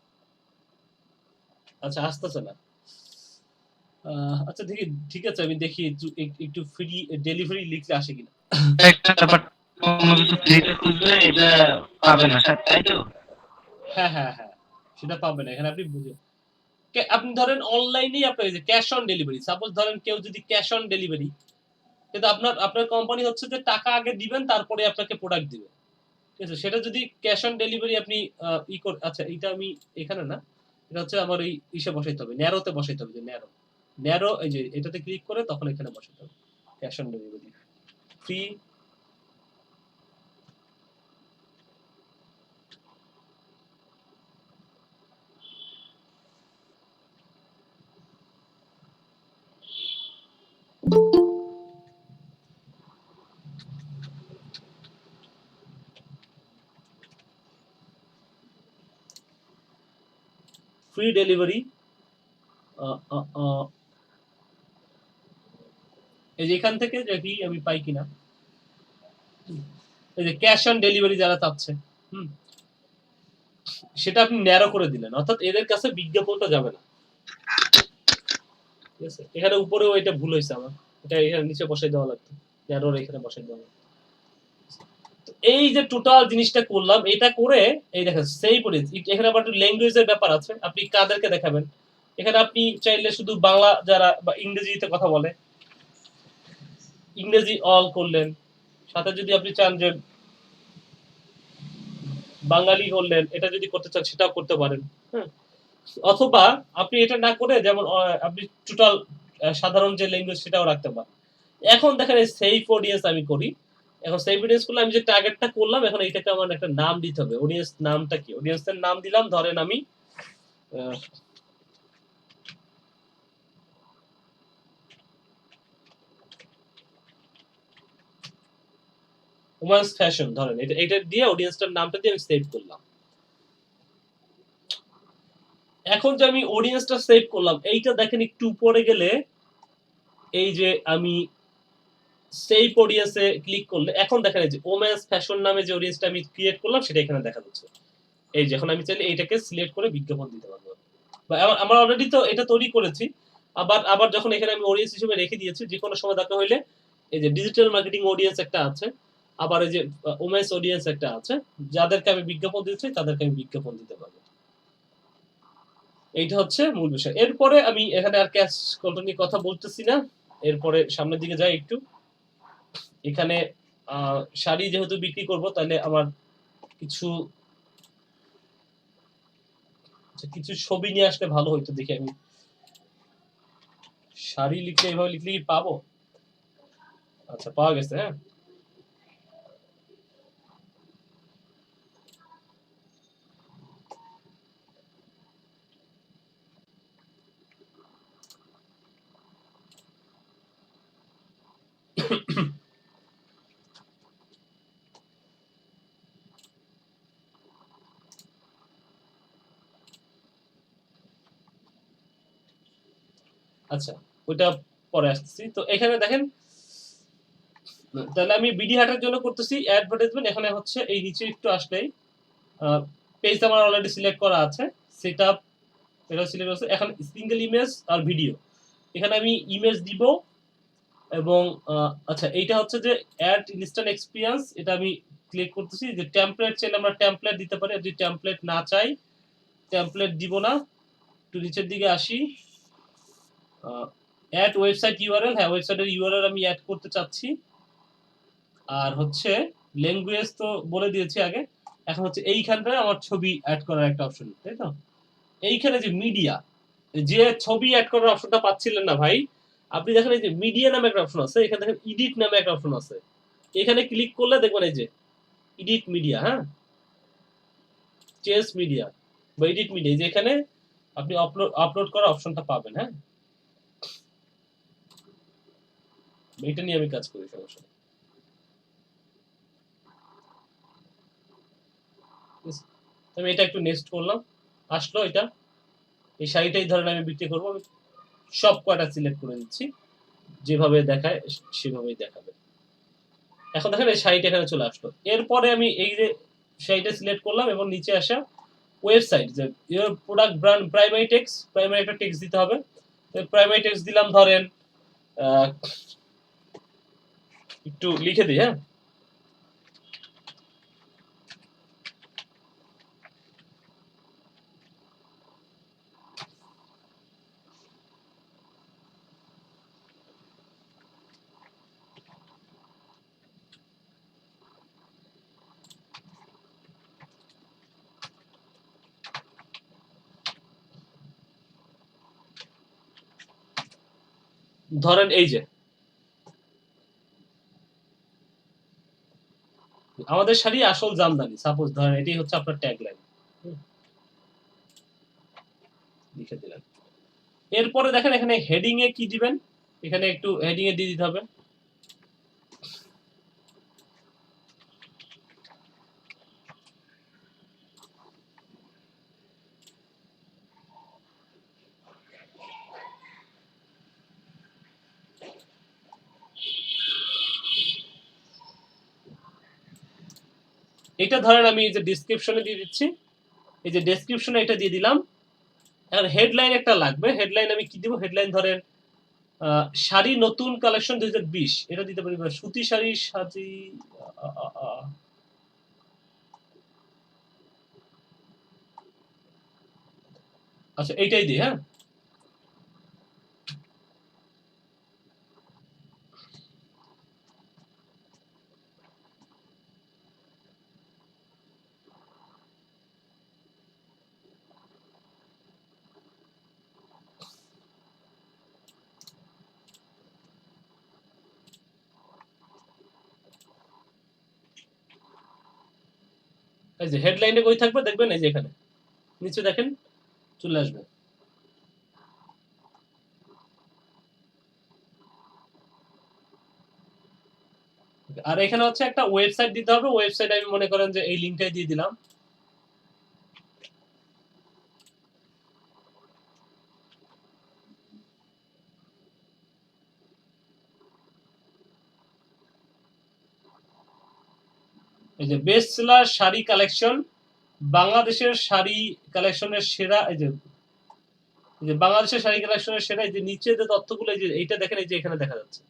আচ্ছা আসতেছে না, আচ্ছা দেখি, ঠিক আছে আমি দেখি একটু ফ্রি ডেলিভারি লিখলে আসে কিনা। হ্যাঁ হ্যাঁ হ্যাঁ সেটা পাবে না, এখানে আপনি বুঝে আপনি ধরেন অনলাইনেই আপনার যে ক্যাশ অন ডেলিভারি, সাপোজ ধরেন কেউ যদি ক্যাশ অন ডেলিভারি, কিন্তু আপনার কোম্পানি হচ্ছে যে টাকা আগে দিবেন তারপরে আপনাকে প্রোডাক্ট দিবে, ঠিক আছে, সেটা যদি ক্যাশ অন ডেলিভারি আপনি আচ্ছা এটা আমি এখানে না, এটা হচ্ছে আমার এই ইসে বসাইতে হবে, ন্যারোতে বসাইতে হবে, যে ন্যারো এই যে এটাতে ক্লিক করে তখন এখানে বসাইতে হবে cash on delivery free, free delivery, এই যে এখান থেকে দেখি আমি পাই কিনা, এই যে ক্যাশ অন ডেলিভারি যারা চাচ্ছে, সেটা আপনি ন্যারো করে দিলেন, অর্থাৎ এদের কাছে বিজ্ঞাপনটা যাবে না, ঠিক আছে, এখানে উপরেও এটা ভুল হয়েছে আমার, এটা এখানে নিচে বসাই দেওয়া লাগতো, ন্যারোর এখানে বসাই দেওয়া লাগতো। এই যে টোটাল জিনিসটা করলাম, এটা করে এই দেখেন সেই পড়ে এখানে আবার একটু ল্যাঙ্গুয়েজের ব্যাপার আছে, আপনি কাদেরকে দেখাবেন, এখানে আপনি চাইলে শুধু বাংলা যারা বা ইংরেজিতে কথা বলে ইংরেজি অল করলেন, সাথে যদি আপনি চান যে বাঙালি করলেন, এটা যদি করতে চান সেটাও করতে পারেন, হ্যাঁ, অথবা আপনি এটা না করে যেমন আপনি টোটাল সাধারণ যে ল্যাঙ্গুয়েজ সেটাও রাখতে পারেন। এখন দেখেন এই সেভ অডিয়েন্স আমি করি, এখন সেভ অডিয়েন্স করলে আমি যে টার্গেটটা করলাম, এখন এইটাকে আমার একটা নাম দিতে হবে, অডিয়েন্স নামটা কি, অডিয়েন্সের নাম দিলাম ধরেন আমি ওমেন্স ফ্যাশন ধরেন, এটা দিয়ে অডিয়েন্সটার নামটা দিয়ে আমি সেভ করলাম। এখন যে আমি অডিয়েন্সটা সেভ করলাম, এইটা দেখেন একটু উপরে গেলে এই যে আমি সেই অডিয়েন্সে ক্লিক করলে এখন দেখেন এই যে ওমেন্স ফ্যাশন নামে যে অডিয়েন্সটা আমি ক্রিয়েট করলাম সেটা এখানে দেখা যাচ্ছে। এই যে এখন আমি চাইলে এইটাকে সিলেক্ট করে বিজ্ঞাপন দিতে পারবো, বা আমার অলরেডি তো এটা তৈরি করেছি। আবার আবার যখন এখানে আমি অডিয়েন্স হিসেবে রেখে দিয়েছি, যে কোনো সময় দেখা হইলে এই যে ডিজিটাল মার্কেটিং অডিয়েন্স একটা আছে, আবার এই যে ওমেন্স অডিয়েন্স একটা আছে, যাদেরকে আমি বিজ্ঞাপন দিচ্ছি তাদেরকে আমি বিজ্ঞাপন দিতে পারবো। এইটা হচ্ছে মূল বিষয়। এরপরে আমি এখানে আর ক্যাশ কন্ট্রোল নিয়ে কথা বলতেছি না, এরপরে সামনের দিকে যাই একটু। এখানে শাড়ি যেহেতু বিক্রি করব, তাহলে আমার কিছু কিছু ছবি নিয়ে আসলে ভালো হইতো, দেখি আমি শাড়ি লিখলে এইভাবে লিখলে কি পাবো? আচ্ছা, পাওয়া গেছে। হ্যাঁ, আচ্ছা, ওইটা পরে আসতেছি। তো এখানে দেখেন, তাহলে আমি বিডি হাটের জন্য করতেছি অ্যাডভার্টাইজমেন্ট। এখানে হচ্ছে এই নিচে একটু আসলেই পেজ আমার অলরেডি সিলেক্ট করা আছে, সেটআপ এটা সিলেক্ট আছে। এখন সিঙ্গেল ইমেজ আর ভিডিও, এখানে আমি ইমেজ দিব। এবং আচ্ছা, এইটা হচ্ছে যে অ্যাড ইনস্ট্যান্ট এক্সপিরিয়েন্স, এটা আমি ক্লিক করতেছি। যে টেমপ্লেট চাইলে আমরা টেমপ্লেট দিতে পারি, যদি টেমপ্লেট না চাই টেমপ্লেট দিব না। একটু নিচের দিকে আসি, অ্যাড ওয়েবসাইট ইউআরএল, হ্যাঁ ওয়েবসাইটের ইউআরএল আমি অ্যাড করতে চাচ্ছি। আর হচ্ছে ল্যাঙ্গুয়েজ তো বলে দিয়েছি আগে। এখন হচ্ছে এইখানটায় আমার ছবি অ্যাড করার একটা অপশন, তাই তো? এইখানে যে মিডিয়া, যে ছবি অ্যাড করার অপশনটা পাচ্ছিলেন না ভাই, আপনি দেখেন এই যে মিডিয়া নামে একটা অপশন আছে, এখানে দেখেন এডিট নামে একটা অপশন আছে। এখানে ক্লিক করলে দেখবেন এই যে এডিট মিডিয়া, হ্যাঁ, চেঞ্জ মিডিয়া বা এডিট মিডিয়া, যে এখানে আপনি আপলোড করার অপশনটা পাবেন। হ্যাঁ, এটা নিয়ে আমি কাজ করি, সমস্যা নেই। আমি এটা একটু নেক্সট করলাম, আসলো এটা। এই শাড়িটাই ধরেন আমি বিক্রি করবো, আমি সব কয়টা সিলেক্ট করে দিচ্ছি, যেভাবে দেখায় সেভাবেই দেখাবে। এখন দেখেন এই শাড়িটা এখানে চলে আসলো। এরপরে আমি এই যে শাড়িটা সিলেক্ট করলাম এবং নিচে আসা ওয়েবসাইট, যে your product brand primary text, primary একটা টেক্সট দিতে হবে। প্রাইমারি টেক্সট দিলাম ধরেন একটু লিখে দিই। হ্যাঁ, ধরেন এই যে আমাদের শাড়ি আসল জামদানি, সাপোজ ধরেন এটাই হচ্ছে আপনার ট্যাগলাইন, লিখে দিলেন। এরপরে দেখেন এখানে হেডিং এ কি দিবেন, এখানে একটু হেডিং এ দিয়ে দিতে হবে। এটা ধরেন আমি এই যে ডেসক্রিপশনে দিয়ে দিচ্ছি, এই যে ডেসক্রিপশনে এটা দিয়ে দিলাম। এখন হেডলাইন একটা লাগবে, হেডলাইন আমি কি দিব? হেডলাইন ধরেন শাড়ি নতুন কালেকশন 2020, এটা দিতে পারি। সুতি শাড়ি সাজি, আচ্ছা এইটাই দিই। হ্যাঁ, এই যে হেডলাইনে কই থাকবে দেখবেন, এই যে এখানে নিচে দেখেন চলে আসবে। আর এখানে হচ্ছে একটা ওয়েবসাইট দিতে হবে, ওয়েবসাইট আমি মনে করেন যে এই লিংকটাই দিয়ে দিলাম। এই যে বেস্ট সেলার শাড়ি কালেকশন, বাংলাদেশের শাড়ি কালেকশনের সেরা, এই যে বাংলাদেশের শাড়ি কালেকশনের সেরা, এই যে নিচে যে তথ্যগুলো, এই যে এইটা দেখেন, এই যে এখানে দেখা যাচ্ছে।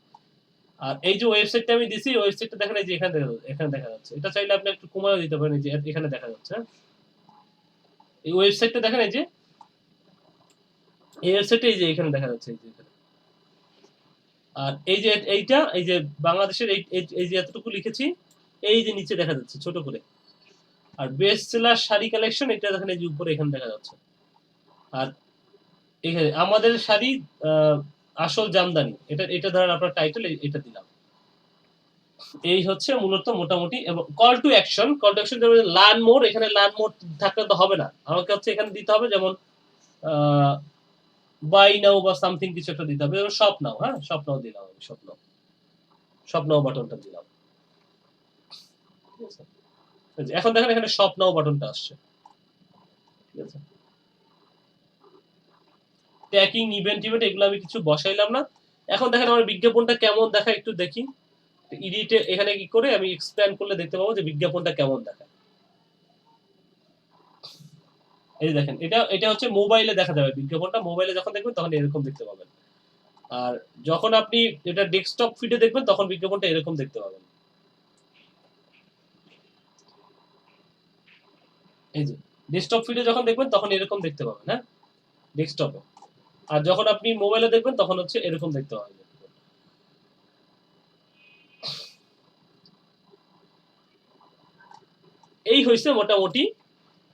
আর এই যে ওয়েবসাইটটা আমি দিছি, ওয়েবসাইটটা দেখেন, এই যে এখানে দেখা যাচ্ছে। এটা চাইলে আপনি একটু কমায় দিতে পারেন, এই যে এখানে দেখা যাচ্ছে। এই ওয়েবসাইটটা দেখেন, এই যে এই ওয়েবসাইটে, এই যে এখানে দেখা যাচ্ছে, এই যে এখানে। আর এই যে এইটা, এই যে বাংলাদেশের এই যে এতটুকু লিখেছি, এই যে নিচে দেখা যাচ্ছে ছোট করে। আর বেস্ট সেলার শাড়ি কালেকশন, এটা দেখেন, এই যে উপরে এখানে দেখা যাচ্ছে। আর এখানে আমাদের শাড়ি আসল জামদানি, এটা ধরেন আপনার টাইটেল, এটা দিলাম। এই হচ্ছে মূলত মোটামুটি। এবং কল টু অ্যাকশন, যেমন লার্ন মোর, এখানে লার্ন মোর থাকলে তো হবে না, আমাকে হচ্ছে এখানে দিতে হবে যেমন বাই নাও বা সামথিং কিছু একটা দিতে হবে, যেমন শপ নাও। হ্যাঁ, শপ নাও দিলাম, আমি শপ নাও বাটনটা দিলাম। ঠিক আছে, এখন দেখেন এখানে শপ নাও বাটনটা আসছে। ঠিক আছে, ট্র্যাকিং, ইভেন্ট এগুলো আমি কিছু বসাইলাম না। এখন দেখেন আমার বিজ্ঞাপনটা কেমন দেখায় একটু দেখি। এডিটে এখানে কি করে আমি এক্সপ্যান্ড করলে দেখতে পাবো যে বিজ্ঞাপনটা কেমন দেখায়। এই দেখেন, এটা হচ্ছে মোবাইলে দেখা যাবে বিজ্ঞাপনটা। মোবাইলে যখন দেখবেন তখন এরকম দেখতে পাবেন। আর যখন আপনি এটা ডেস্কটপ ফিডে দেখবেন তখন বিজ্ঞাপনটা এরকম দেখতে পাবেন। এই যে ডেস্কটপ ফিডে যখন দেখবেন তখন এরকম দেখতে পাবেন। হ্যাঁ, ডেস্কটপে। আর যখন আপনি মোবাইলে দেখবেন তখন হচ্ছে এরকম দেখতে পাবেন। এই হইছে মোটামুটি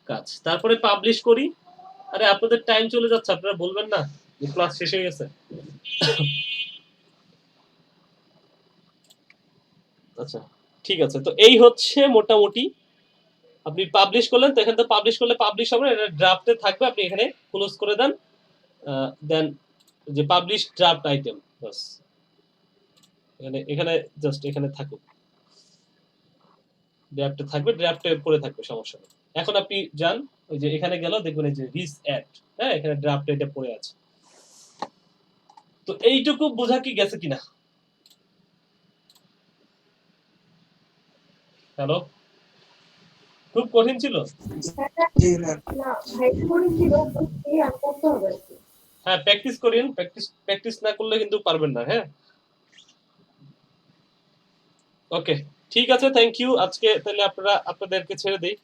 কাজ। তারপরে পাবলিশ করি। আরে আপনাদের টাইম চলে যাচ্ছে, আপনারা বলবেন না যে ক্লাস শেষ হয়ে গেছে? আচ্ছা, ঠিক আছে। তো এই হচ্ছে মোটামুটি, আপনি পাবলিশ করলেন, তো এখানে তো পাবলিশ করলে পাবলিশ হবে না, এটা ড্রাফটে থাকবে, আপনি এখানে ক্লোজ করে দেন। দেন যে পাবলিশ ড্রাফট আইটেম, বাস এখানে জাস্ট এখানে থাকুক, ড্রাফটে থাকবে, ড্রাফটে পড়ে থাকবে, সমস্যা নেই। এখন আপনি যান, ওই যে এখানে গেল, দেখবেন এই যে রিস অ্যাড, হ্যাঁ, এখানে ড্রাফটে এটা পড়ে আছে। তো এইটুকু বোঝা কি গেছে কিনা? হ্যালো, খুব কঠিন ছিল? না, ভাই করেছিল, আর করতে হবে আর কি। হ্যাঁ, প্র্যাকটিস করেন, প্র্যাকটিস না করলে কিন্তু পারবেন না। হ্যাঁ, ওকে, ঠিক আছে, থ্যাংক ইউ। আজকে তাহলে আপনাদেরকে ছেড়ে দেই।